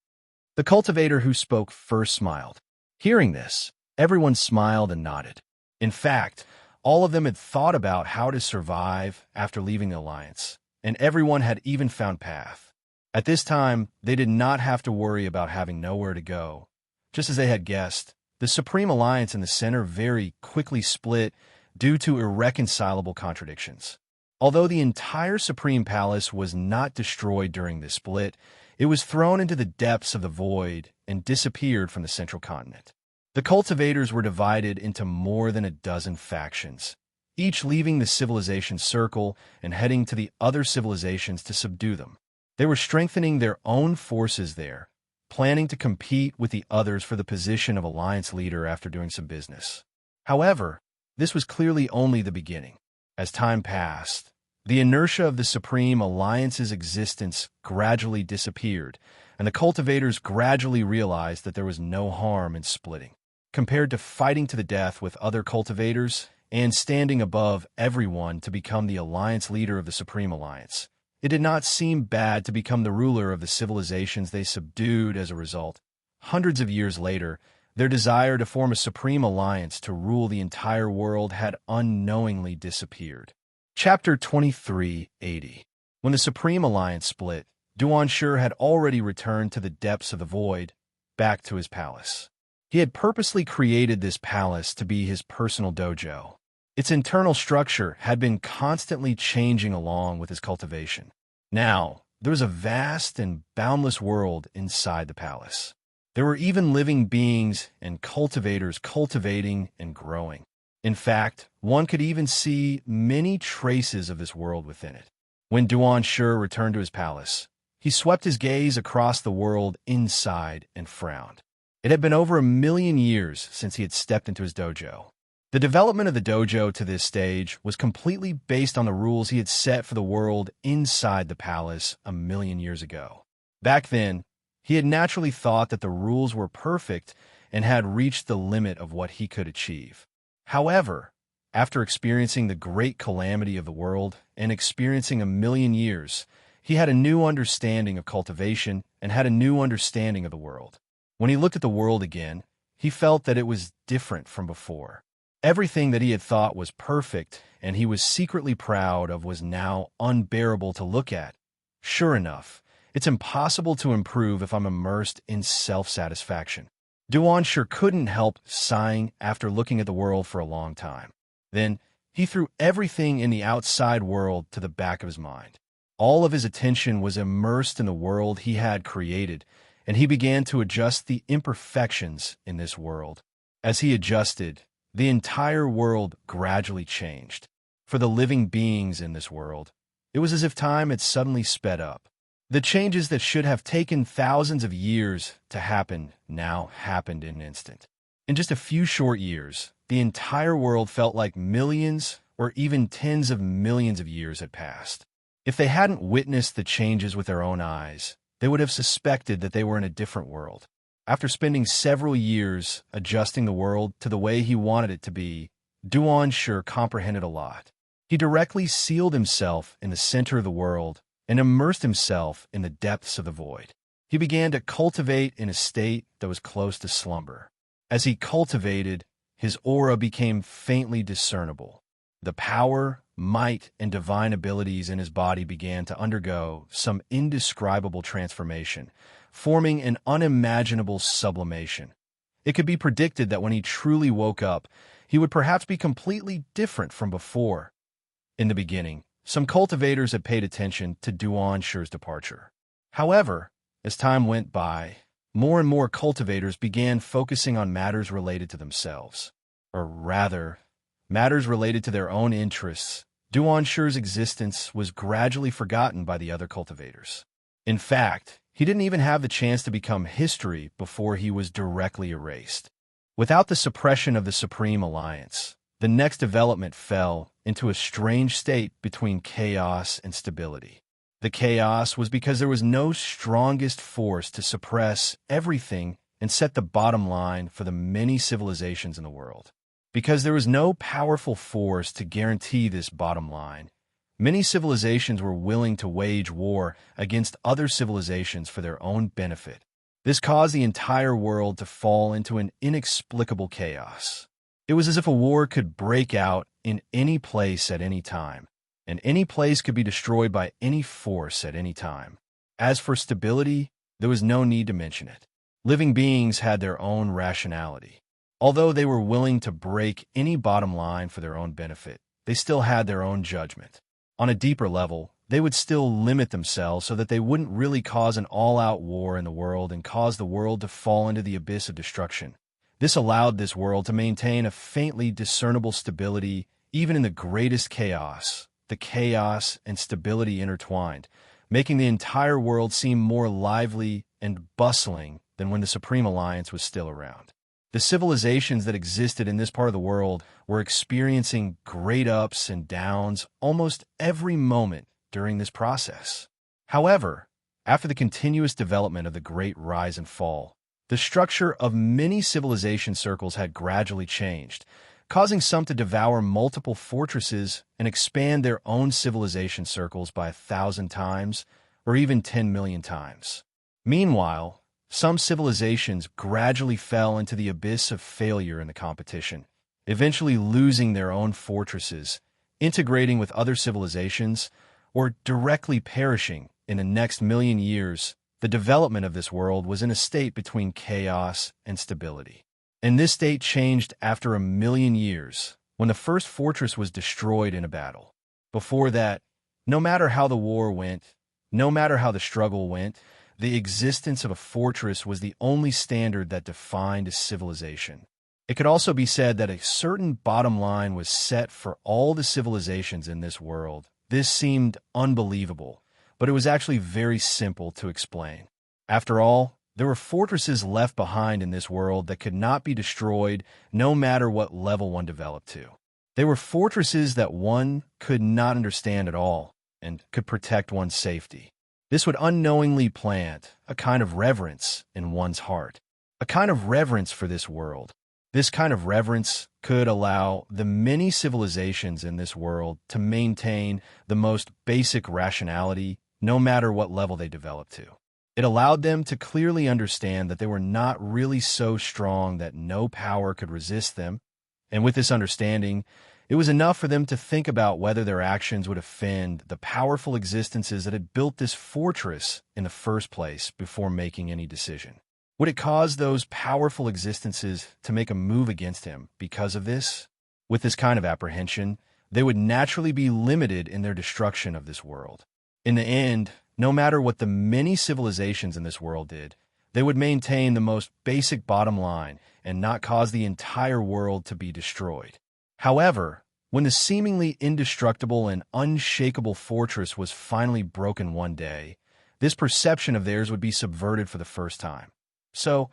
The cultivator who spoke first smiled. Hearing this, everyone smiled and nodded. In fact, all of them had thought about how to survive after leaving the alliance, and everyone had even found path. At this time, they did not have to worry about having nowhere to go. Just as they had guessed, the Supreme Alliance in the center very quickly split due to irreconcilable contradictions. Although the entire Supreme Palace was not destroyed during this split, it was thrown into the depths of the void and disappeared from the central continent. The cultivators were divided into more than a dozen factions, each leaving the civilization circle and heading to the other civilizations to subdue them. They were strengthening their own forces there, planning to compete with the others for the position of alliance leader after doing some business. However, this was clearly only the beginning. As time passed, the inertia of the Supreme Alliance's existence gradually disappeared, and the cultivators gradually realized that there was no harm in splitting. Compared to fighting to the death with other cultivators and standing above everyone to become the alliance leader of the Supreme Alliance, it did not seem bad to become the ruler of the civilizations they subdued as a result. Hundreds of years later, their desire to form a supreme alliance to rule the entire world had unknowingly disappeared. Chapter 2380. When the Supreme Alliance split, Duanshur had already returned to the depths of the void, back to his palace. He had purposely created this palace to be his personal dojo. Its internal structure had been constantly changing along with his cultivation. Now, there was a vast and boundless world inside the palace. There were even living beings and cultivators cultivating and growing. In fact, one could even see many traces of this world within it. When Duan Shur returned to his palace, he swept his gaze across the world inside and frowned. It had been over 1,000,000 years since he had stepped into his dojo. The development of the dojo to this stage was completely based on the rules he had set for the world inside the palace 1,000,000 years ago. Back then, he had naturally thought that the rules were perfect and had reached the limit of what he could achieve. However, after experiencing the great calamity of the world and experiencing 1,000,000 years, he had a new understanding of cultivation and had a new understanding of the world. When he looked at the world again, he felt that it was different from before. Everything that he had thought was perfect and he was secretly proud of was now unbearable to look at. Sure enough, it's impossible to improve if I'm immersed in self-satisfaction. Duan sure couldn't help sighing after looking at the world for a long time. Then, he threw everything in the outside world to the back of his mind. All of his attention was immersed in the world he had created, and he began to adjust the imperfections in this world. As he adjusted, the entire world gradually changed. For the living beings in this world, it was as if time had suddenly sped up. The changes that should have taken thousands of years to happen now happened in an instant. In just a few short years, the entire world felt like millions or even tens of millions of years had passed. If they hadn't witnessed the changes with their own eyes, they would have suspected that they were in a different world. After spending several years adjusting the world to the way he wanted it to be, Duan sure comprehended a lot. He directly sealed himself in the center of the world and immersed himself in the depths of the void. He began to cultivate in a state that was close to slumber. As he cultivated, his aura became faintly discernible. The power, might, and divine abilities in his body began to undergo some indescribable transformation, forming an unimaginable sublimation. It could be predicted that when he truly woke up, he would perhaps be completely different from before. In the beginning, some cultivators had paid attention to Duan Shur's departure. However, as time went by, more and more cultivators began focusing on matters related to themselves. Or rather, matters related to their own interests. Duan Shur's existence was gradually forgotten by the other cultivators. In fact, he didn't even have the chance to become history before he was directly erased. Without the suppression of the Supreme Alliance, the next development fell into a strange state between chaos and stability. The chaos was because there was no strongest force to suppress everything and set the bottom line for the many civilizations in the world. Because there was no powerful force to guarantee this bottom line, many civilizations were willing to wage war against other civilizations for their own benefit. This caused the entire world to fall into an inexplicable chaos. It was as if a war could break out in any place at any time, and any place could be destroyed by any force at any time. As for stability, there was no need to mention it. Living beings had their own rationality. Although they were willing to break any bottom line for their own benefit, they still had their own judgment. On a deeper level, they would still limit themselves so that they wouldn't really cause an all-out war in the world and cause the world to fall into the abyss of destruction. This allowed this world to maintain a faintly discernible stability even in the greatest chaos. The chaos and stability intertwined, making the entire world seem more lively and bustling than when the Supreme Alliance was still around. The civilizations that existed in this part of the world were experiencing great ups and downs almost every moment during this process. However, after the continuous development of the Great Rise and Fall, the structure of many civilization circles had gradually changed, causing some to devour multiple fortresses and expand their own civilization circles by 1,000 times or even 10 million times. Meanwhile, some civilizations gradually fell into the abyss of failure in the competition, eventually losing their own fortresses, integrating with other civilizations, or directly perishing in the next 1,000,000 years. The development of this world was in a state between chaos and stability. And this state changed after 1,000,000 years, when the first fortress was destroyed in a battle. Before that, no matter how the war went, No matter how the struggle went, the existence of a fortress was the only standard that defined a civilization. It could also be said that a certain bottom line was set for all the civilizations in this world. This seemed unbelievable, but it was actually very simple to explain. After all, there were fortresses left behind in this world that could not be destroyed no matter what level one developed to. They were fortresses that one could not understand at all and could protect one's safety. This would unknowingly plant a kind of reverence in one's heart, a kind of reverence for this world. This kind of reverence could allow the many civilizations in this world to maintain the most basic rationality no matter what level they developed to. It allowed them to clearly understand that they were not really so strong that no power could resist them, and with this understanding, it was enough for them to think about whether their actions would offend the powerful existences that had built this fortress in the first place before making any decision. Would it cause those powerful existences to make a move against him because of this? With this kind of apprehension, they would naturally be limited in their destruction of this world. In the end, no matter what the many civilizations in this world did, they would maintain the most basic bottom line and not cause the entire world to be destroyed. However, when the seemingly indestructible and unshakable fortress was finally broken one day, this perception of theirs would be subverted for the first time. So,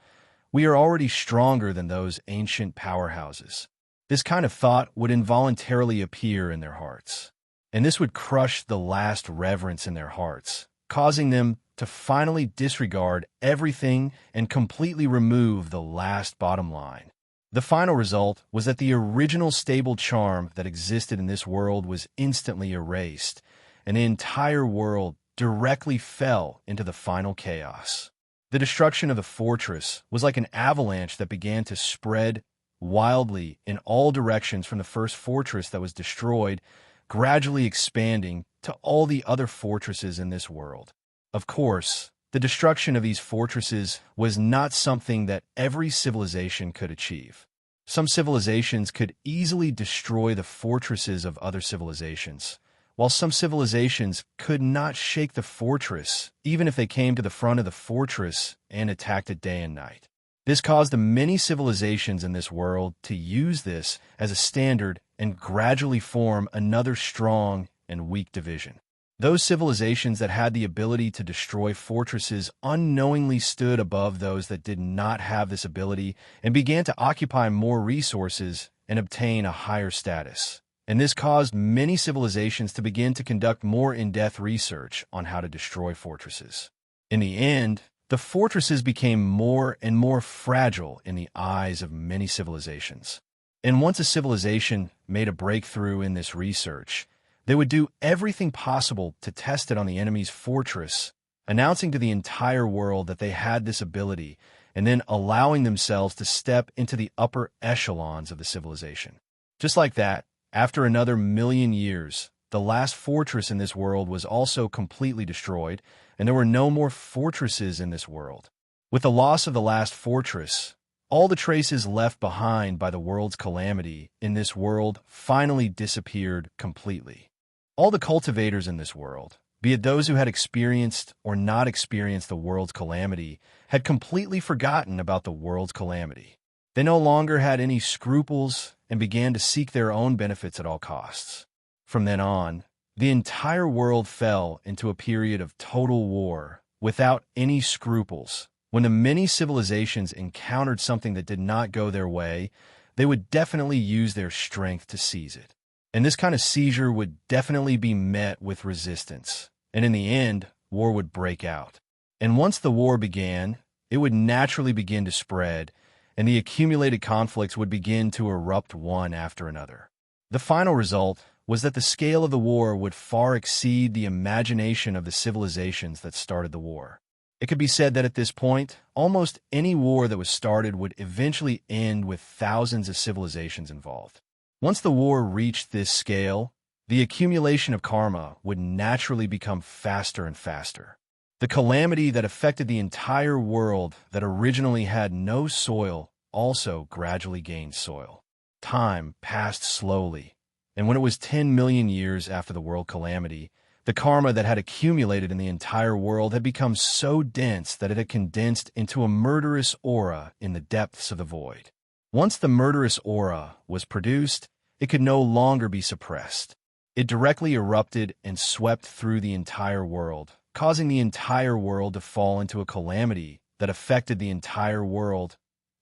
we are already stronger than those ancient powerhouses. This kind of thought would involuntarily appear in their hearts, and this would crush the last reverence in their hearts, causing them to finally disregard everything and completely remove the last bottom line. The final result was that the original stable charm that existed in this world was instantly erased, and the entire world directly fell into the final chaos. The destruction of the fortress was like an avalanche that began to spread wildly in all directions from the first fortress that was destroyed, gradually expanding to all the other fortresses in this world. Of course, the destruction of these fortresses was not something that every civilization could achieve. Some civilizations could easily destroy the fortresses of other civilizations, while some civilizations could not shake the fortress, even if they came to the front of the fortress and attacked it day and night. This caused the many civilizations in this world to use this as a standard and gradually form another strong and weak division. Those civilizations that had the ability to destroy fortresses unknowingly stood above those that did not have this ability and began to occupy more resources and obtain a higher status. And this caused many civilizations to begin to conduct more in-depth research on how to destroy fortresses. In the end, the fortresses became more and more fragile in the eyes of many civilizations. And once a civilization made a breakthrough in this research, they would do everything possible to test it on the enemy's fortress, announcing to the entire world that they had this ability, and then allowing themselves to step into the upper echelons of the civilization. Just like that, after another 1,000,000 years, the last fortress in this world was also completely destroyed, and there were no more fortresses in this world. With the loss of the last fortress, all the traces left behind by the world's calamity in this world finally disappeared completely. All the cultivators in this world, be it those who had experienced or not experienced the world's calamity, had completely forgotten about the world's calamity. They no longer had any scruples and began to seek their own benefits at all costs. From then on, the entire world fell into a period of total war without any scruples. When the many civilizations encountered something that did not go their way, they would definitely use their strength to seize it. And this kind of seizure would definitely be met with resistance. And in the end, war would break out. And once the war began, it would naturally begin to spread, and the accumulated conflicts would begin to erupt one after another. The final result was that the scale of the war would far exceed the imagination of the civilizations that started the war. It could be said that at this point, almost any war that was started would eventually end with thousands of civilizations involved. Once the war reached this scale, the accumulation of karma would naturally become faster and faster. The calamity that affected the entire world that originally had no soil also gradually gained soil. Time passed slowly, and when it was 10 million years after the world calamity, The karma that had accumulated in the entire world had become so dense that it had condensed into a murderous aura in the depths of the void. Once the murderous aura was produced, it could no longer be suppressed. It directly erupted and swept through the entire world, causing the entire world to fall into a calamity that affected the entire world.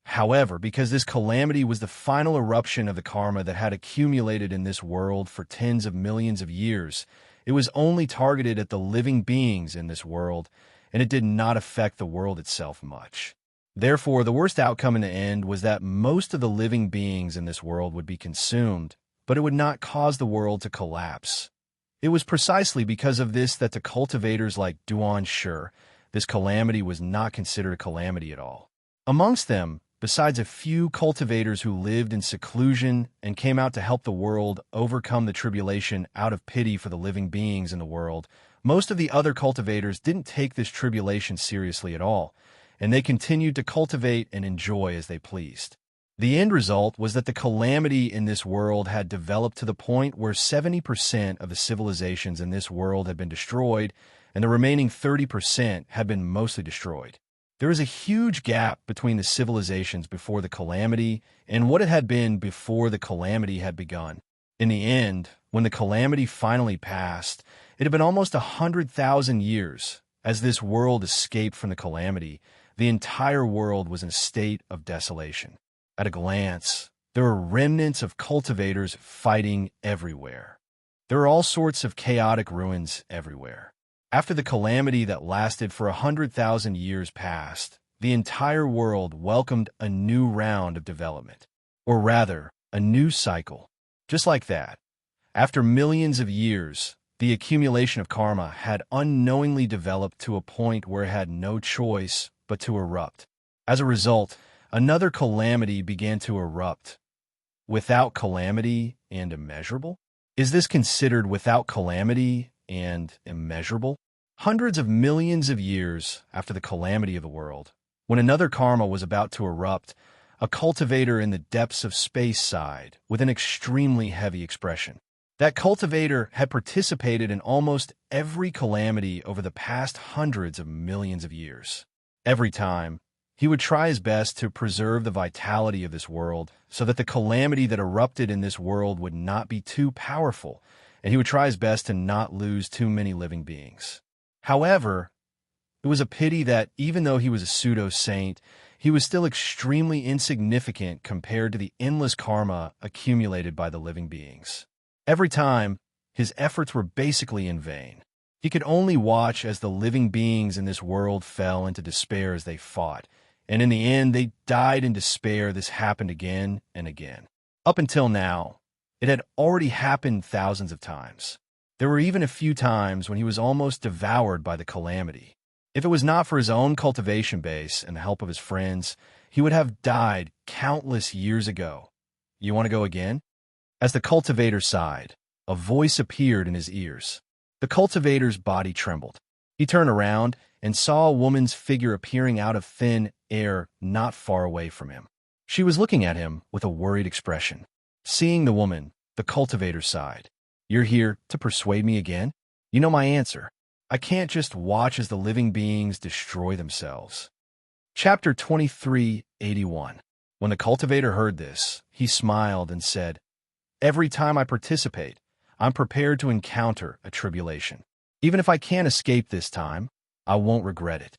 However, because this calamity was the final eruption of the karma that had accumulated in this world for tens of millions of years, it was only targeted at the living beings in this world, and it did not affect the world itself much. Therefore, the worst outcome in the end was that most of the living beings in this world would be consumed, but it would not cause the world to collapse. It was precisely because of this that to cultivators like Duan Shi, this calamity was not considered a calamity at all. Amongst them, besides a few cultivators who lived in seclusion and came out to help the world overcome the tribulation out of pity for the living beings in the world, most of the other cultivators didn't take this tribulation seriously at all, and they continued to cultivate and enjoy as they pleased. The end result was that the calamity in this world had developed to the point where 70% of the civilizations in this world had been destroyed, and the remaining 30% had been mostly destroyed. There is a huge gap between the civilizations before the calamity and what it had been before the calamity had begun. In the end, when the calamity finally passed, it had been almost 100,000 years. As this world escaped from the calamity, the entire world was in a state of desolation. At a glance, there were remnants of cultivators fighting everywhere. There were all sorts of chaotic ruins everywhere. After the calamity that lasted for 100,000 years passed, the entire world welcomed a new round of development. Or rather, a new cycle. Just like that, after millions of years, the accumulation of karma had unknowingly developed to a point where it had no choice but to erupt. As a result, another calamity began to erupt. Without calamity and immeasurable? Is this considered without calamity and immeasurable? Hundreds of millions of years after the calamity of the world, when another karma was about to erupt, a cultivator in the depths of space sighed with an extremely heavy expression. That cultivator had participated in almost every calamity over the past hundreds of millions of years. Every time, he would try his best to preserve the vitality of this world so that the calamity that erupted in this world would not be too powerful, and he would try his best to not lose too many living beings. However, it was a pity that even though he was a pseudo-saint, he was still extremely insignificant compared to the endless karma accumulated by the living beings. Every time, his efforts were basically in vain. He could only watch as the living beings in this world fell into despair as they fought, and in the end they died in despair. This happened again and again. Up until now, it had already happened thousands of times. There were even a few times when he was almost devoured by the calamity. If it was not for his own cultivation base and the help of his friends, he would have died countless years ago. You want to go again? As the cultivator sighed, a voice appeared in his ears. The cultivator's body trembled. He turned around and saw a woman's figure appearing out of thin air not far away from him. She was looking at him with a worried expression. Seeing the woman, the cultivator sighed. "You're here to persuade me again? You know my answer. I can't just watch as the living beings destroy themselves." Chapter 2381. When the cultivator heard this, he smiled and said, "Every time I participate, I'm prepared to encounter a tribulation. Even if I can't escape this time, I won't regret it."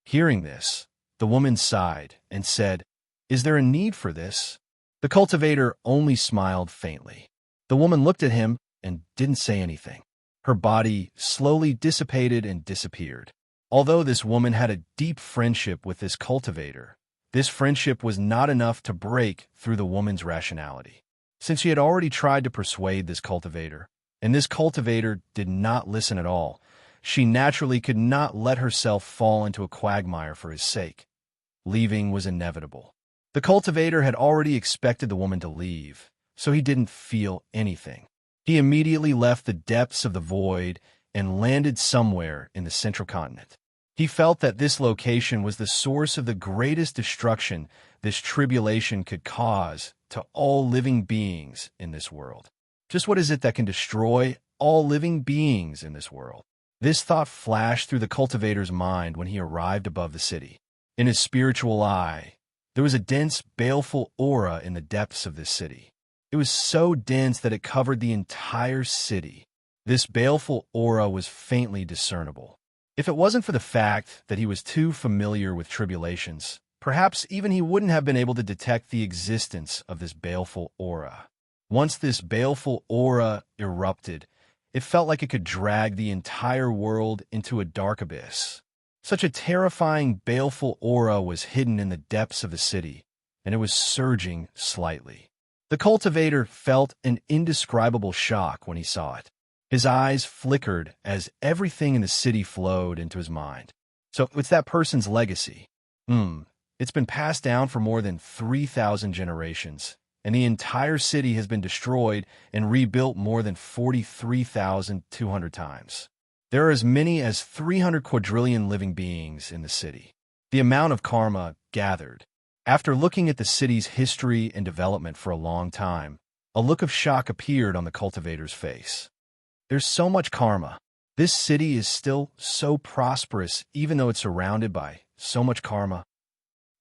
Hearing this, the woman sighed and said, "Is there a need for this?" The cultivator only smiled faintly. The woman looked at him and didn't say anything. Her body slowly dissipated and disappeared. Although this woman had a deep friendship with this cultivator, this friendship was not enough to break through the woman's rationality. Since she had already tried to persuade this cultivator, and this cultivator did not listen at all, she naturally could not let herself fall into a quagmire for his sake. Leaving was inevitable. The cultivator had already expected the woman to leave, so he didn't feel anything. He immediately left the depths of the void and landed somewhere in the central continent. He felt that this location was the source of the greatest destruction this tribulation could cause to all living beings in this world. Just what is it that can destroy all living beings in this world. This thought flashed through the cultivator's mind when he arrived above the city. In his spiritual eye, there was a dense, baleful aura in the depths of this city. It was so dense that it covered the entire city. This baleful aura was faintly discernible. If it wasn't for the fact that he was too familiar with tribulations, perhaps even he wouldn't have been able to detect the existence of this baleful aura. Once this baleful aura erupted, it felt like it could drag the entire world into a dark abyss. Such a terrifying, baleful aura was hidden in the depths of the city, and it was surging slightly. The cultivator felt an indescribable shock when he saw it. His eyes flickered as everything in the city flowed into his mind. So it's that person's legacy. It's been passed down for more than 3,000 generations, and the entire city has been destroyed and rebuilt more than 43,200 times. There are as many as 300 quadrillion living beings in the city. The amount of karma gathered. After looking at the city's history and development for a long time, a look of shock appeared on the cultivator's face. There's so much karma. This city is still so prosperous even though it's surrounded by so much karma.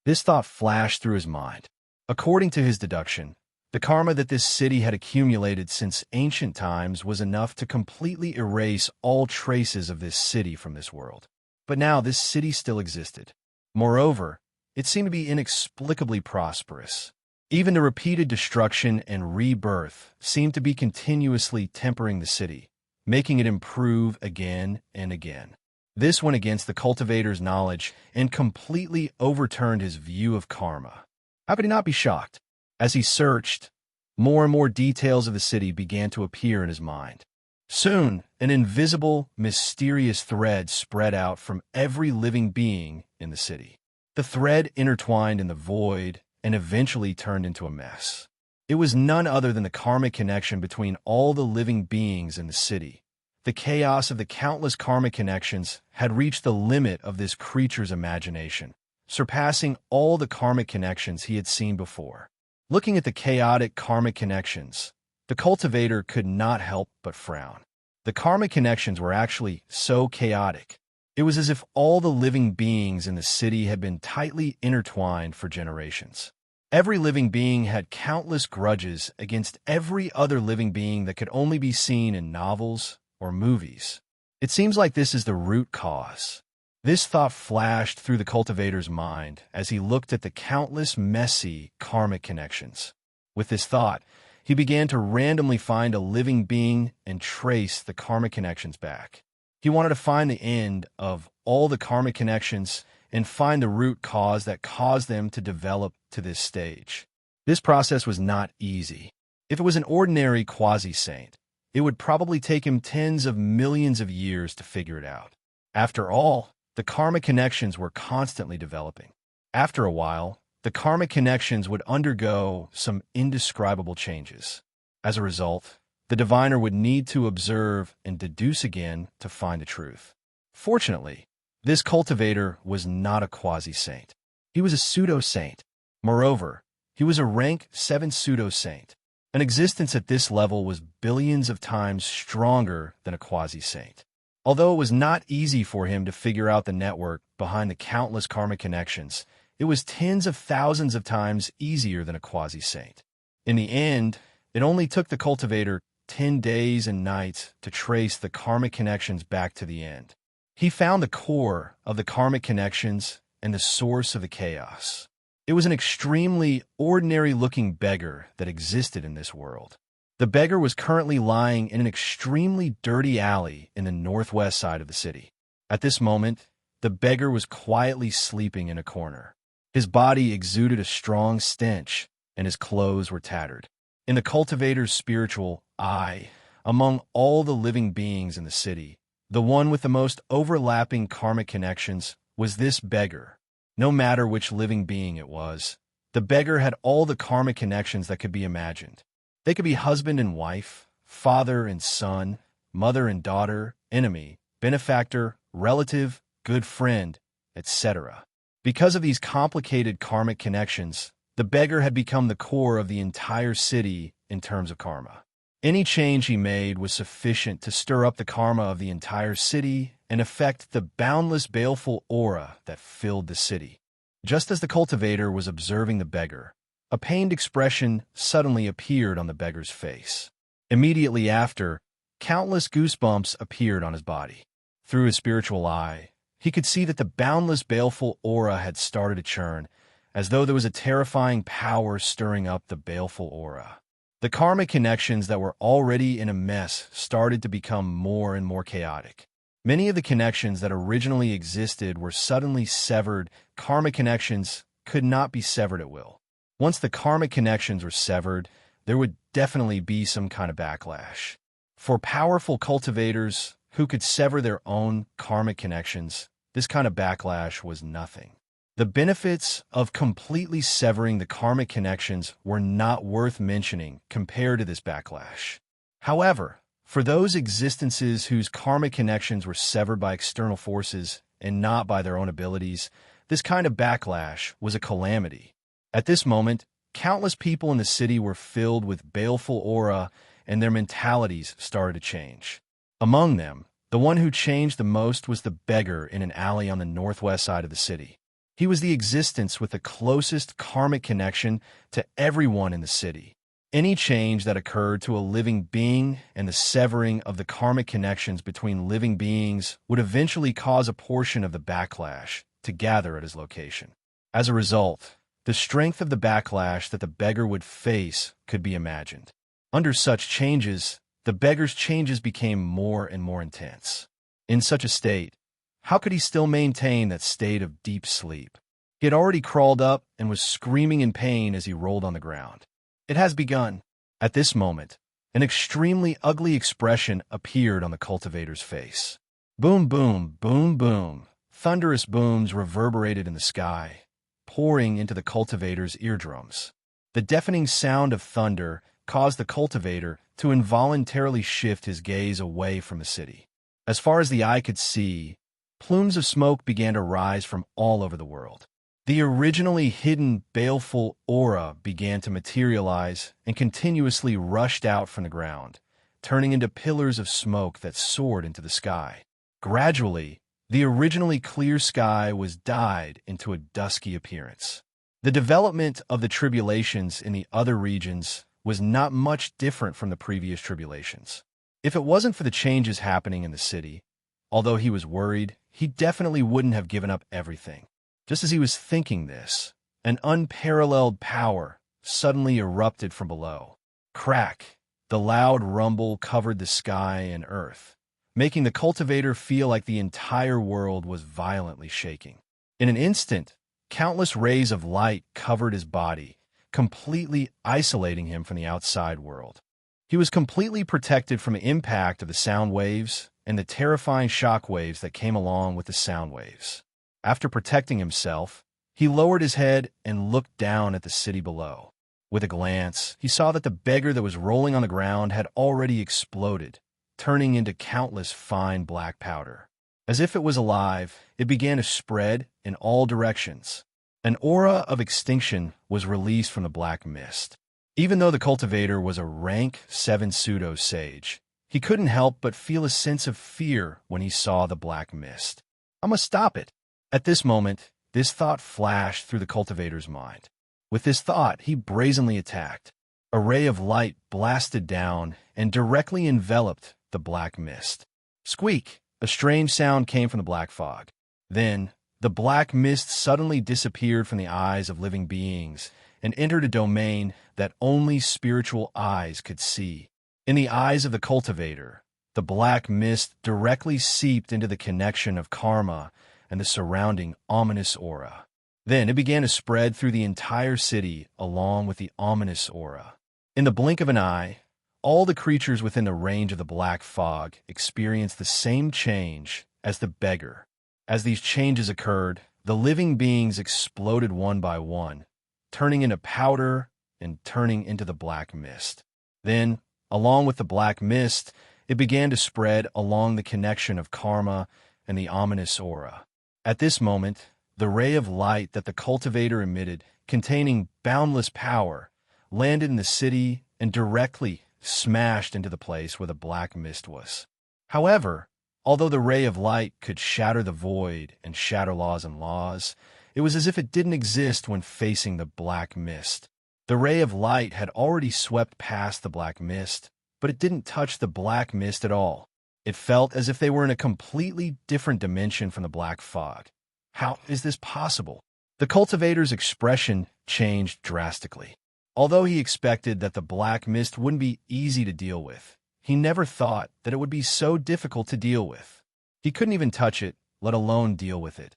This thought flashed through his mind. According to his deduction, the karma that this city had accumulated since ancient times was enough to completely erase all traces of this city from this world. But now this city still existed. Moreover, it seemed to be inexplicably prosperous. Even the repeated destruction and rebirth seemed to be continuously tempering the city, making it improve again and again. This went against the cultivator's knowledge and completely overturned his view of karma. How could he not be shocked? As he searched, more and more details of the city began to appear in his mind. Soon, an invisible, mysterious thread spread out from every living being in the city. The thread intertwined in the void and eventually turned into a mess. It was none other than the karmic connection between all the living beings in the city. The chaos of the countless karmic connections had reached the limit of this creature's imagination, surpassing all the karmic connections he had seen before. Looking at the chaotic karmic connections, the cultivator could not help but frown. The karmic connections were actually so chaotic. It was as if all the living beings in the city had been tightly intertwined for generations. Every living being had countless grudges against every other living being that could only be seen in novels or movies. It seems like this is the root cause. This thought flashed through the cultivator's mind as he looked at the countless messy karmic connections. With this thought, he began to randomly find a living being and trace the karmic connections back. He wanted to find the end of all the karmic connections and find the root cause that caused them to develop to this stage. This process was not easy. If it was an ordinary quasi-saint, it would probably take him tens of millions of years to figure it out. After all, the karmic connections were constantly developing. After a while, the karmic connections would undergo some indescribable changes. As a result, the diviner would need to observe and deduce again to find the truth. Fortunately, this cultivator was not a quasi-saint. He was a pseudo-saint. Moreover, he was a rank 7 pseudo-saint. An existence at this level was billions of times stronger than a quasi-saint. Although it was not easy for him to figure out the network behind the countless karmic connections, it was tens of thousands of times easier than a quasi-saint. In the end, it only took the cultivator 10 days and nights to trace the karmic connections back to the end. He found the core of the karmic connections and the source of the chaos. It was an extremely ordinary-looking beggar that existed in this world. The beggar was currently lying in an extremely dirty alley in the northwest side of the city. At this moment, the beggar was quietly sleeping in a corner. His body exuded a strong stench, and his clothes were tattered. In the cultivator's spiritual eye, among all the living beings in the city, the one with the most overlapping karmic connections was this beggar. No matter which living being it was, the beggar had all the karmic connections that could be imagined. They could be husband and wife, father and son, mother and daughter, enemy, benefactor, relative, good friend, etc. Because of these complicated karmic connections, the beggar had become the core of the entire city in terms of karma. Any change he made was sufficient to stir up the karma of the entire city and affect the boundless baleful aura that filled the city. Just as the cultivator was observing the beggar, a pained expression suddenly appeared on the beggar's face. Immediately after, countless goosebumps appeared on his body. Through his spiritual eye, he could see that the boundless baleful aura had started to churn, as though there was a terrifying power stirring up the baleful aura. The karmic connections that were already in a mess started to become more and more chaotic. Many of the connections that originally existed were suddenly severed. Karmic connections could not be severed at will. Once the karmic connections were severed, there would definitely be some kind of backlash. For powerful cultivators who could sever their own karmic connections, this kind of backlash was nothing. The benefits of completely severing the karmic connections were not worth mentioning compared to this backlash. However, for those existences whose karmic connections were severed by external forces and not by their own abilities, this kind of backlash was a calamity. At this moment, countless people in the city were filled with baleful aura, and their mentalities started to change. Among them, the one who changed the most was the beggar in an alley on the northwest side of the city. He was the existence with the closest karmic connection to everyone in the city. Any change that occurred to a living being and the severing of the karmic connections between living beings would eventually cause a portion of the backlash to gather at his location. As a result, the strength of the backlash that the beggar would face could be imagined. Under such changes, the beggar's changes became more and more intense. In such a state, how could he still maintain that state of deep sleep? He had already crawled up and was screaming in pain as he rolled on the ground. It has begun. At this moment, an extremely ugly expression appeared on the cultivator's face. Boom, boom, boom, boom. Thunderous booms reverberated in the sky, pouring into the cultivator's eardrums. The deafening sound of thunder caused the cultivator to involuntarily shift his gaze away from the city. As far as the eye could see, plumes of smoke began to rise from all over the world. The originally hidden, baleful aura began to materialize and continuously rushed out from the ground, turning into pillars of smoke that soared into the sky. Gradually, the originally clear sky was dyed into a dusky appearance. The development of the tribulations in the other regions was not much different from the previous tribulations. If it wasn't for the changes happening in the city, although he was worried, he definitely wouldn't have given up everything. Just as he was thinking this, an unparalleled power suddenly erupted from below. Crack! The loud rumble covered the sky and earth, making the cultivator feel like the entire world was violently shaking. In an instant, countless rays of light covered his body, completely isolating him from the outside world. He was completely protected from the impact of the sound waves and the terrifying shock waves that came along with the sound waves. After protecting himself, he lowered his head and looked down at the city below. With a glance, he saw that the beggar that was rolling on the ground had already exploded, turning into countless fine black powder. As if it was alive, it began to spread in all directions. An aura of extinction was released from the black mist. Even though the cultivator was a rank 7 pseudo-sage, he couldn't help but feel a sense of fear when he saw the black mist. I must stop it. At this moment, this thought flashed through the cultivator's mind. With this thought, he brazenly attacked. A ray of light blasted down and directly enveloped the black mist. Squeak! A strange sound came from the black fog. Then, the black mist suddenly disappeared from the eyes of living beings and entered a domain that only spiritual eyes could see. In the eyes of the cultivator, the black mist directly seeped into the connection of karma and the surrounding ominous aura. Then it began to spread through the entire city along with the ominous aura. In the blink of an eye, all the creatures within the range of the black fog experienced the same change as the beggar. As these changes occurred, the living beings exploded one by one, turning into powder and turning into the black mist. Then, along with the black mist, it began to spread along the connection of karma and the ominous aura. At this moment, the ray of light that the cultivator emitted, containing boundless power, landed in the city and directly smashed into the place where the black mist was. However, although the ray of light could shatter the void and shatter laws, it was as if it didn't exist when facing the black mist. The ray of light had already swept past the black mist, but it didn't touch the black mist at all. It felt as if they were in a completely different dimension from the black fog. How is this possible? The cultivator's expression changed drastically. Although he expected that the black mist wouldn't be easy to deal with, he never thought that it would be so difficult to deal with. He couldn't even touch it, let alone deal with it.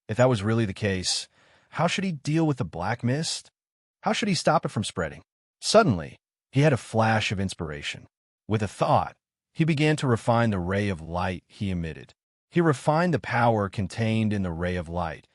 If that was really the case, how should he deal with the black mist? How should he stop it from spreading? Suddenly, he had a flash of inspiration. With a thought, he began to refine the ray of light he emitted. He refined the power contained in the ray of light,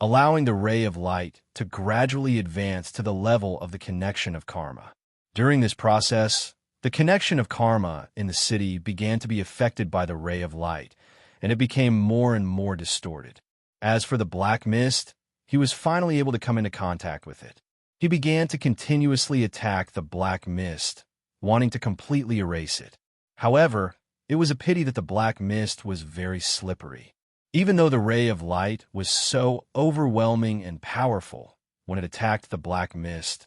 allowing the ray of light to gradually advance to the level of the connection of karma. During this process, the connection of karma in the city began to be affected by the ray of light, and it became more and more distorted. As for the black mist, he was finally able to come into contact with it. He began to continuously attack the black mist, wanting to completely erase it. However, it was a pity that the black mist was very slippery. Even though the ray of light was so overwhelming and powerful, when it attacked the black mist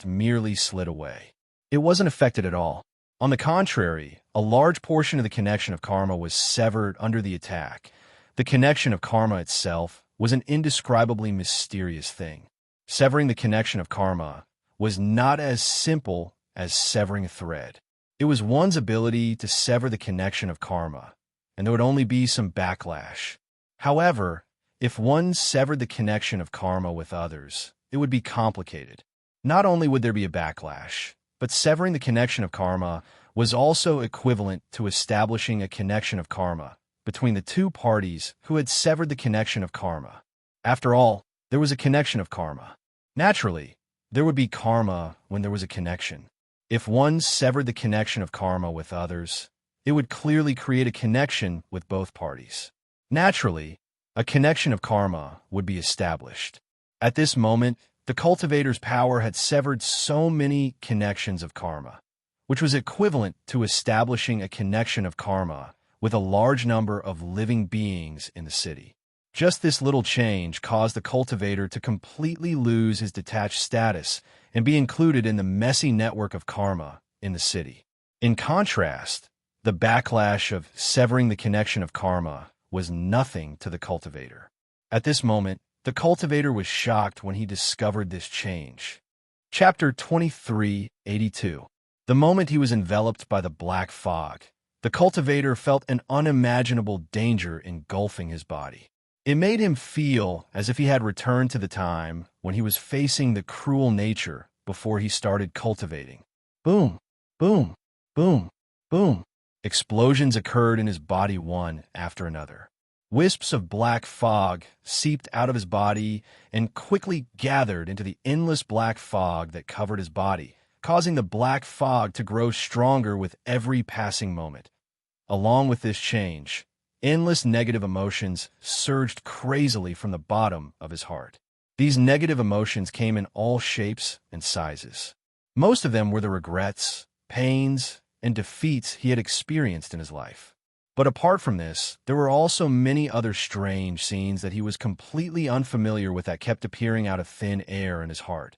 merely slid away. It wasn't affected at all. On the contrary, a large portion of the connection of karma was severed under the attack. The connection of karma itself was an indescribably mysterious thing. Severing the connection of karma was not as simple as severing a thread. It was one's ability to sever the connection of karma, and there would only be some backlash. However, if one severed the connection of karma with others, it would be complicated. Not only would there be a backlash, but severing the connection of karma was also equivalent to establishing a connection of karma between the two parties who had severed the connection of karma. After all, there was a connection of karma. Naturally, there would be karma when there was a connection. If one severed the connection of karma with others, it would clearly create a connection with both parties. Naturally, a connection of karma would be established. At this moment, the cultivator's power had severed so many connections of karma, which was equivalent to establishing a connection of karma with a large number of living beings in the city. Just this little change caused the cultivator to completely lose his detached status and be included in the messy network of karma in the city. In contrast, the backlash of severing the connection of karma was nothing to the cultivator. At this moment, the cultivator was shocked when he discovered this change. Chapter 2382. The moment he was enveloped by the black fog, the cultivator felt an unimaginable danger engulfing his body. It made him feel as if he had returned to the time when he was facing the cruel nature before he started cultivating. Boom, boom, boom, boom. Explosions occurred in his body one after another. Wisps of black fog seeped out of his body and quickly gathered into the endless black fog that covered his body, causing the black fog to grow stronger with every passing moment. Along with this change, endless negative emotions surged crazily from the bottom of his heart. These negative emotions came in all shapes and sizes. Most of them were the regrets, pains, and defeats he had experienced in his life. But apart from this, there were also many other strange scenes that he was completely unfamiliar with that kept appearing out of thin air in his heart.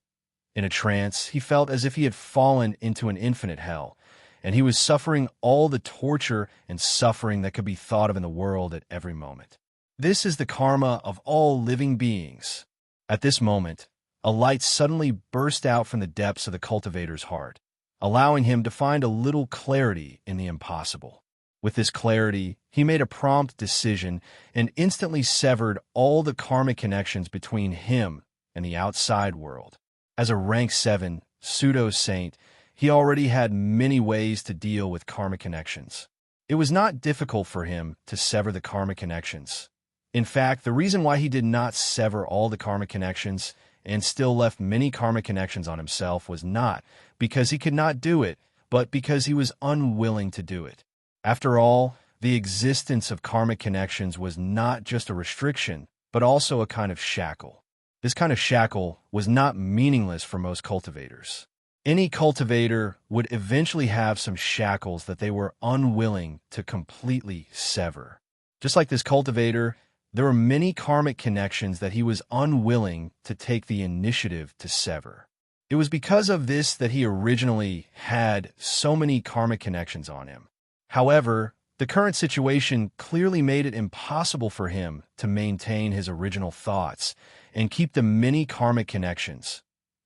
In a trance, he felt as if he had fallen into an infinite hell, and he was suffering all the torture and suffering that could be thought of in the world at every moment. This is the karma of all living beings. At this moment, a light suddenly burst out from the depths of the cultivator's heart, allowing him to find a little clarity in the impossible. With this clarity, he made a prompt decision and instantly severed all the karmic connections between him and the outside world. As a rank 7 pseudo-saint, he already had many ways to deal with karmic connections. It was not difficult for him to sever the karmic connections. In fact, the reason why he did not sever all the karmic connections and still left many karmic connections on himself was not because he could not do it, but because he was unwilling to do it. After all, the existence of karmic connections was not just a restriction, but also a kind of shackle. This kind of shackle was not meaningless for most cultivators. Any cultivator would eventually have some shackles that they were unwilling to completely sever. Just like this cultivator, there were many karmic connections that he was unwilling to take the initiative to sever. It was because of this that he originally had so many karmic connections on him. However, the current situation clearly made it impossible for him to maintain his original thoughts and keep the many karmic connections.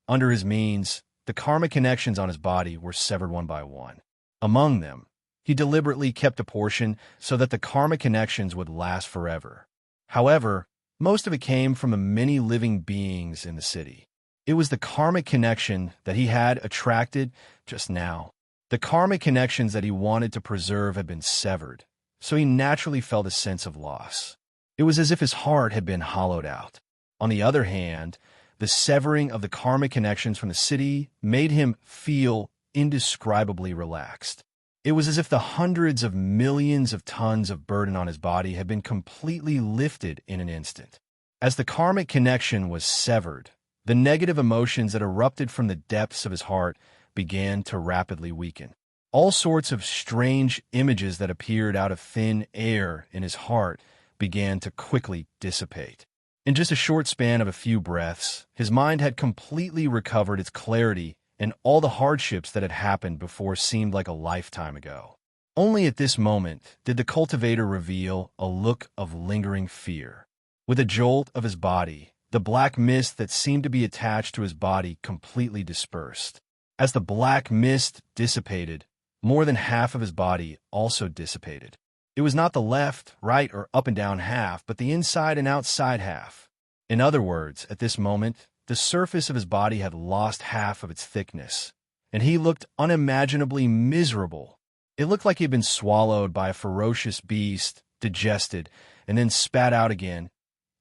Under his means, the karmic connections on his body were severed one by one. Among them, he deliberately kept a portion so that the karmic connections would last forever. However, most of it came from the many living beings in the city. It was the karmic connection that he had attracted just now. The karmic connections that he wanted to preserve had been severed, so he naturally felt a sense of loss. It was as if his heart had been hollowed out. On the other hand, the severing of the karmic connections from the city made him feel indescribably relaxed. It was as if the hundreds of millions of tons of burden on his body had been completely lifted in an instant. As the karmic connection was severed, the negative emotions that erupted from the depths of his heart began to rapidly weaken. All sorts of strange images that appeared out of thin air in his heart began to quickly dissipate. In just a short span of a few breaths, his mind had completely recovered its clarity, and all the hardships that had happened before seemed like a lifetime ago. Only at this moment did the cultivator reveal a look of lingering fear. With a jolt of his body, the black mist that seemed to be attached to his body completely dispersed. As the black mist dissipated, more than half of his body also dissipated. It was not the left, right, or up and down half, but the inside and outside half. In other words, at this moment, the surface of his body had lost half of its thickness, and he looked unimaginably miserable. It looked like he had been swallowed by a ferocious beast, digested, and then spat out again.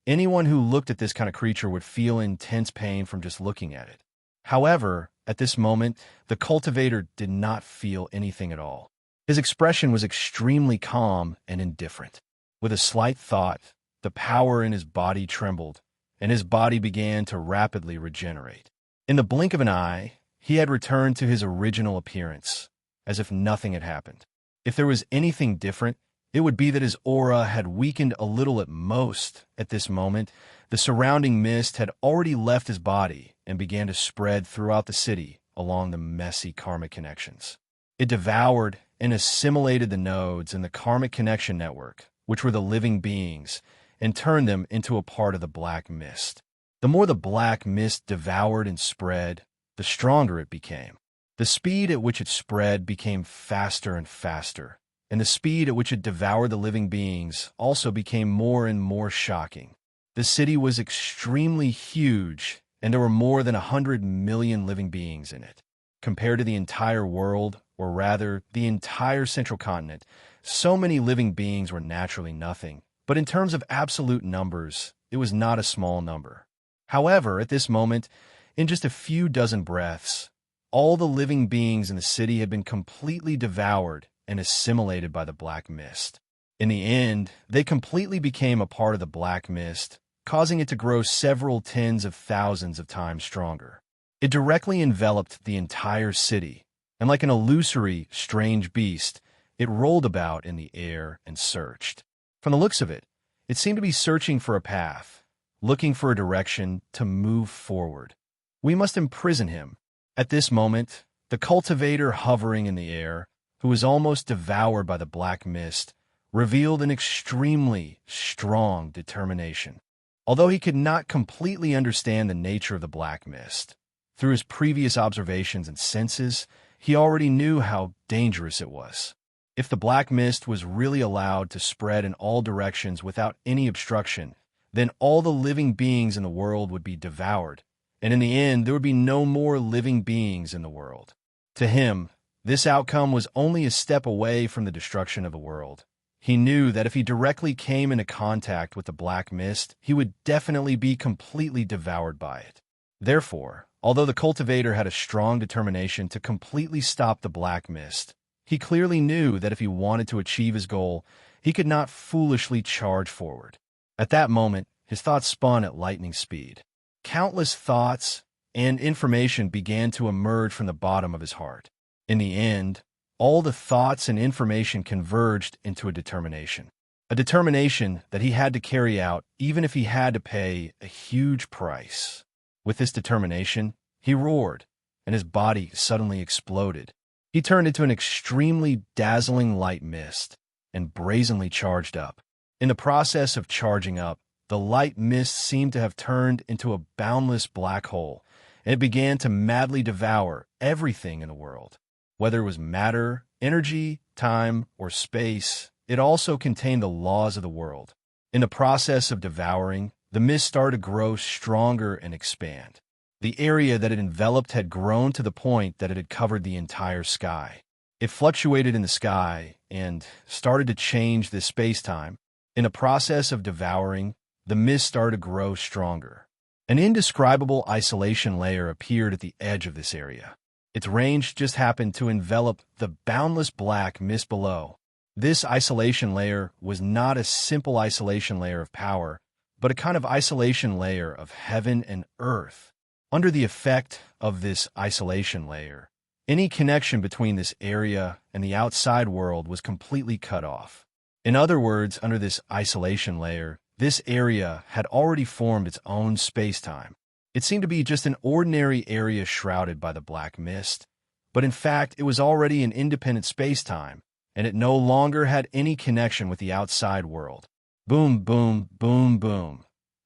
Anyone who looked at this kind of creature would feel intense pain from just looking at it. However, at this moment, the cultivator did not feel anything at all. His expression was extremely calm and indifferent. With a slight thought, the power in his body trembled, and his body began to rapidly regenerate. In the blink of an eye, he had returned to his original appearance, as if nothing had happened. If there was anything different, it would be that his aura had weakened a little at most. At this moment, the surrounding mist had already left his body and began to spread throughout the city along the messy karmic connections. It devoured and assimilated the nodes in the karmic connection network, which were the living beings, and turned them into a part of the black mist. The more the black mist devoured and spread, the stronger it became. The speed at which it spread became faster and faster, and the speed at which it devoured the living beings also became more and more shocking. The city was extremely huge, and there were more than 100 million living beings in it. Compared to the entire world, or rather, the entire central continent, so many living beings were naturally nothing. But in terms of absolute numbers, it was not a small number. However, at this moment, in just a few dozen breaths, all the living beings in the city had been completely devoured and assimilated by the black mist. In the end, they completely became a part of the black mist, causing it to grow several tens of thousands of times stronger. It directly enveloped the entire city, and like an illusory, strange beast, it rolled about in the air and searched. From the looks of it, it seemed to be searching for a path, looking for a direction to move forward. We must imprison him. At this moment, the cultivator hovering in the air, who was almost devoured by the black mist, revealed an extremely strong determination. Although he could not completely understand the nature of the black mist, through his previous observations and senses, he already knew how dangerous it was. If the black mist was really allowed to spread in all directions without any obstruction, then all the living beings in the world would be devoured, and in the end there would be no more living beings in the world. To him, this outcome was only a step away from the destruction of the world. He knew that if he directly came into contact with the black mist, he would definitely be completely devoured by it. Therefore, although the cultivator had a strong determination to completely stop the black mist, he clearly knew that if he wanted to achieve his goal, he could not foolishly charge forward. At that moment, his thoughts spun at lightning speed. Countless thoughts, and information began to emerge from the bottom of his heart. In the end, all the thoughts and information converged into a determination. A determination that he had to carry out even if he had to pay a huge price. With this determination, he roared, and his body suddenly exploded. He turned into an extremely dazzling light mist and brazenly charged up. In the process of charging up, the light mist seemed to have turned into a boundless black hole, and it began to madly devour everything in the world. Whether it was matter, energy, time, or space, it also contained the laws of the world. In the process of devouring, the mist started to grow stronger and expand. The area that it enveloped had grown to the point that it had covered the entire sky. It fluctuated in the sky and started to change the space-time. In the process of devouring, the mist started to grow stronger. An indescribable isolation layer appeared at the edge of this area. Its range just happened to envelop the boundless black mist below. This isolation layer was not a simple isolation layer of power, but a kind of isolation layer of heaven and earth. Under the effect of this isolation layer, any connection between this area and the outside world was completely cut off. In other words, under this isolation layer, this area had already formed its own space-time. It seemed to be just an ordinary area shrouded by the black mist, but in fact it was already an independent space-time, and it no longer had any connection with the outside world. Boom, boom, boom, boom.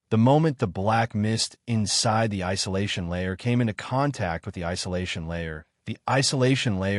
The moment the black mist inside the isolation layer came into contact with the isolation layer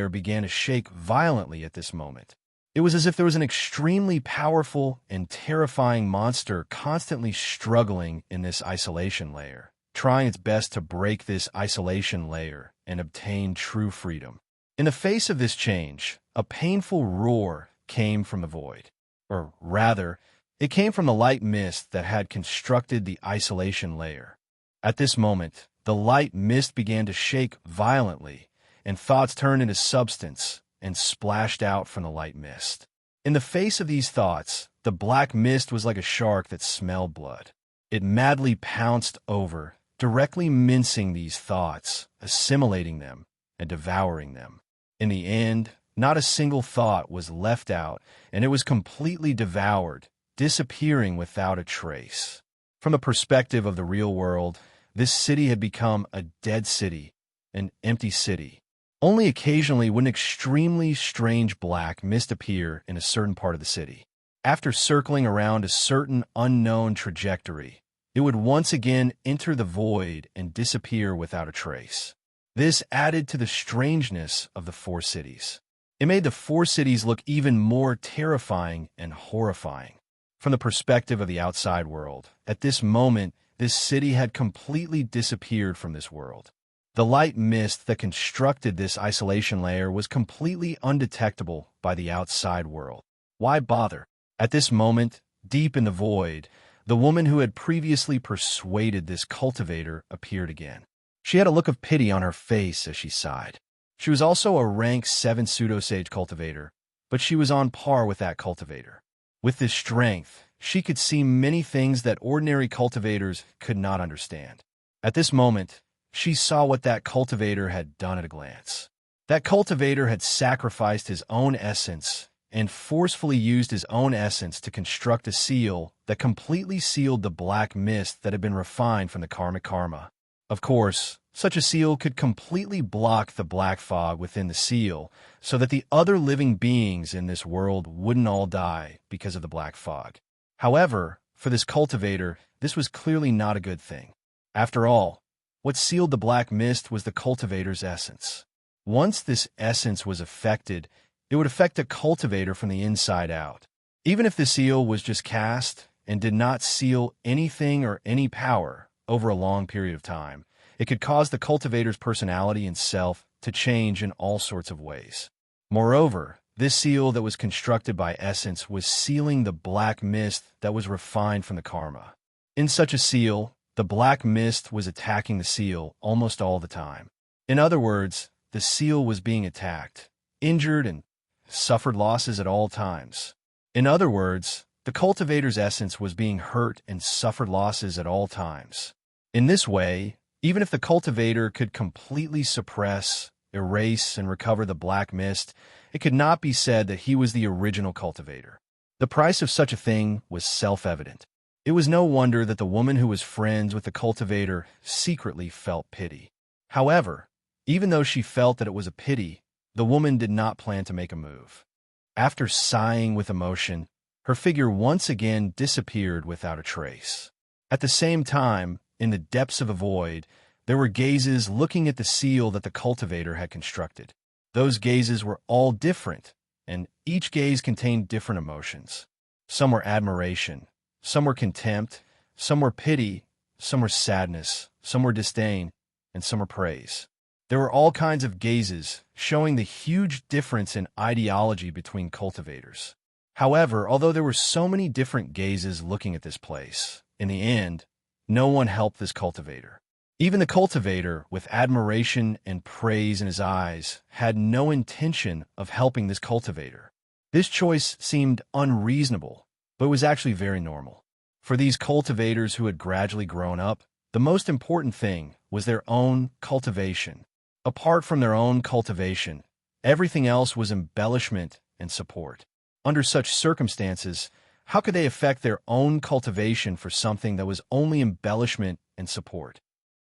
began to shake violently at this moment. It was as if there was an extremely powerful and terrifying monster constantly struggling in this isolation layer, trying its best to break this isolation layer and obtain true freedom. In the face of this change, a painful roar came from the void. Or rather, it came from the light mist that had constructed the isolation layer. At this moment, the light mist began to shake violently, and thoughts turned into substance and splashed out from the light mist. In the face of these thoughts, the black mist was like a shark that smelled blood. It madly pounced over, directly mincing these thoughts, assimilating them, and devouring them. In the end, not a single thought was left out, and it was completely devoured, disappearing without a trace. From the perspective of the real world, this city had become a dead city, an empty city. Only occasionally would an extremely strange black mist appear in a certain part of the city. After circling around a certain unknown trajectory, it would once again enter the void and disappear without a trace. This added to the strangeness of the four cities. It made the four cities look even more terrifying and horrifying. From the perspective of the outside world, at this moment, this city had completely disappeared from this world. The light mist that constructed this isolation layer was completely undetectable by the outside world. Why bother? At this moment, deep in the void, the woman who had previously persuaded this cultivator appeared again. She had a look of pity on her face as she sighed. She was also a rank 7 pseudo-sage cultivator, but she was on par with that cultivator. With this strength, she could see many things that ordinary cultivators could not understand. At this moment, she saw what that cultivator had done at a glance. That cultivator had sacrificed his own essence and forcefully used his own essence to construct a seal that completely sealed the black mist that had been refined from the karmic karma. Of course, such a seal could completely block the black fog within the seal so that the other living beings in this world wouldn't all die because of the black fog. However, for this cultivator, this was clearly not a good thing. After all, what sealed the black mist was the cultivator's essence. Once this essence was affected, it would affect the cultivator from the inside out. Even if the seal was just cast and did not seal anything or any power over a long period of time, it could cause the cultivator's personality and self to change in all sorts of ways. Moreover, this seal that was constructed by essence was sealing the black mist that was refined from the karma. In such a seal, the black mist was attacking the seal almost all the time. In other words, the seal was being attacked, injured, and suffered losses at all times. In other words, the cultivator's essence was being hurt and suffered losses at all times. In this way, Even if the cultivator could completely suppress, erase, and recover the black mist, it could not be said that he was the original cultivator. The price of such a thing was self-evident. It was no wonder that the woman who was friends with the cultivator secretly felt pity. However, even though she felt that it was a pity, the woman did not plan to make a move. After sighing with emotion, her figure once again disappeared without a trace. At the same time, in the depths of a void, there were gazes looking at the seal that the cultivator had constructed. Those gazes were all different, and each gaze contained different emotions. Some were admiration, some were contempt, some were pity, some were sadness, some were disdain, and some were praise. There were all kinds of gazes, showing the huge difference in ideology between cultivators. However, although there were so many different gazes looking at this place, in the end, no one helped this cultivator. Even the cultivator, with admiration and praise in his eyes, had no intention of helping this cultivator. This choice seemed unreasonable, but was actually very normal. For these cultivators who had gradually grown up, the most important thing was their own cultivation. Apart from their own cultivation, everything else was embellishment and support. Under such circumstances, how could they affect their own cultivation for something that was only embellishment and support?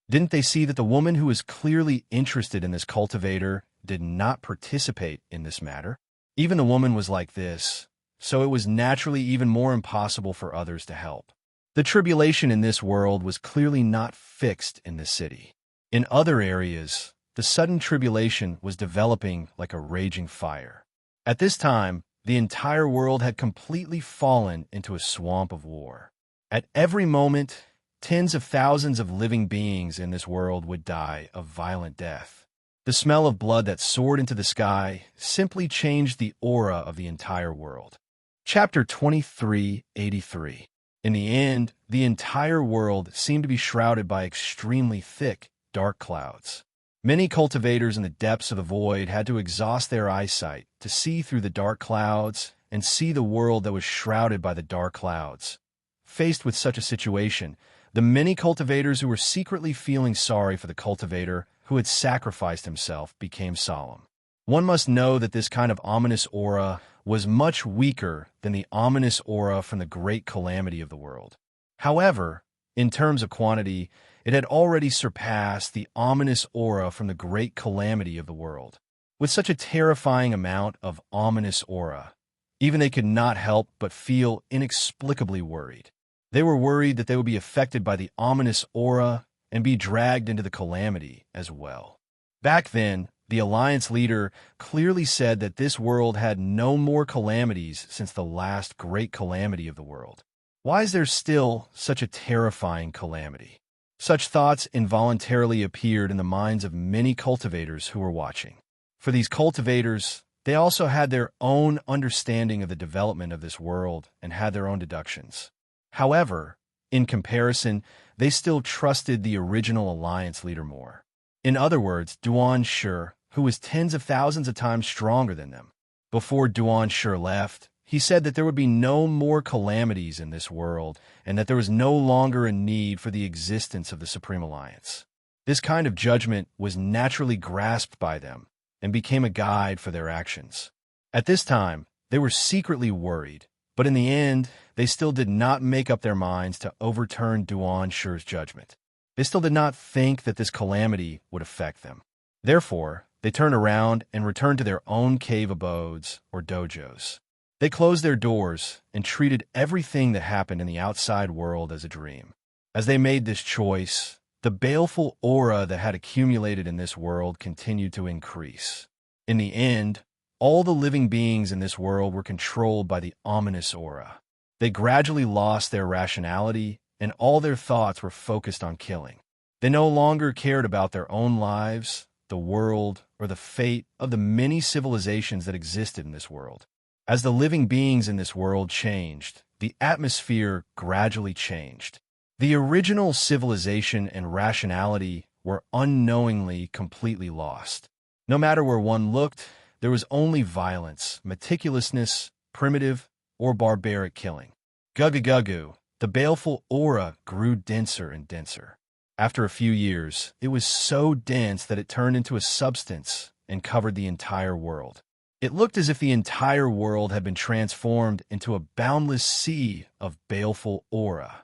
Didn't they see that the woman who was clearly interested in this cultivator did not participate in this matter? Even the woman was like this, so it was naturally even more impossible for others to help. The tribulation in this world was clearly not fixed in this city. In other areas, the sudden tribulation was developing like a raging fire. At this time, the entire world had completely fallen into a swamp of war. At every moment, tens of thousands of living beings in this world would die a violent death. The smell of blood that soared into the sky simply changed the aura of the entire world. Chapter 2383. In the end, the entire world seemed to be shrouded by extremely thick, dark clouds. Many cultivators in the depths of the void had to exhaust their eyesight to see through the dark clouds and see the world that was shrouded by the dark clouds. Faced with such a situation, the many cultivators who were secretly feeling sorry for the cultivator who had sacrificed himself became solemn. One must know that this kind of ominous aura was much weaker than the ominous aura from the great calamity of the world. However, in terms of quantity, it had already surpassed the ominous aura from the great calamity of the world. With such a terrifying amount of ominous aura, even they could not help but feel inexplicably worried. They were worried that they would be affected by the ominous aura and be dragged into the calamity as well. Back then, the Alliance leader clearly said that this world had no more calamities since the last great calamity of the world. Why is there still such a terrifying calamity? Such thoughts involuntarily appeared in the minds of many cultivators who were watching. For these cultivators, they also had their own understanding of the development of this world and had their own deductions. However, in comparison, they still trusted the original Alliance leader more. In other words, Duan Shi, who was tens of thousands of times stronger than them. Before Duan Shi left, he said that there would be no more calamities in this world and that there was no longer a need for the existence of the Supreme Alliance. This kind of judgment was naturally grasped by them and became a guide for their actions. At this time, they were secretly worried, but in the end, they still did not make up their minds to overturn Duan Shi's judgment. They still did not think that this calamity would affect them. Therefore, they turned around and returned to their own cave abodes or dojos. They closed their doors and treated everything that happened in the outside world as a dream. As they made this choice, the baleful aura that had accumulated in this world continued to increase. In the end, all the living beings in this world were controlled by the ominous aura. They gradually lost their rationality, and all their thoughts were focused on killing. They no longer cared about their own lives, the world, or the fate of the many civilizations that existed in this world. As the living beings in this world changed, the atmosphere gradually changed. The original civilization and rationality were unknowingly completely lost. No matter where one looked, there was only violence, meticulousness, primitive, or barbaric killing. Gugu, the baleful aura grew denser and denser. After a few years, it was so dense that it turned into a substance and covered the entire world. It looked as if the entire world had been transformed into a boundless sea of baleful aura.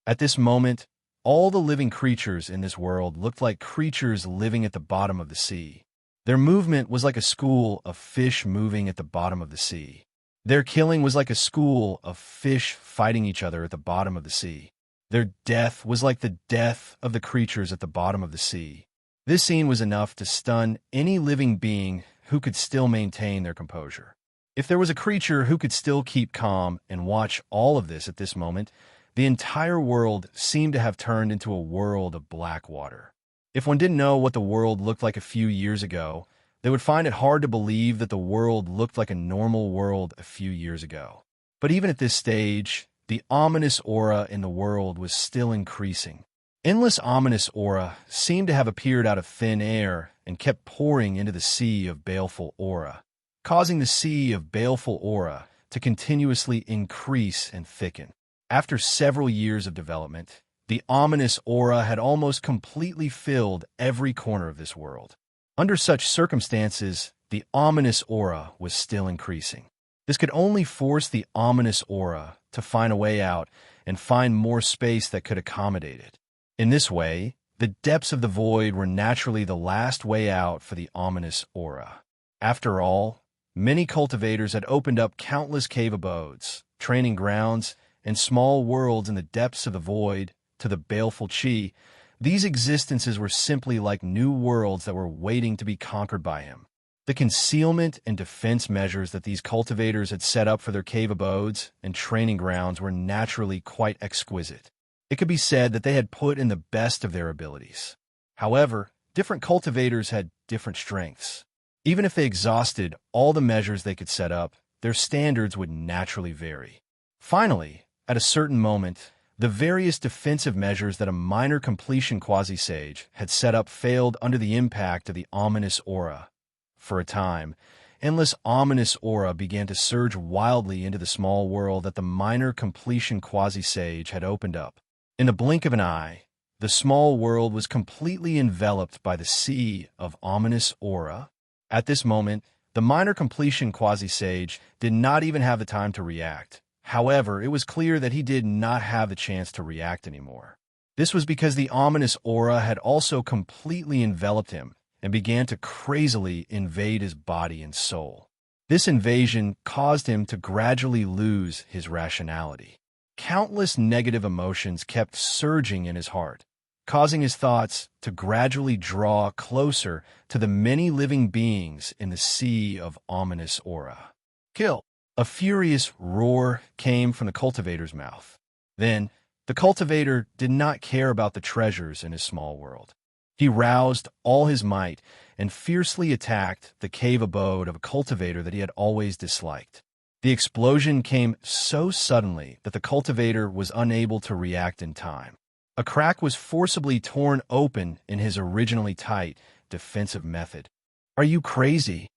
At this moment, all the living creatures in this world looked like creatures living at the bottom of the sea. Their movement was like a school of fish moving at the bottom of the sea. Their killing was like a school of fish fighting each other at the bottom of the sea. Their death was like the death of the creatures at the bottom of the sea. This scene was enough to stun any living being who could still maintain their composure. If there was a creature who could still keep calm and watch all of this at this moment, the entire world seemed to have turned into a world of black water. If one didn't know what the world looked like a few years ago, they would find it hard to believe that the world looked like a normal world a few years ago. But even at this stage, the ominous aura in the world was still increasing. Endless ominous aura seemed to have appeared out of thin air and kept pouring into the sea of baleful aura, causing the sea of baleful aura to continuously increase and thicken. After several years of development, the ominous aura had almost completely filled every corner of this world. Under such circumstances, the ominous aura was still increasing. This could only force the ominous aura to find a way out and find more space that could accommodate it. In this way, the depths of the void were naturally the last way out for the ominous aura. After all, many cultivators had opened up countless cave abodes, training grounds, and small worlds in the depths of the void to the baleful chi. These existences were simply like new worlds that were waiting to be conquered by him. The concealment and defense measures that these cultivators had set up for their cave abodes and training grounds were naturally quite exquisite. It could be said that they had put in the best of their abilities. However, different cultivators had different strengths. Even if they exhausted all the measures they could set up, their standards would naturally vary. Finally, at a certain moment, the various defensive measures that a minor completion quasi-sage had set up failed under the impact of the ominous aura. For a time, endless ominous aura began to surge wildly into the small world that the minor completion quasi-sage had opened up. In the blink of an eye, the small world was completely enveloped by the sea of ominous aura. At this moment, the minor completion quasi-sage did not even have the time to react. However, it was clear that he did not have the chance to react anymore. This was because the ominous aura had also completely enveloped him and began to crazily invade his body and soul. This invasion caused him to gradually lose his rationality. Countless negative emotions kept surging in his heart, causing his thoughts to gradually draw closer to the many living beings in the sea of ominous aura. Kill! A furious roar came from the cultivator's mouth. Then, the cultivator did not care about the treasures in his small world. He roused all his might and fiercely attacked the cave abode of a cultivator that he had always disliked. The explosion came so suddenly that the cultivator was unable to react in time. A crack was forcibly torn open in his originally tight, defensive method. "Are you crazy?"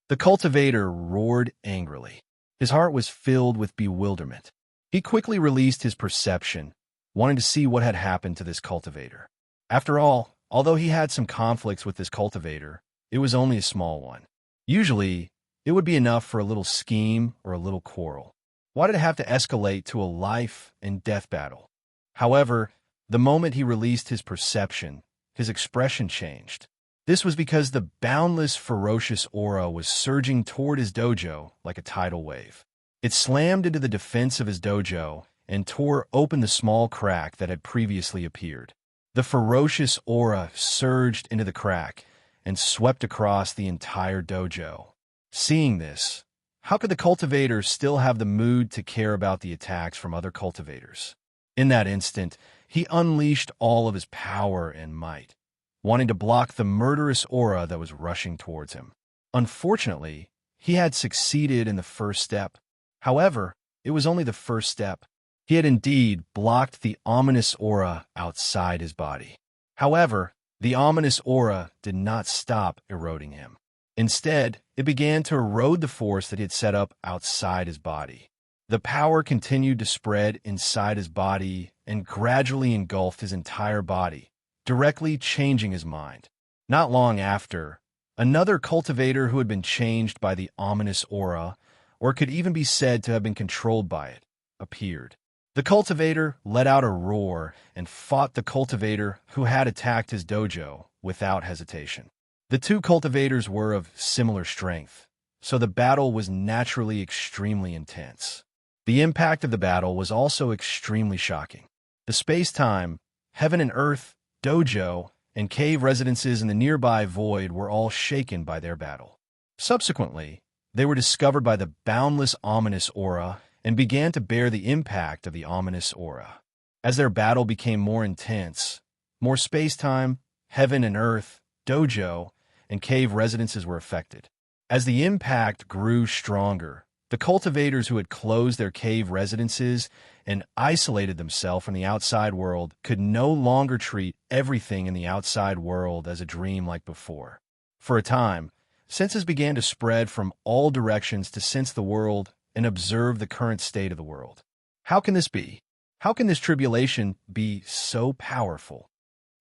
The cultivator roared angrily. His heart was filled with bewilderment. He quickly released his perception, wanting to see what had happened to this cultivator. After all, although he had some conflicts with this cultivator, it was only a small one. Usually, it would be enough for a little scheme or a little quarrel. Why did it have to escalate to a life and death battle? However, the moment he released his perception, his expression changed. This was because the boundless, ferocious aura was surging toward his dojo like a tidal wave. It slammed into the defense of his dojo and tore open the small crack that had previously appeared. The ferocious aura surged into the crack and swept across the entire dojo. Seeing this, how could the cultivator still have the mood to care about the attacks from other cultivators? In that instant, he unleashed all of his power and might, wanting to block the murderous aura that was rushing towards him. Unfortunately, he had succeeded in the first step. However, it was only the first step. He had indeed blocked the ominous aura outside his body. However, the ominous aura did not stop eroding him. Instead, it began to erode the force that he had set up outside his body. The power continued to spread inside his body and gradually engulfed his entire body, directly changing his mind. Not long after, another cultivator who had been changed by the ominous aura, or could even be said to have been controlled by it, appeared. The cultivator let out a roar and fought the cultivator who had attacked his dojo without hesitation. The two cultivators were of similar strength, so the battle was naturally extremely intense. The impact of the battle was also extremely shocking. The space-time, heaven and earth, dojo, and cave residences in the nearby void were all shaken by their battle. Subsequently, they were discovered by the boundless ominous aura and began to bear the impact of the ominous aura. As their battle became more intense, more space-time, heaven and earth, dojo, and cave residences were affected. As the impact grew stronger, the cultivators who had closed their cave residences and isolated themselves from the outside world could no longer treat everything in the outside world as a dream like before. For a time, senses began to spread from all directions to sense the world and observe the current state of the world. How can this be? How can this tribulation be so powerful?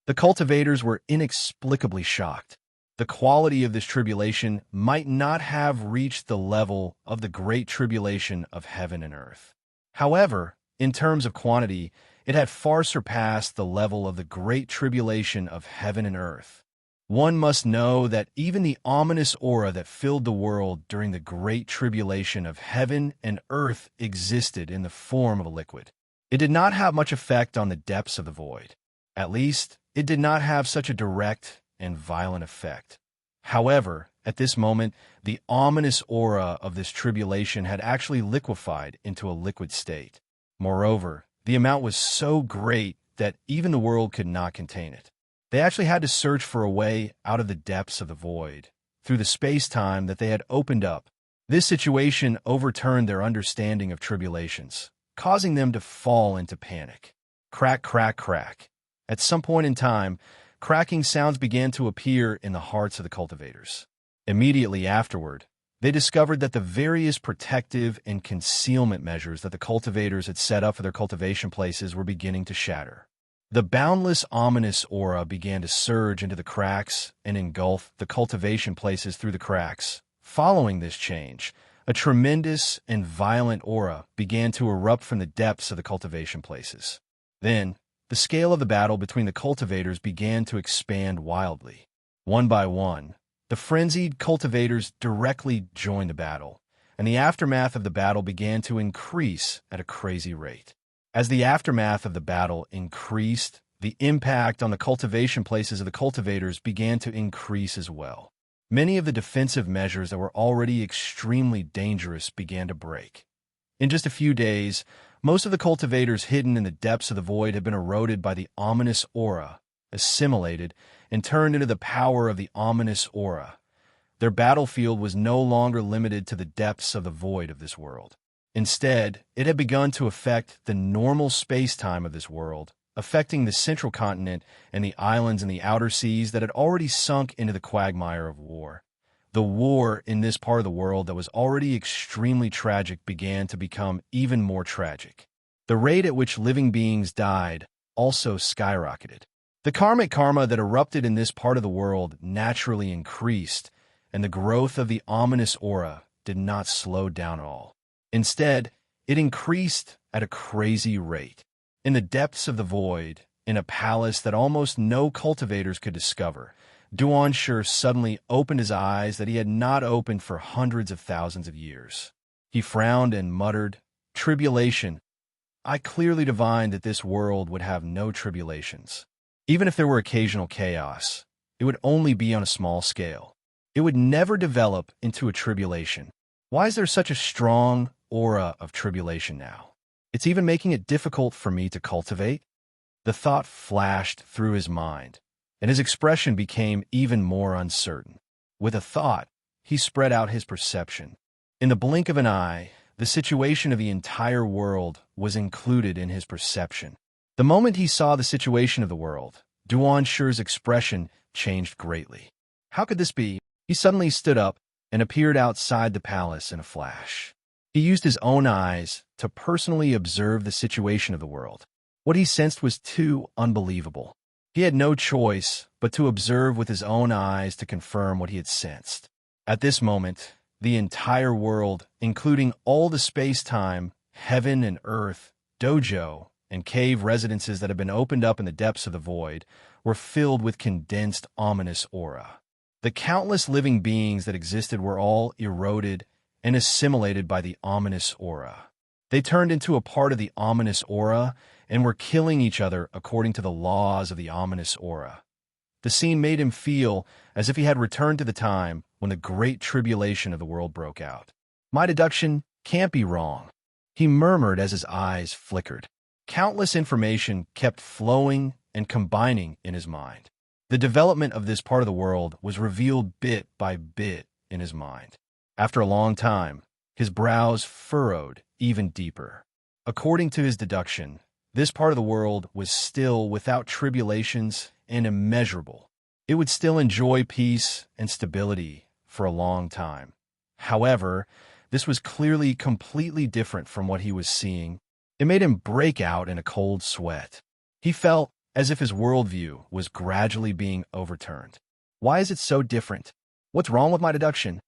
The cultivators were inexplicably shocked. The quality of this tribulation might not have reached the level of the great tribulation of heaven and earth. However, in terms of quantity, it had far surpassed the level of the great tribulation of heaven and earth. One must know that even the ominous aura that filled the world during the great tribulation of heaven and earth existed in the form of a liquid. It did not have much effect on the depths of the void. At least, it did not have such a direct and violent effect. However, at this moment, the ominous aura of this tribulation had actually liquefied into a liquid state. Moreover, the amount was so great that even the world could not contain it. They actually had to search for a way out of the depths of the void, through the space-time that they had opened up. This situation overturned their understanding of tribulations, causing them to fall into panic. Crack, crack, crack. At some point in time, cracking sounds began to appear in the hearts of the cultivators. Immediately afterward, they discovered that the various protective and concealment measures that the cultivators had set up for their cultivation places were beginning to shatter. The boundless ominous aura began to surge into the cracks and engulf the cultivation places through the cracks. Following this change, a tremendous and violent aura began to erupt from the depths of the cultivation places. Then, the scale of the battle between the cultivators began to expand wildly. One by one, the frenzied cultivators directly joined the battle, and the aftermath of the battle began to increase at a crazy rate. As the aftermath of the battle increased, the impact on the cultivation places of the cultivators began to increase as well. Many of the defensive measures that were already extremely dangerous began to break. In just a few days, most of the cultivators hidden in the depths of the void had been eroded by the ominous aura, assimilated, and turned into the power of the ominous aura. Their battlefield was no longer limited to the depths of the void of this world. Instead, it had begun to affect the normal space-time of this world, affecting the central continent and the islands in the outer seas that had already sunk into the quagmire of war. The war in this part of the world that was already extremely tragic began to become even more tragic. The rate at which living beings died also skyrocketed. The karmic karma that erupted in this part of the world naturally increased, and the growth of the ominous aura did not slow down at all. Instead, it increased at a crazy rate. In the depths of the void, in a palace that almost no cultivators could discover, Duanshur suddenly opened his eyes that he had not opened for hundreds of thousands of years. He frowned and muttered, "Tribulation. I clearly divined that this world would have no tribulations. Even if there were occasional chaos, it would only be on a small scale. It would never develop into a tribulation. Why is there such a strong aura of tribulation now? It's even making it difficult for me to cultivate." The thought flashed through his mind, and his expression became even more uncertain. With a thought, he spread out his perception. In the blink of an eye, the situation of the entire world was included in his perception. The moment he saw the situation of the world, Duanshur's expression changed greatly. How could this be? He suddenly stood up and appeared outside the palace in a flash. He used his own eyes to personally observe the situation of the world. What he sensed was too unbelievable. He had no choice but to observe with his own eyes to confirm what he had sensed. At this moment, the entire world, including all the space-time, heaven and earth, dojo, and cave residences that had been opened up in the depths of the void, were filled with condensed, ominous aura. The countless living beings that existed were all eroded and assimilated by the ominous aura. They turned into a part of the ominous aura and were killing each other according to the laws of the ominous aura. The scene made him feel as if he had returned to the time when the great tribulation of the world broke out. My deduction can't be wrong, he murmured as his eyes flickered. Countless information kept flowing and combining in his mind. The development of this part of the world was revealed bit by bit in his mind. After a long time, his brows furrowed even deeper. According to his deduction, this part of the world was still without tribulations and immeasurable. It would still enjoy peace and stability for a long time. However, this was clearly completely different from what he was seeing. It made him break out in a cold sweat. He felt as if his worldview was gradually being overturned. Why is it so different? What's wrong with my deduction?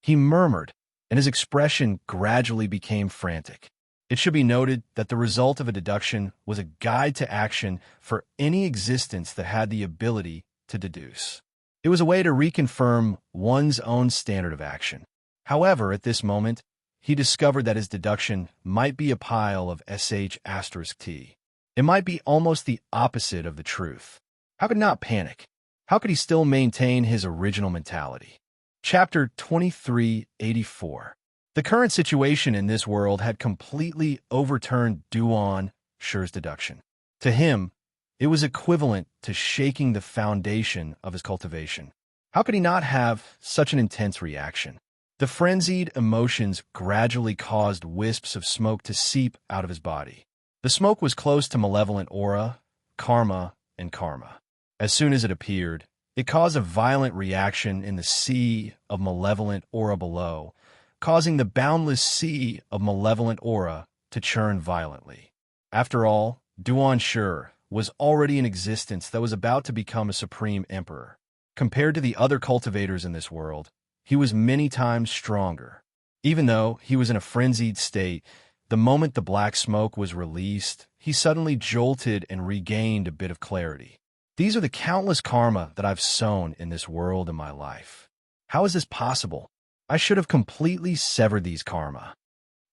He murmured, and his expression gradually became frantic. It should be noted that the result of a deduction was a guide to action for any existence that had the ability to deduce. It was a way to reconfirm one's own standard of action. However, at this moment, he discovered that his deduction might be a pile of sh*t. It might be almost the opposite of the truth. How could he not panic? How could he still maintain his original mentality? Chapter 2384. The current situation in this world had completely overturned Duan Shi's deduction. To him, it was equivalent to shaking the foundation of his cultivation. How could he not have such an intense reaction? The frenzied emotions gradually caused wisps of smoke to seep out of his body. The smoke was close to malevolent aura, karma, and karma. As soon as it appeared, it caused a violent reaction in the sea of malevolent aura below, causing the boundless sea of malevolent aura to churn violently. After all, Duan Shi was already in existence that was about to become a supreme emperor. Compared to the other cultivators in this world, he was many times stronger. Even though he was in a frenzied state, the moment the black smoke was released, he suddenly jolted and regained a bit of clarity. These are the countless karma that I've sown in this world in my life. How is this possible? I should have completely severed these karma.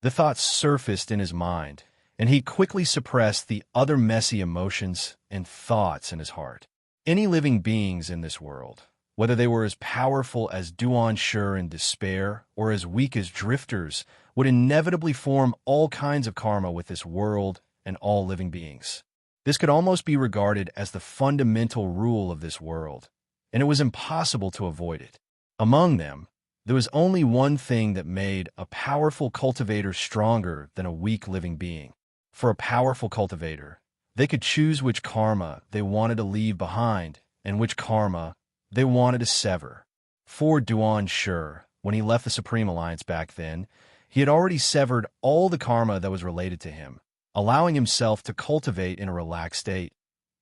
The thoughts surfaced in his mind, and he quickly suppressed the other messy emotions and thoughts in his heart. Any living beings in this world, whether they were as powerful as Duan Shi in despair or as weak as drifters, would inevitably form all kinds of karma with this world and all living beings. This could almost be regarded as the fundamental rule of this world, and it was impossible to avoid it. Among them, there was only one thing that made a powerful cultivator stronger than a weak living being. For a powerful cultivator, they could choose which karma they wanted to leave behind and which karma they wanted to sever. For Duan Shi, when he left the Supreme Alliance back then, he had already severed all the karma that was related to him, allowing himself to cultivate in a relaxed state.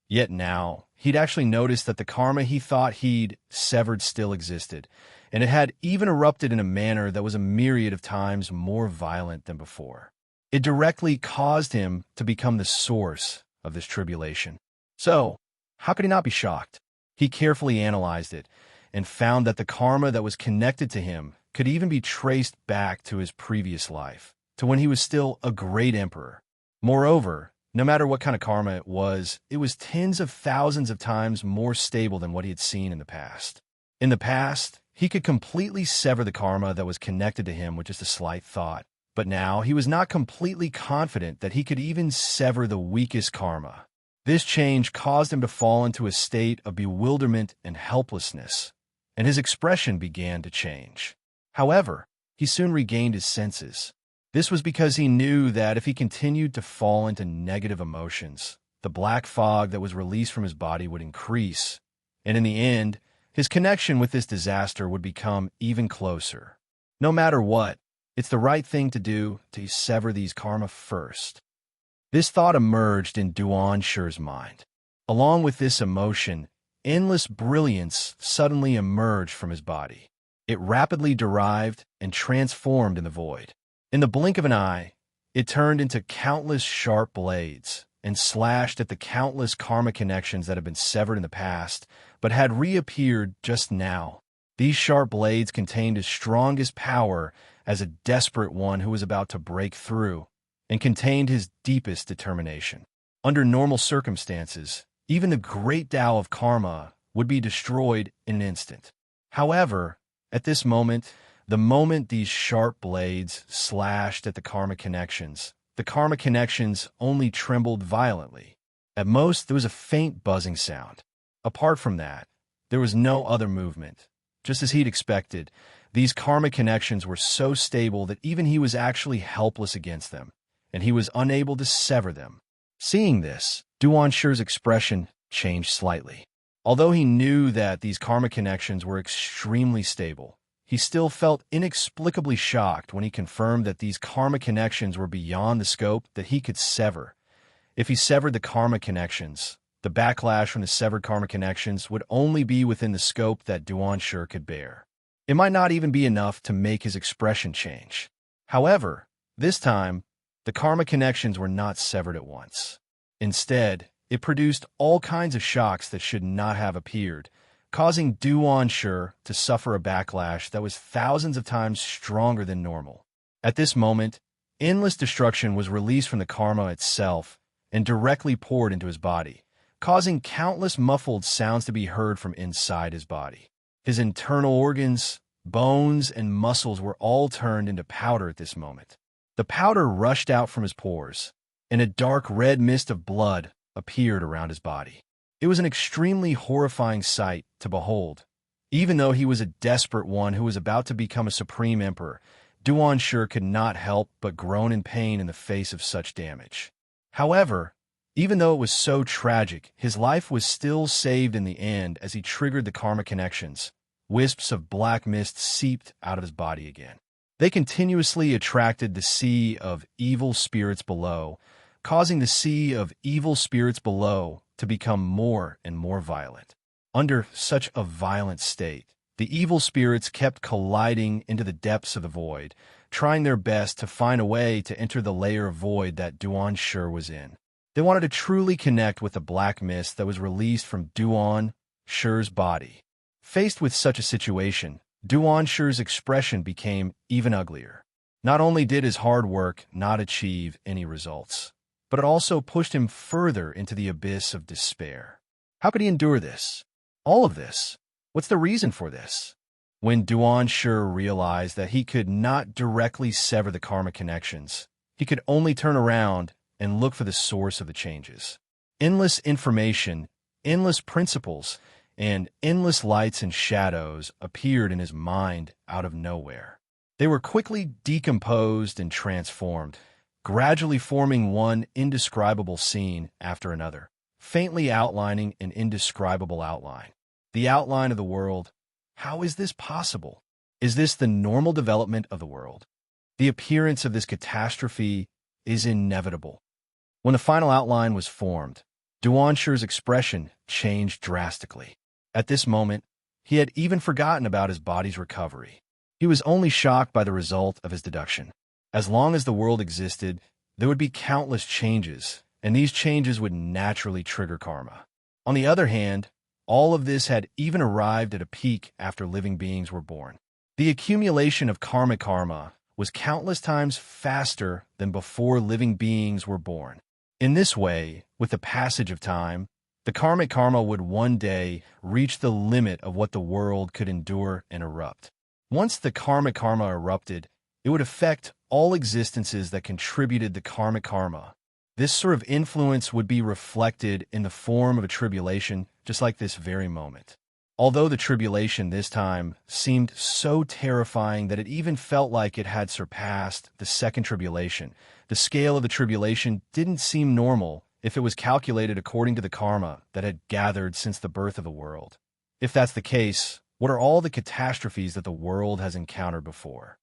Yet now, he'd actually noticed that the karma he thought he'd severed still existed, and it had even erupted in a manner that was a myriad of times more violent than before. It directly caused him to become the source of this tribulation. So, how could he not be shocked? He carefully analyzed it and found that the karma that was connected to him could even be traced back to his previous life, to when he was still a great emperor. Moreover, no matter what kind of karma it was tens of thousands of times more stable than what he had seen in the past. In the past, he could completely sever the karma that was connected to him with just a slight thought. But now he was not completely confident that he could even sever the weakest karma. This change caused him to fall into a state of bewilderment and helplessness, and his expression began to change. However, he soon regained his senses. This was because he knew that if he continued to fall into negative emotions, the black fog that was released from his body would increase, and in the end, his connection with this disaster would become even closer. No matter what, it's the right thing to do to sever these karma first. This thought emerged in Duan Shi's mind. Along with this emotion, endless brilliance suddenly emerged from his body. It rapidly derived and transformed in the void. In the blink of an eye, it turned into countless sharp blades and slashed at the countless karma connections that had been severed in the past, but had reappeared just now. These sharp blades contained his strongest power as a desperate one who was about to break through, and contained his deepest determination. Under normal circumstances, even the great Tao of karma would be destroyed in an instant. However, at this moment, the moment these sharp blades slashed at the karma connections only trembled violently. At most, there was a faint buzzing sound. Apart from that, there was no other movement. Just as he'd expected, these karma connections were so stable that even he was actually helpless against them, and he was unable to sever them. Seeing this, Duanshi's expression changed slightly. Although he knew that these karma connections were extremely stable, he still felt inexplicably shocked when he confirmed that these karma connections were beyond the scope that he could sever. If he severed the karma connections, the backlash from the severed karma connections would only be within the scope that Duanshi could bear. It might not even be enough to make his expression change. However, this time, the karma connections were not severed at once. Instead, it produced all kinds of shocks that should not have appeared, causing Duanshi to suffer a backlash that was thousands of times stronger than normal. At this moment, endless destruction was released from the karma itself and directly poured into his body, causing countless muffled sounds to be heard from inside his body. His internal organs, bones, and muscles were all turned into powder at this moment. The powder rushed out from his pores, and a dark red mist of blood appeared around his body. It was an extremely horrifying sight to behold. Even though he was a desperate one who was about to become a supreme emperor, Duanshi could not help but groan in pain in the face of such damage. However, even though it was so tragic, his life was still saved in the end as he triggered the karma connections. Wisps of black mist seeped out of his body again. They continuously attracted the sea of evil spirits below, causing the sea of evil spirits below to become more and more violent. Under such a violent state, the evil spirits kept colliding into the depths of the void, trying their best to find a way to enter the layer of void that Duanshi was in. They wanted to truly connect with the black mist that was released from Duanshi's body. Faced with such a situation, Duanshi's expression became even uglier. Not only did his hard work not achieve any results, but it also pushed him further into the abyss of despair. How could he endure this? All of this? What's the reason for this? When Duanshi realized that he could not directly sever the karma connections, he could only turn around and look for the source of the changes. Endless information, endless principles, and endless lights and shadows appeared in his mind out of nowhere. They were quickly decomposed and transformed, gradually forming one indescribable scene after another, faintly outlining an indescribable outline. The outline of the world. How is this possible? Is this the normal development of the world? The appearance of this catastrophe is inevitable. When the final outline was formed, Duanshi's expression changed drastically. At this moment, he had even forgotten about his body's recovery. He was only shocked by the result of his deduction. As long as the world existed, there would be countless changes, and these changes would naturally trigger karma. On the other hand, all of this had even arrived at a peak after living beings were born. The accumulation of karma was countless times faster than before living beings were born. In this way, with the passage of time, the karma would one day reach the limit of what the world could endure and erupt. Once the karma erupted, it would affect all existences that contributed the karma. This sort of influence would be reflected in the form of a tribulation, just like this very moment. Although the tribulation this time seemed so terrifying that it even felt like it had surpassed the second tribulation, the scale of the tribulation didn't seem normal if it was calculated according to the karma that had gathered since the birth of the world. If that's the case, what are all the catastrophes that the world has encountered before?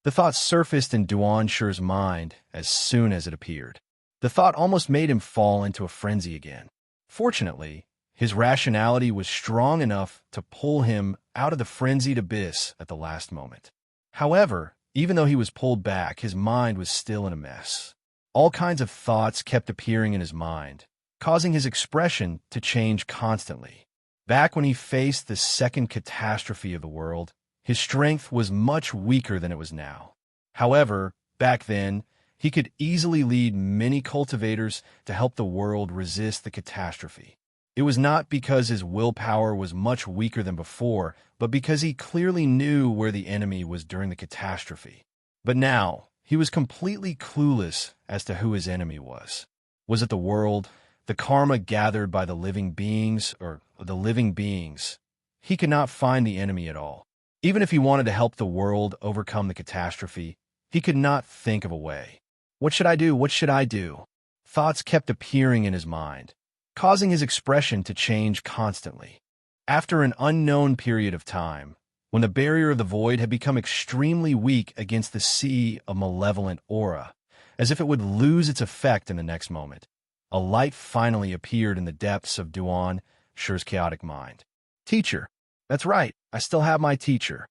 The thought surfaced in Duanshi's mind as soon as it appeared. The thought almost made him fall into a frenzy again. Fortunately, his rationality was strong enough to pull him out of the frenzied abyss at the last moment. However, even though he was pulled back, his mind was still in a mess. All kinds of thoughts kept appearing in his mind, causing his expression to change constantly. Back when he faced the second catastrophe of the world, his strength was much weaker than it was now. However, back then, he could easily lead many cultivators to help the world resist the catastrophe. It was not because his willpower was much weaker than before, but because he clearly knew where the enemy was during the catastrophe. But now, he was completely clueless as to who his enemy was. Was it the world, the karma gathered by the living beings, or the living beings? He could not find the enemy at all. Even if he wanted to help the world overcome the catastrophe, he could not think of a way. What should I do? What should I do? Thoughts kept appearing in his mind, causing his expression to change constantly. After an unknown period of time, when the barrier of the void had become extremely weak against the sea of malevolent aura, as if it would lose its effect in the next moment, a light finally appeared in the depths of Duan Shi's chaotic mind. Teacher. That's right, I still have my teacher.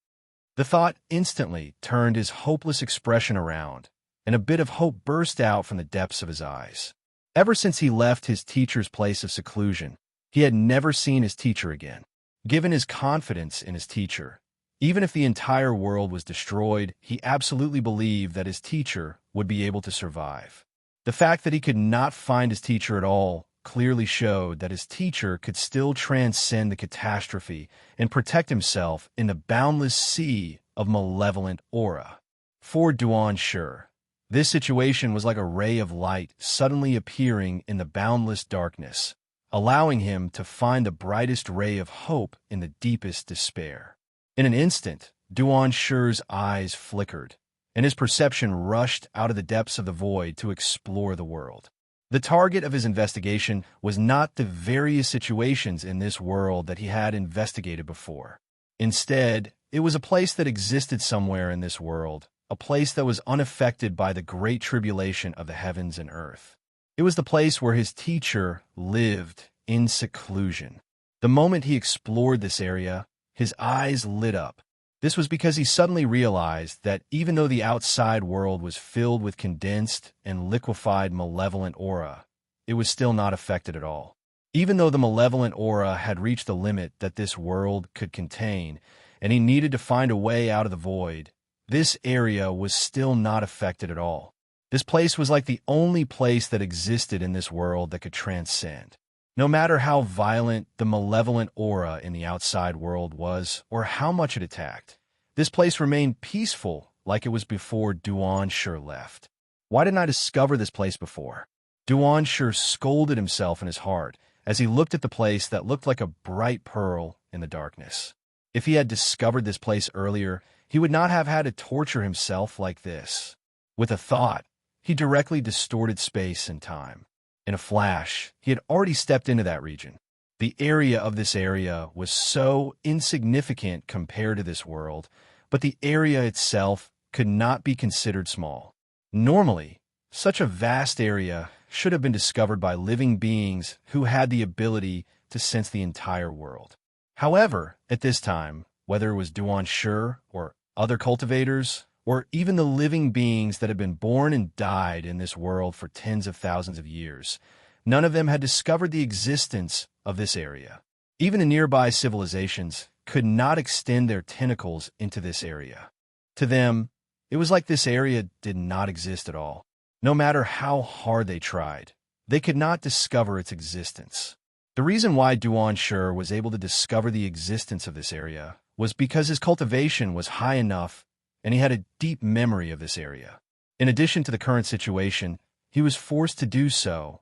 The thought instantly turned his hopeless expression around, and a bit of hope burst out from the depths of his eyes. Ever since he left his teacher's place of seclusion, he had never seen his teacher again. Given his confidence in his teacher, even if the entire world was destroyed, he absolutely believed that his teacher would be able to survive. The fact that he could not find his teacher at all clearly showed that his teacher could still transcend the catastrophe and protect himself in the boundless sea of malevolent aura. For Duan Shi, this situation was like a ray of light suddenly appearing in the boundless darkness, allowing him to find the brightest ray of hope in the deepest despair. In an instant, Duan Shi's eyes flickered, and his perception rushed out of the depths of the void to explore the world. The target of his investigation was not the various situations in this world that he had investigated before. Instead, it was a place that existed somewhere in this world, a place that was unaffected by the great tribulation of the heavens and earth. It was the place where his teacher lived in seclusion. The moment he explored this area, his eyes lit up. This was because he suddenly realized that even though the outside world was filled with condensed and liquefied malevolent aura, it was still not affected at all. Even though the malevolent aura had reached the limit that this world could contain, and he needed to find a way out of the void, this area was still not affected at all. This place was like the only place that existed in this world that could transcend. No matter how violent the malevolent aura in the outside world was, or how much it attacked, this place remained peaceful like it was before Duan Shi left. Why didn't I discover this place before? Duan Shi scolded himself in his heart as he looked at the place that looked like a bright pearl in the darkness. If he had discovered this place earlier, he would not have had to torture himself like this. With a thought, he directly distorted space and time. In a flash, he had already stepped into that region. The area of this area was so insignificant compared to this world, but the area itself could not be considered small. Normally, such a vast area should have been discovered by living beings who had the ability to sense the entire world. However, at this time, whether it was Duan Shi or other cultivators, or even the living beings that had been born and died in this world for tens of thousands of years, none of them had discovered the existence of this area. Even the nearby civilizations could not extend their tentacles into this area. To them, it was like this area did not exist at all. No matter how hard they tried, they could not discover its existence. The reason why Duan Shi was able to discover the existence of this area was because his cultivation was high enough and he had a deep memory of this area. In addition to the current situation, he was forced to do so.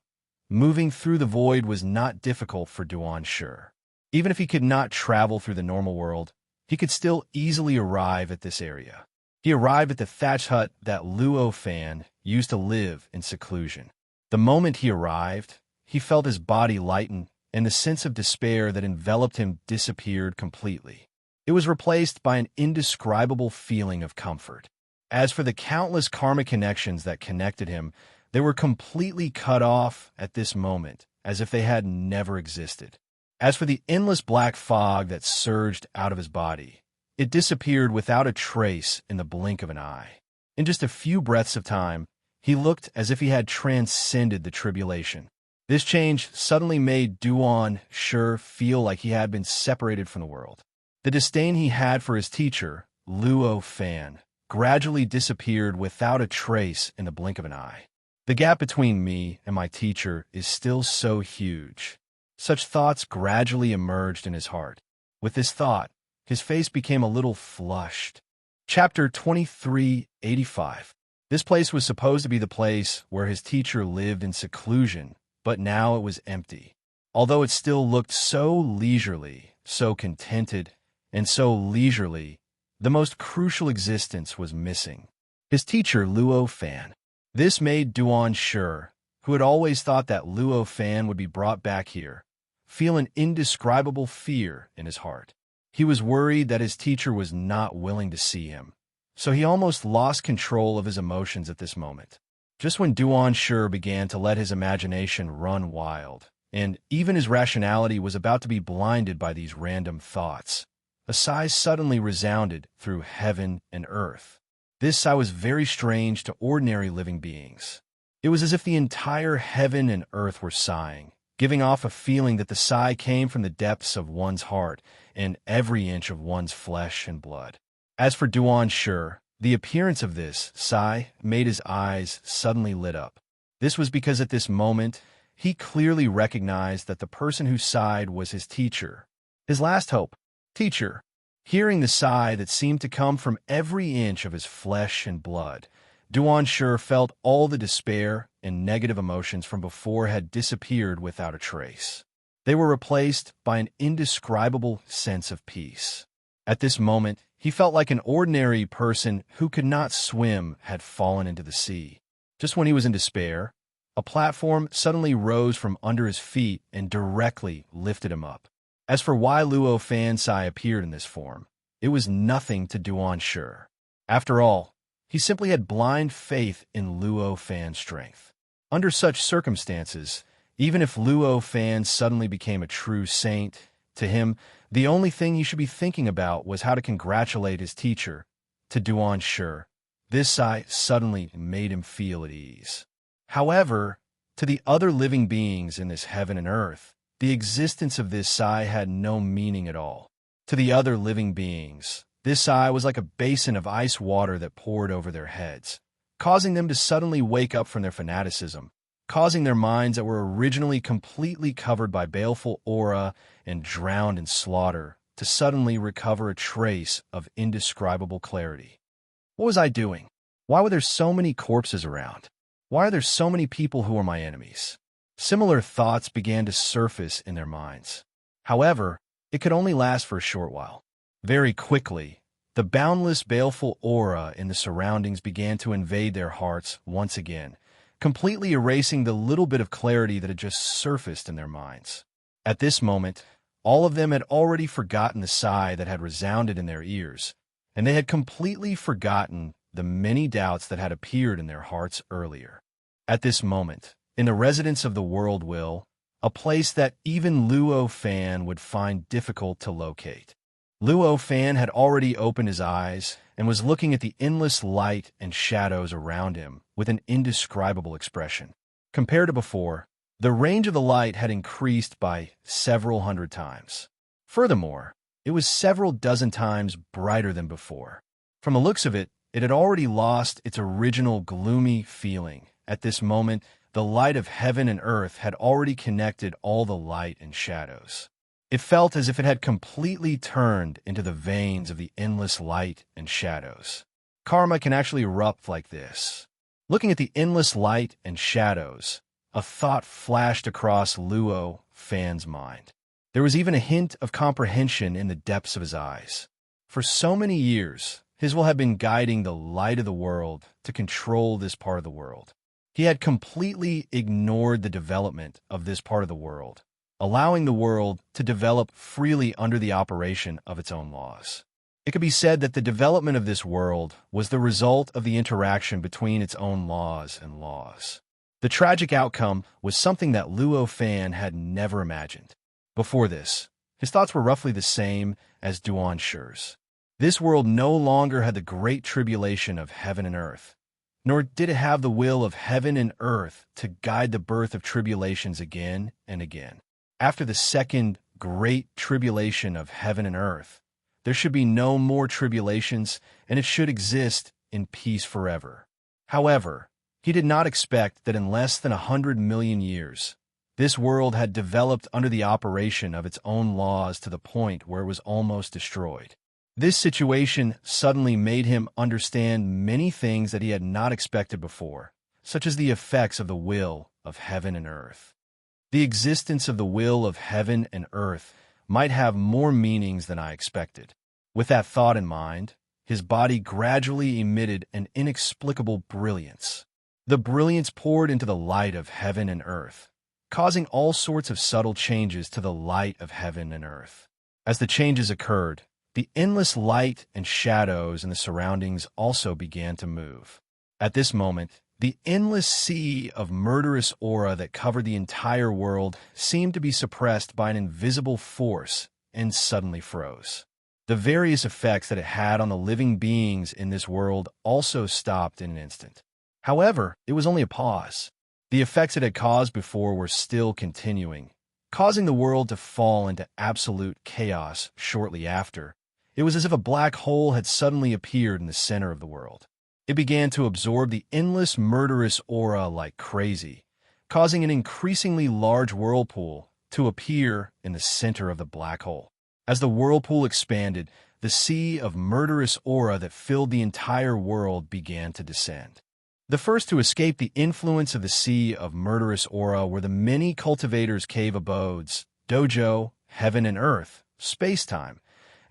Moving through the void was not difficult for Duan Shi. Even if he could not travel through the normal world, he could still easily arrive at this area. He arrived at the thatch hut that Luo Fan used to live in seclusion. The moment he arrived, he felt his body lighten, and the sense of despair that enveloped him disappeared completely. It was replaced by an indescribable feeling of comfort. As for the countless karmic connections that connected him, they were completely cut off at this moment, as if they had never existed. As for the endless black fog that surged out of his body, it disappeared without a trace in the blink of an eye. In just a few breaths of time, he looked as if he had transcended the tribulation. This change suddenly made Duan Shi feel like he had been separated from the world. The disdain he had for his teacher, Luo Fan, gradually disappeared without a trace in the blink of an eye. The gap between me and my teacher is still so huge. Such thoughts gradually emerged in his heart. With this thought, his face became a little flushed. Chapter 2385. This place was supposed to be the place where his teacher lived in seclusion, but now it was empty. Although it still looked so leisurely, so contented, and so leisurely, the most crucial existence was missing. His teacher, Luo Fan. This made Duan Shi, who had always thought that Luo Fan would be brought back here, feel an indescribable fear in his heart. He was worried that his teacher was not willing to see him, so he almost lost control of his emotions at this moment. Just when Duan Shi began to let his imagination run wild, and even his rationality was about to be blinded by these random thoughts, a sigh suddenly resounded through heaven and earth. This sigh was very strange to ordinary living beings. It was as if the entire heaven and earth were sighing, giving off a feeling that the sigh came from the depths of one's heart and every inch of one's flesh and blood. As for Duan Shi, the appearance of this sigh made his eyes suddenly lit up. This was because at this moment, he clearly recognized that the person who sighed was his teacher, his last hope. Teacher. Hearing the sigh that seemed to come from every inch of his flesh and blood, Duan Shi felt all the despair and negative emotions from before had disappeared without a trace. They were replaced by an indescribable sense of peace. At this moment, he felt like an ordinary person who could not swim had fallen into the sea. Just when he was in despair, a platform suddenly rose from under his feet and directly lifted him up. As for why Luo Fansai appeared in this form, it was nothing to Duan Shi. After all, he simply had blind faith in Luo Fan's strength. Under such circumstances, even if Luo Fan suddenly became a true saint, to him, the only thing he should be thinking about was how to congratulate his teacher. To Duan Shi, this sigh suddenly made him feel at ease. However, to the other living beings in this heaven and earth, the existence of this sigh had no meaning at all. To the other living beings, this sigh was like a basin of ice water that poured over their heads, causing them to suddenly wake up from their fanaticism, causing their minds that were originally completely covered by baleful aura and drowned in slaughter to suddenly recover a trace of indescribable clarity. What was I doing? Why were there so many corpses around? Why are there so many people who are my enemies? Similar thoughts began to surface in their minds. However, it could only last for a short while. Very quickly, the boundless baleful aura in the surroundings began to invade their hearts once again, completely erasing the little bit of clarity that had just surfaced in their minds. At this moment, all of them had already forgotten the sigh that had resounded in their ears, and they had completely forgotten the many doubts that had appeared in their hearts earlier. At this moment, in the residence of the world will, a place that even Luo Fan would find difficult to locate. Luo Fan had already opened his eyes and was looking at the endless light and shadows around him with an indescribable expression. Compared to before, the range of the light had increased by several hundred times. Furthermore, it was several dozen times brighter than before. From the looks of it, it had already lost its original gloomy feeling. At this moment, the light of heaven and earth had already connected all the light and shadows. It felt as if it had completely turned into the veins of the endless light and shadows. Karma can actually erupt like this. Looking at the endless light and shadows, a thought flashed across Luo Fan's mind. There was even a hint of comprehension in the depths of his eyes. For so many years, his will had been guiding the light of the world to control this part of the world. He had completely ignored the development of this part of the world, allowing the world to develop freely under the operation of its own laws. It could be said that the development of this world was the result of the interaction between its own laws and laws. The tragic outcome was something that Luo Fan had never imagined. Before this, his thoughts were roughly the same as Duan Shi's. This world no longer had the great tribulation of heaven and earth, nor did it have the will of heaven and earth to guide the birth of tribulations again and again. After the second great tribulation of heaven and earth, there should be no more tribulations, and it should exist in peace forever. However, he did not expect that in less than 100 million years, this world had developed under the operation of its own laws to the point where it was almost destroyed. This situation suddenly made him understand many things that he had not expected before, such as the effects of the will of heaven and earth. The existence of the will of heaven and earth might have more meanings than I expected. With that thought in mind, his body gradually emitted an inexplicable brilliance. The brilliance poured into the light of heaven and earth, causing all sorts of subtle changes to the light of heaven and earth. As the changes occurred, the endless light and shadows in the surroundings also began to move. At this moment, the endless sea of murderous aura that covered the entire world seemed to be suppressed by an invisible force and suddenly froze. The various effects that it had on the living beings in this world also stopped in an instant. However, it was only a pause. The effects it had caused before were still continuing, causing the world to fall into absolute chaos shortly after. It was as if a black hole had suddenly appeared in the center of the world. It began to absorb the endless murderous aura like crazy, causing an increasingly large whirlpool to appear in the center of the black hole. As the whirlpool expanded, the sea of murderous aura that filled the entire world began to descend. The first to escape the influence of the sea of murderous aura were the many cultivators' cave abodes, dojo, heaven and earth, space-time.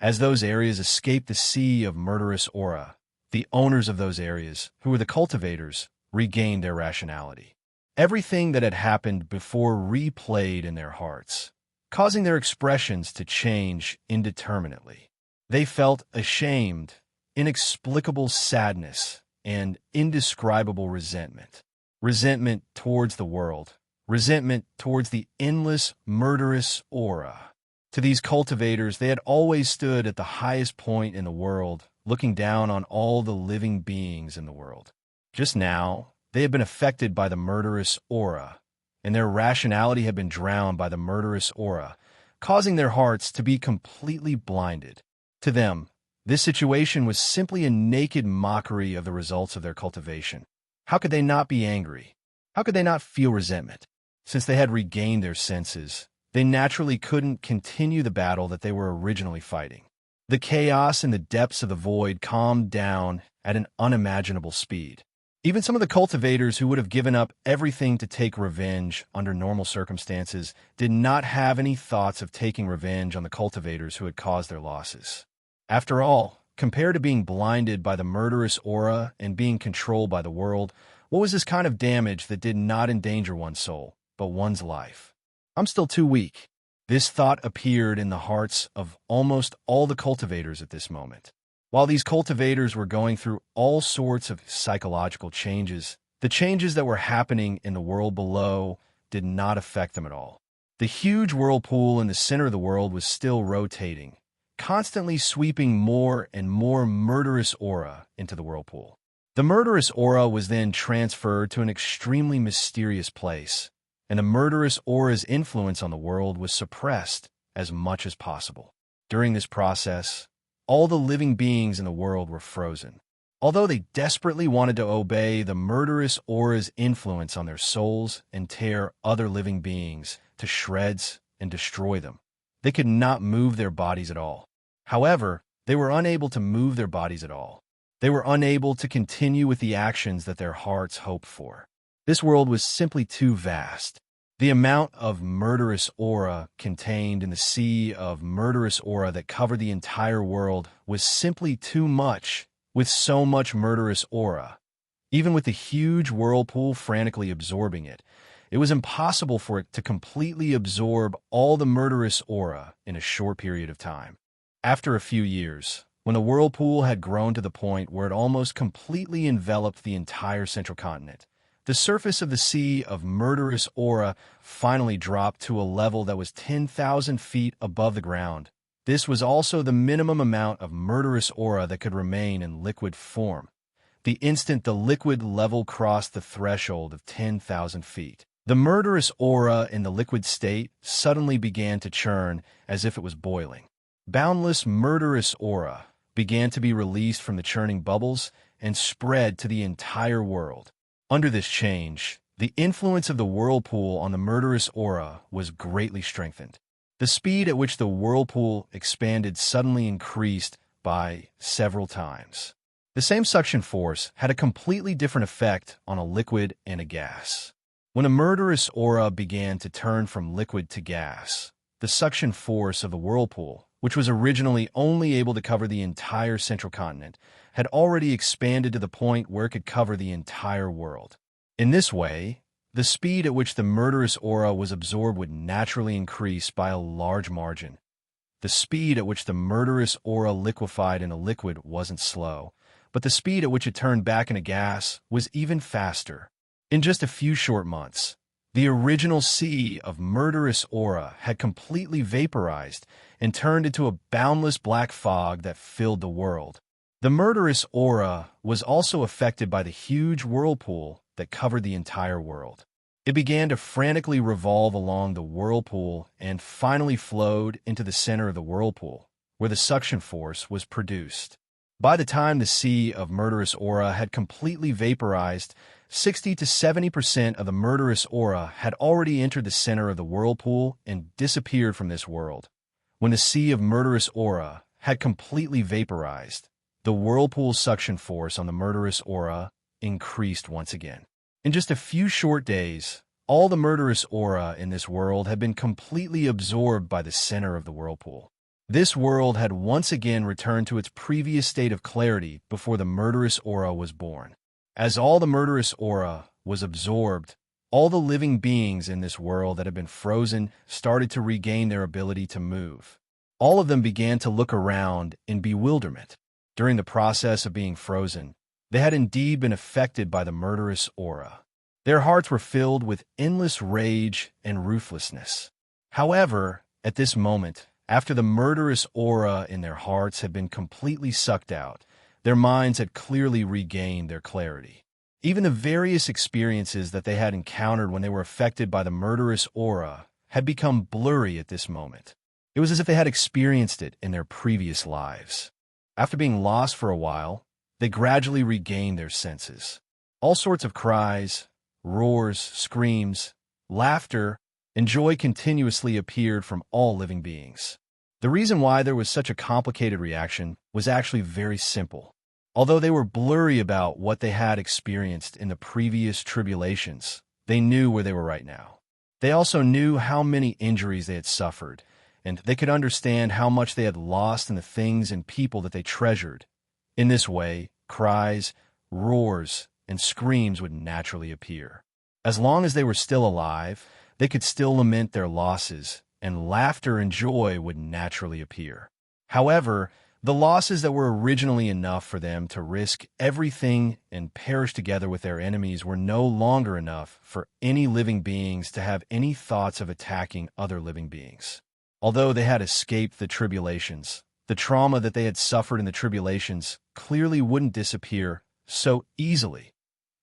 As those areas escaped the sea of murderous aura, the owners of those areas, who were the cultivators, regained their rationality. Everything that had happened before replayed in their hearts, causing their expressions to change indeterminately. They felt ashamed, inexplicable sadness, and indescribable resentment. Resentment towards the world, resentment towards the endless, murderous aura. To these cultivators, they had always stood at the highest point in the world, looking down on all the living beings in the world. Just now, they had been affected by the murderous aura, and their rationality had been drowned by the murderous aura, causing their hearts to be completely blinded. To them, this situation was simply a naked mockery of the results of their cultivation. How could they not be angry? How could they not feel resentment? Since they had regained their senses, they naturally couldn't continue the battle that they were originally fighting. The chaos in the depths of the void calmed down at an unimaginable speed. Even some of the cultivators who would have given up everything to take revenge under normal circumstances did not have any thoughts of taking revenge on the cultivators who had caused their losses. After all, compared to being blinded by the murderous aura and being controlled by the world, what was this kind of damage that did not endanger one's soul, but one's life? I'm still too weak. This thought appeared in the hearts of almost all the cultivators at this moment. While these cultivators were going through all sorts of psychological changes, the changes that were happening in the world below did not affect them at all. The huge whirlpool in the center of the world was still rotating, constantly sweeping more and more murderous aura into the whirlpool. The murderous aura was then transferred to an extremely mysterious place, and the murderous aura's influence on the world was suppressed as much as possible. During this process, all the living beings in the world were frozen. Although they desperately wanted to obey the murderous aura's influence on their souls and tear other living beings to shreds and destroy them, they could not move their bodies at all. However, they were unable to move their bodies at all. They were unable to continue with the actions that their hearts hoped for. This world was simply too vast. The amount of murderous aura contained in the sea of murderous aura that covered the entire world was simply too much. With so much murderous aura, even with the huge whirlpool frantically absorbing it, it was impossible for it to completely absorb all the murderous aura in a short period of time. After a few years, when the whirlpool had grown to the point where it almost completely enveloped the entire central continent, The surface of the sea of murderous aura finally dropped to a level that was 10,000 feet above the ground. This was also the minimum amount of murderous aura that could remain in liquid form. The instant the liquid level crossed the threshold of 10,000 feet, the murderous aura in the liquid state suddenly began to churn as if it was boiling. Boundless murderous aura began to be released from the churning bubbles and spread to the entire world. Under this change, the influence of the whirlpool on the murderous aura was greatly strengthened. The speed at which the whirlpool expanded suddenly increased by several times. The same suction force had a completely different effect on a liquid and a gas. When a murderous aura began to turn from liquid to gas, the suction force of the whirlpool, which was originally only able to cover the entire central continent, had already expanded to the point where it could cover the entire world. In this way, the speed at which the murderous aura was absorbed would naturally increase by a large margin. The speed at which the murderous aura liquefied in a liquid wasn't slow, but the speed at which it turned back into gas was even faster. In just a few short months, the original sea of murderous aura had completely vaporized and turned into a boundless black fog that filled the world. The murderous aura was also affected by the huge whirlpool that covered the entire world. It began to frantically revolve along the whirlpool and finally flowed into the center of the whirlpool, where the suction force was produced. By the time the sea of murderous aura had completely vaporized, 60 to 70% of the murderous aura had already entered the center of the whirlpool and disappeared from this world. When the sea of murderous aura had completely vaporized, the whirlpool suction force on the murderous aura increased once again. In just a few short days, all the murderous aura in this world had been completely absorbed by the center of the whirlpool. This world had once again returned to its previous state of clarity before the murderous aura was born. As all the murderous aura was absorbed, all the living beings in this world that had been frozen started to regain their ability to move. All of them began to look around in bewilderment. During the process of being frozen, they had indeed been affected by the murderous aura. Their hearts were filled with endless rage and ruthlessness. However, at this moment, after the murderous aura in their hearts had been completely sucked out, their minds had clearly regained their clarity. Even the various experiences that they had encountered when they were affected by the murderous aura had become blurry at this moment. It was as if they had experienced it in their previous lives. After being lost for a while, they gradually regained their senses. All sorts of cries, roars, screams, laughter, and joy continuously appeared from all living beings. The reason why there was such a complicated reaction was actually very simple. Although they were blurry about what they had experienced in the previous tribulations, they knew where they were right now. They also knew how many injuries they had suffered, and they could understand how much they had lost in the things and people that they treasured. In this way, cries, roars, and screams would naturally appear. As long as they were still alive, they could still lament their losses, and laughter and joy would naturally appear. However, the losses that were originally enough for them to risk everything and perish together with their enemies were no longer enough for any living beings to have any thoughts of attacking other living beings. Although they had escaped the tribulations, the trauma that they had suffered in the tribulations clearly wouldn't disappear so easily.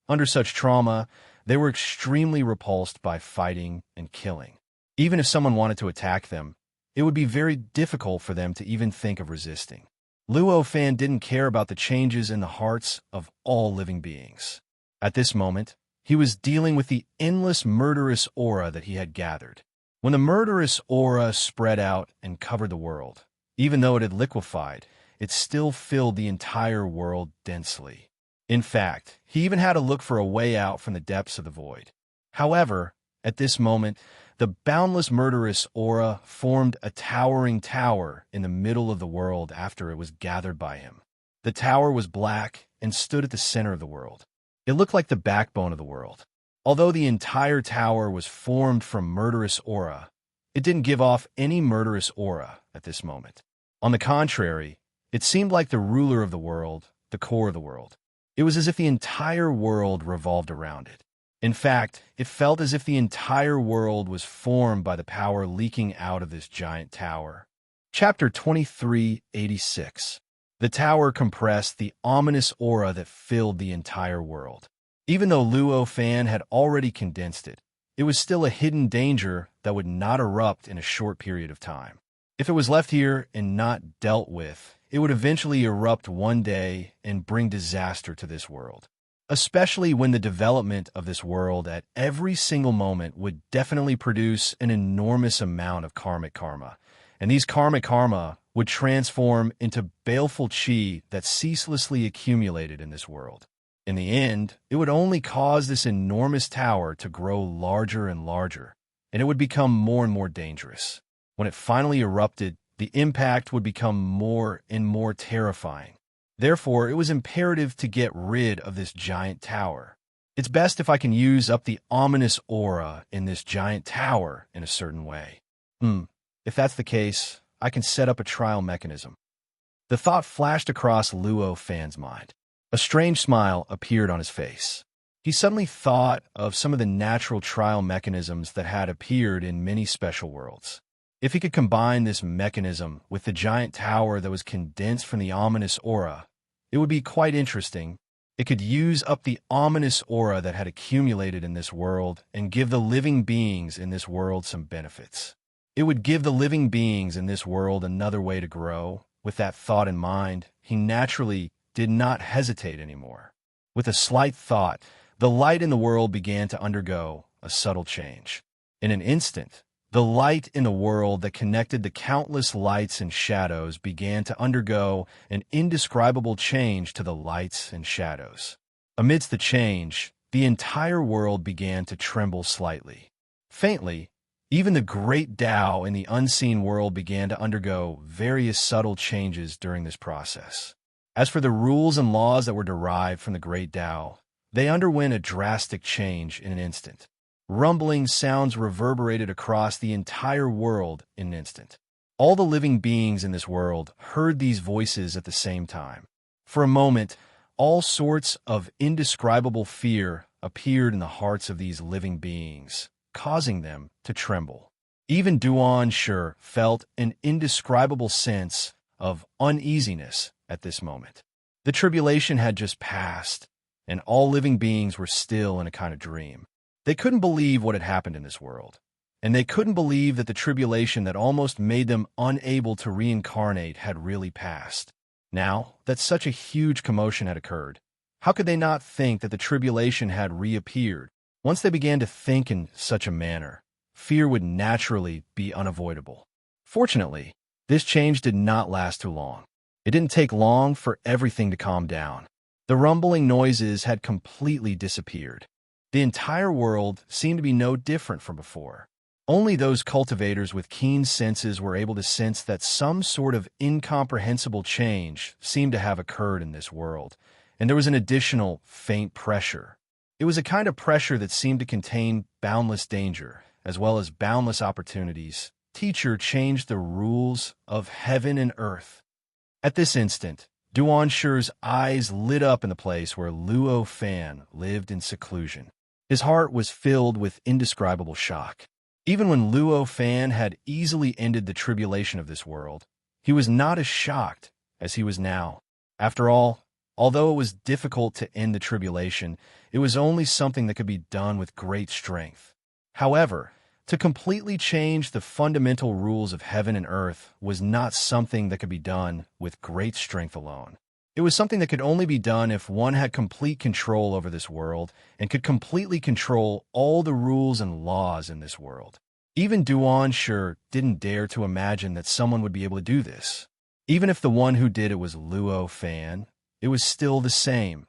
Under such trauma, they were extremely repulsed by fighting and killing. Even if someone wanted to attack them, it would be very difficult for them to even think of resisting. Luo Fan didn't care about the changes in the hearts of all living beings. At this moment, he was dealing with the endless murderous aura that he had gathered. When the murderous aura spread out and covered the world, even though it had liquefied, it still filled the entire world densely. In fact, he even had to look for a way out from the depths of the void. However, at this moment, the boundless murderous aura formed a towering tower in the middle of the world after it was gathered by him. The tower was black and stood at the center of the world. It looked like the backbone of the world. Although the entire tower was formed from murderous aura, it didn't give off any murderous aura at this moment. On the contrary, it seemed like the ruler of the world, the core of the world. It was as if the entire world revolved around it. In fact, it felt as if the entire world was formed by the power leaking out of this giant tower. Chapter 2386. The tower compressed the ominous aura that filled the entire world. Even though Luo Fan had already condensed it, it was still a hidden danger that would not erupt in a short period of time. If it was left here and not dealt with, it would eventually erupt one day and bring disaster to this world. Especially when the development of this world at every single moment would definitely produce an enormous amount of karmic karma, and these karmic karma would transform into baleful chi that ceaselessly accumulated in this world. In the end, it would only cause this enormous tower to grow larger and larger, and it would become more and more dangerous. When it finally erupted, the impact would become more and more terrifying. Therefore, it was imperative to get rid of this giant tower. It's best if I can use up the ominous aura in this giant tower in a certain way. If that's the case, I can set up a trial mechanism. The thought flashed across Luo Fan's mind. A strange smile appeared on his face. He suddenly thought of some of the natural trial mechanisms that had appeared in many special worlds. If he could combine this mechanism with the giant tower that was condensed from the ominous aura, it would be quite interesting. It could use up the ominous aura that had accumulated in this world and give the living beings in this world some benefits. It would give the living beings in this world another way to grow. With that thought in mind, he naturally did not hesitate anymore. With a slight thought, the light in the world began to undergo a subtle change. In an instant, the light in the world that connected the countless lights and shadows began to undergo an indescribable change to the lights and shadows. Amidst the change, the entire world began to tremble slightly. Faintly, even the great Tao in the unseen world began to undergo various subtle changes during this process. As for the rules and laws that were derived from the great Tao, they underwent a drastic change in an instant. Rumbling sounds reverberated across the entire world in an instant. All the living beings in this world heard these voices at the same time. For a moment, all sorts of indescribable fear appeared in the hearts of these living beings, causing them to tremble. Even Duan Shi felt an indescribable sense of uneasiness at this moment. The tribulation had just passed, and all living beings were still in a kind of dream. They couldn't believe what had happened in this world, and they couldn't believe that the tribulation that almost made them unable to reincarnate had really passed. Now that such a huge commotion had occurred, how could they not think that the tribulation had reappeared? Once they began to think in such a manner, fear would naturally be unavoidable. Fortunately, this change did not last too long. It didn't take long for everything to calm down. The rumbling noises had completely disappeared. The entire world seemed to be no different from before. Only those cultivators with keen senses were able to sense that some sort of incomprehensible change seemed to have occurred in this world, and there was an additional faint pressure. It was a kind of pressure that seemed to contain boundless danger, as well as boundless opportunities. Teacher changed the rules of heaven and earth. At this instant, Duan Shi's eyes lit up in the place where Luo Fan lived in seclusion. His heart was filled with indescribable shock. Even when Luo Fan had easily ended the tribulation of this world, he was not as shocked as he was now. After all, although it was difficult to end the tribulation, it was only something that could be done with great strength. However, to completely change the fundamental rules of heaven and earth was not something that could be done with great strength alone. It was something that could only be done if one had complete control over this world and could completely control all the rules and laws in this world. Even Duan Shi didn't dare to imagine that someone would be able to do this. Even if the one who did it was Luo Fan, it was still the same.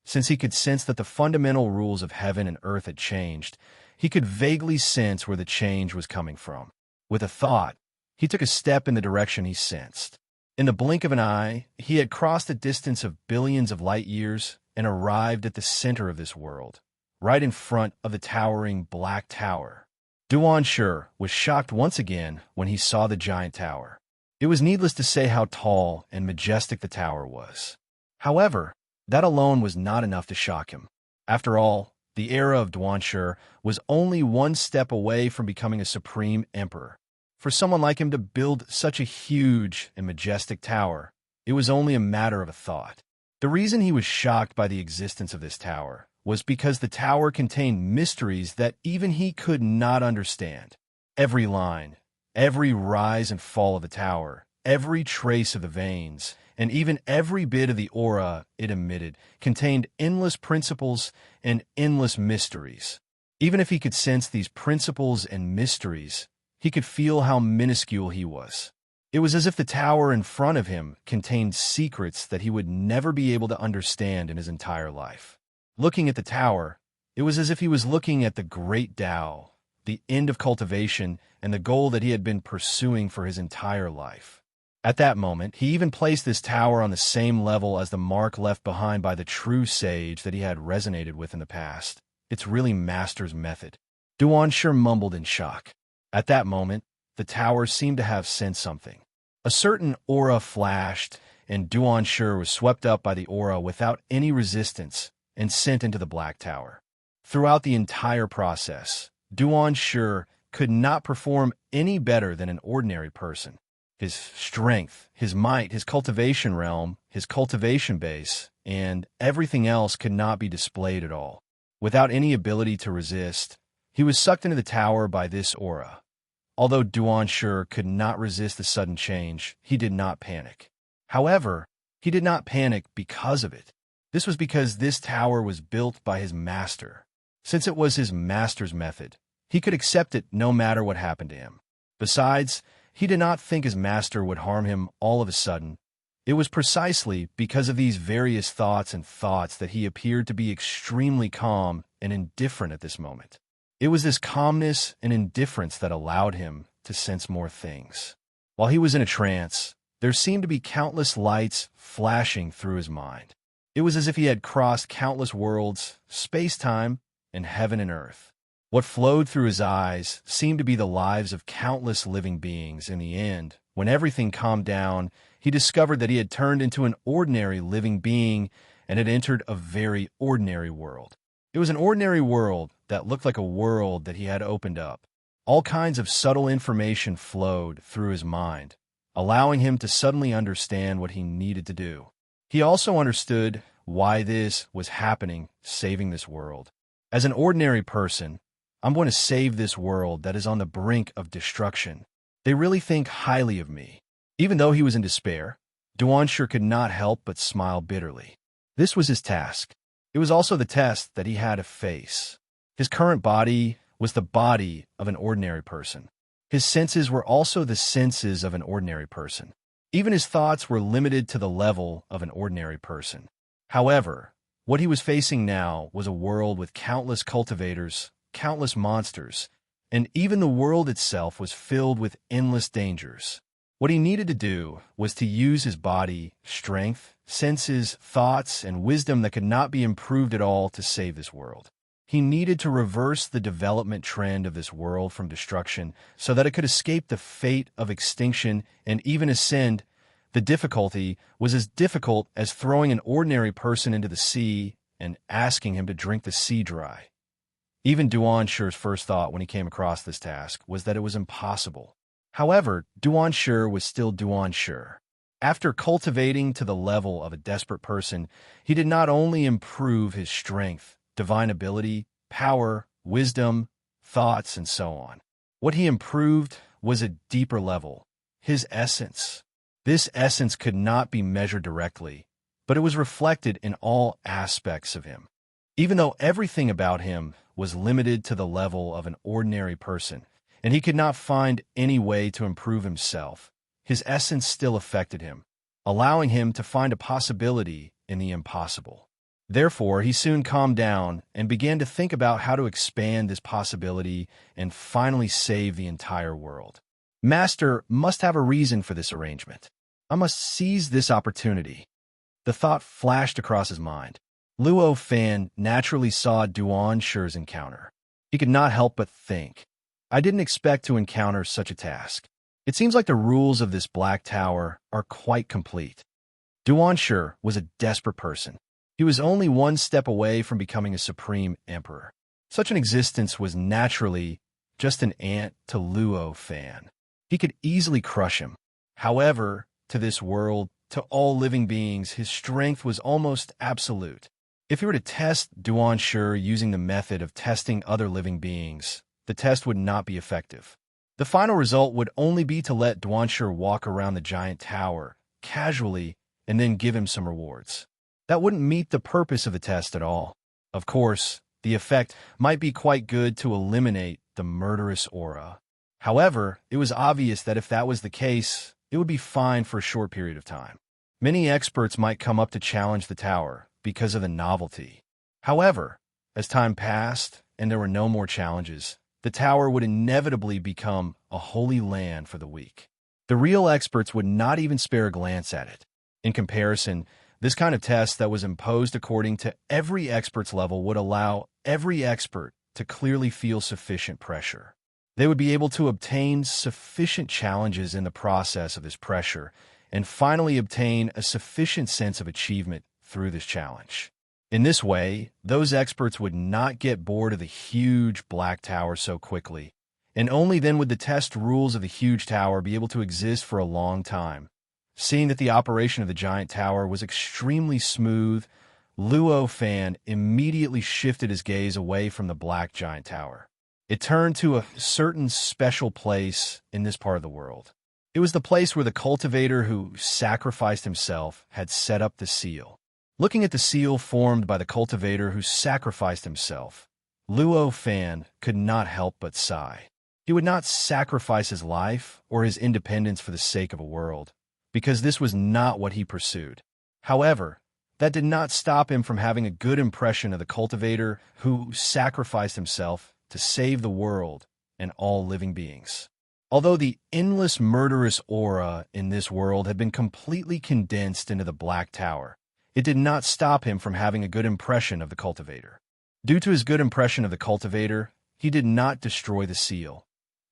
Since he could sense that the fundamental rules of heaven and earth had changed, he could vaguely sense where the change was coming from. With a thought, he took a step in the direction he sensed. In the blink of an eye, he had crossed a distance of billions of light years and arrived at the center of this world, right in front of the towering Black Tower. Duan Shi was shocked once again when he saw the giant tower. It was needless to say how tall and majestic the tower was. However, that alone was not enough to shock him. After all, The era of Duanshi was only one step away from becoming a supreme emperor. For someone like him to build such a huge and majestic tower, it was only a matter of a thought. The reason he was shocked by the existence of this tower was because the tower contained mysteries that even he could not understand. Every line, every rise and fall of the tower, every trace of the veins, and even every bit of the aura it emitted contained endless principles and endless mysteries. Even if he could sense these principles and mysteries, he could feel how minuscule he was. It was as if the tower in front of him contained secrets that he would never be able to understand in his entire life. Looking at the tower, it was as if he was looking at the great Tao, the end of cultivation and the goal that he had been pursuing for his entire life. At that moment, he even placed this tower on the same level as the mark left behind by the true sage that he had resonated with in the past. It's really Master's method. Duanshi mumbled in shock. At that moment, the tower seemed to have sensed something. A certain aura flashed, and Duanshi was swept up by the aura without any resistance and sent into the Black Tower. Throughout the entire process, Duanshi could not perform any better than an ordinary person. His strength, his might, his cultivation realm, his cultivation base, and everything else could not be displayed at all. Without any ability to resist, he was sucked into the tower by this aura. Although Duanshi could not resist the sudden change, he did not panic. However, he did not panic because of it. This was because this tower was built by his master. Since it was his master's method, he could accept it no matter what happened to him. Besides, he did not think his master would harm him all of a sudden. It was precisely because of these various thoughts that he appeared to be extremely calm and indifferent at this moment. It was this calmness and indifference that allowed him to sense more things. While he was in a trance, there seemed to be countless lights flashing through his mind. It was as if he had crossed countless worlds, space-time, and heaven and earth. What flowed through his eyes seemed to be the lives of countless living beings. In the end, when everything calmed down, he discovered that he had turned into an ordinary living being and had entered a very ordinary world. It was an ordinary world that looked like a world that he had opened up. All kinds of subtle information flowed through his mind, allowing him to suddenly understand what he needed to do. He also understood why this was happening, saving this world. As an ordinary person, I'm going to save this world that is on the brink of destruction. They really think highly of me. Even though he was in despair, Duanshi could not help but smile bitterly. This was his task. It was also the test that he had to face. His current body was the body of an ordinary person. His senses were also the senses of an ordinary person. Even his thoughts were limited to the level of an ordinary person. However, what he was facing now was a world with countless cultivators, countless monsters, and even the world itself was filled with endless dangers. What he needed to do was to use his body, strength, senses, thoughts, and wisdom that could not be improved at all to save this world. He needed to reverse the development trend of this world from destruction so that it could escape the fate of extinction and even ascend. The difficulty was as difficult as throwing an ordinary person into the sea and asking him to drink the sea dry. Even Duanshi's first thought when he came across this task was that it was impossible. However, Duanshi was still Duanshi. After cultivating to the level of a desperate person, he did not only improve his strength, divine ability, power, wisdom, thoughts, and so on. What he improved was a deeper level, his essence. This essence could not be measured directly, but it was reflected in all aspects of him. Even though everything about him was limited to the level of an ordinary person, and he could not find any way to improve himself, his essence still affected him, allowing him to find a possibility in the impossible. Therefore, he soon calmed down and began to think about how to expand this possibility and finally save the entire world. Master must have a reason for this arrangement. I must seize this opportunity. The thought flashed across his mind. Luo Fan naturally saw Duanshi's encounter. He could not help but think, I didn't expect to encounter such a task. It seems like the rules of this Black Tower are quite complete. Duanshi was a desperate person. He was only one step away from becoming a supreme emperor. Such an existence was naturally just an ant to Luo Fan. He could easily crush him. However, to this world, to all living beings, his strength was almost absolute. If he were to test Duanshu using the method of testing other living beings, the test would not be effective. The final result would only be to let Duanshu walk around the giant tower, casually, and then give him some rewards. That wouldn't meet the purpose of the test at all. Of course, the effect might be quite good to eliminate the murderous aura. However, it was obvious that if that was the case, it would be fine for a short period of time. Many experts might come up to challenge the tower because of the novelty. However, as time passed and there were no more challenges, the tower would inevitably become a holy land for the weak. The real experts would not even spare a glance at it. In comparison, this kind of test that was imposed according to every expert's level would allow every expert to clearly feel sufficient pressure. They would be able to obtain sufficient challenges in the process of this pressure and finally obtain a sufficient sense of achievement through this challenge. In this way, those experts would not get bored of the huge black tower so quickly, and only then would the test rules of the huge tower be able to exist for a long time. Seeing that the operation of the giant tower was extremely smooth, Luo Fan immediately shifted his gaze away from the black giant tower. It turned to a certain special place in this part of the world. It was the place where the cultivator who sacrificed himself had set up the seal. Looking at the seal formed by the cultivator who sacrificed himself, Luo Fan could not help but sigh. He would not sacrifice his life or his independence for the sake of a world, because this was not what he pursued. However, that did not stop him from having a good impression of the cultivator who sacrificed himself to save the world and all living beings. Although the endless murderous aura in this world had been completely condensed into the Black Tower, it did not stop him from having a good impression of the cultivator. Due to his good impression of the cultivator, he did not destroy the seal,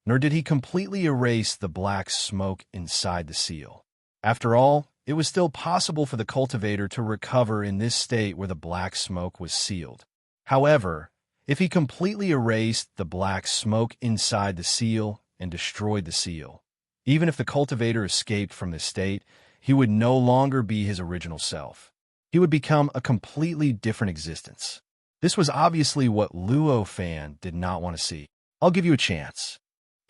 nor did he completely erase the black smoke inside the seal. After all, it was still possible for the cultivator to recover in this state where the black smoke was sealed. However, if he completely erased the black smoke inside the seal and destroyed the seal, even if the cultivator escaped from this state, he would no longer be his original self. He would become a completely different existence. This was obviously what Luo Fan did not want to see. I'll give you a chance.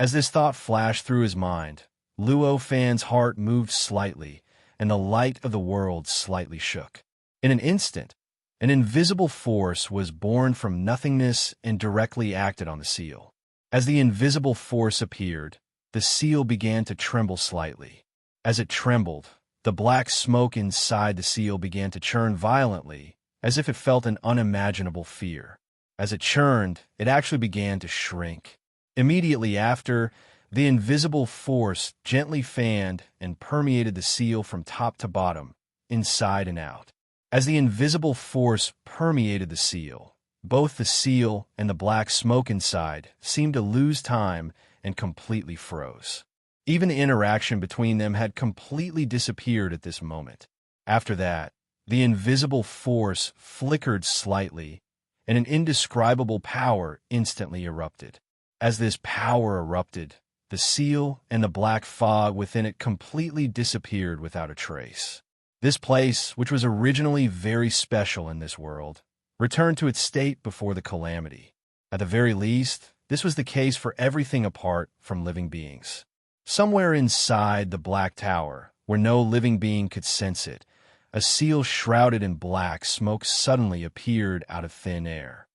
As this thought flashed through his mind, Luo Fan's heart moved slightly, and the light of the world slightly shook. In an instant, an invisible force was born from nothingness and directly acted on the seal. As the invisible force appeared, the seal began to tremble slightly. As it trembled, the black smoke inside the seal began to churn violently, as if it felt an unimaginable fear. As it churned, it actually began to shrink. Immediately after, the invisible force gently fanned and permeated the seal from top to bottom, inside and out. As the invisible force permeated the seal, both the seal and the black smoke inside seemed to lose time and completely froze. Even the interaction between them had completely disappeared at this moment. After that, the invisible force flickered slightly, and an indescribable power instantly erupted. As this power erupted, the seal and the black fog within it completely disappeared without a trace. This place, which was originally very special in this world, returned to its state before the calamity. At the very least, this was the case for everything apart from living beings. Somewhere inside the Black Tower, where no living being could sense it, a seal shrouded in black smoke suddenly appeared out of thin air.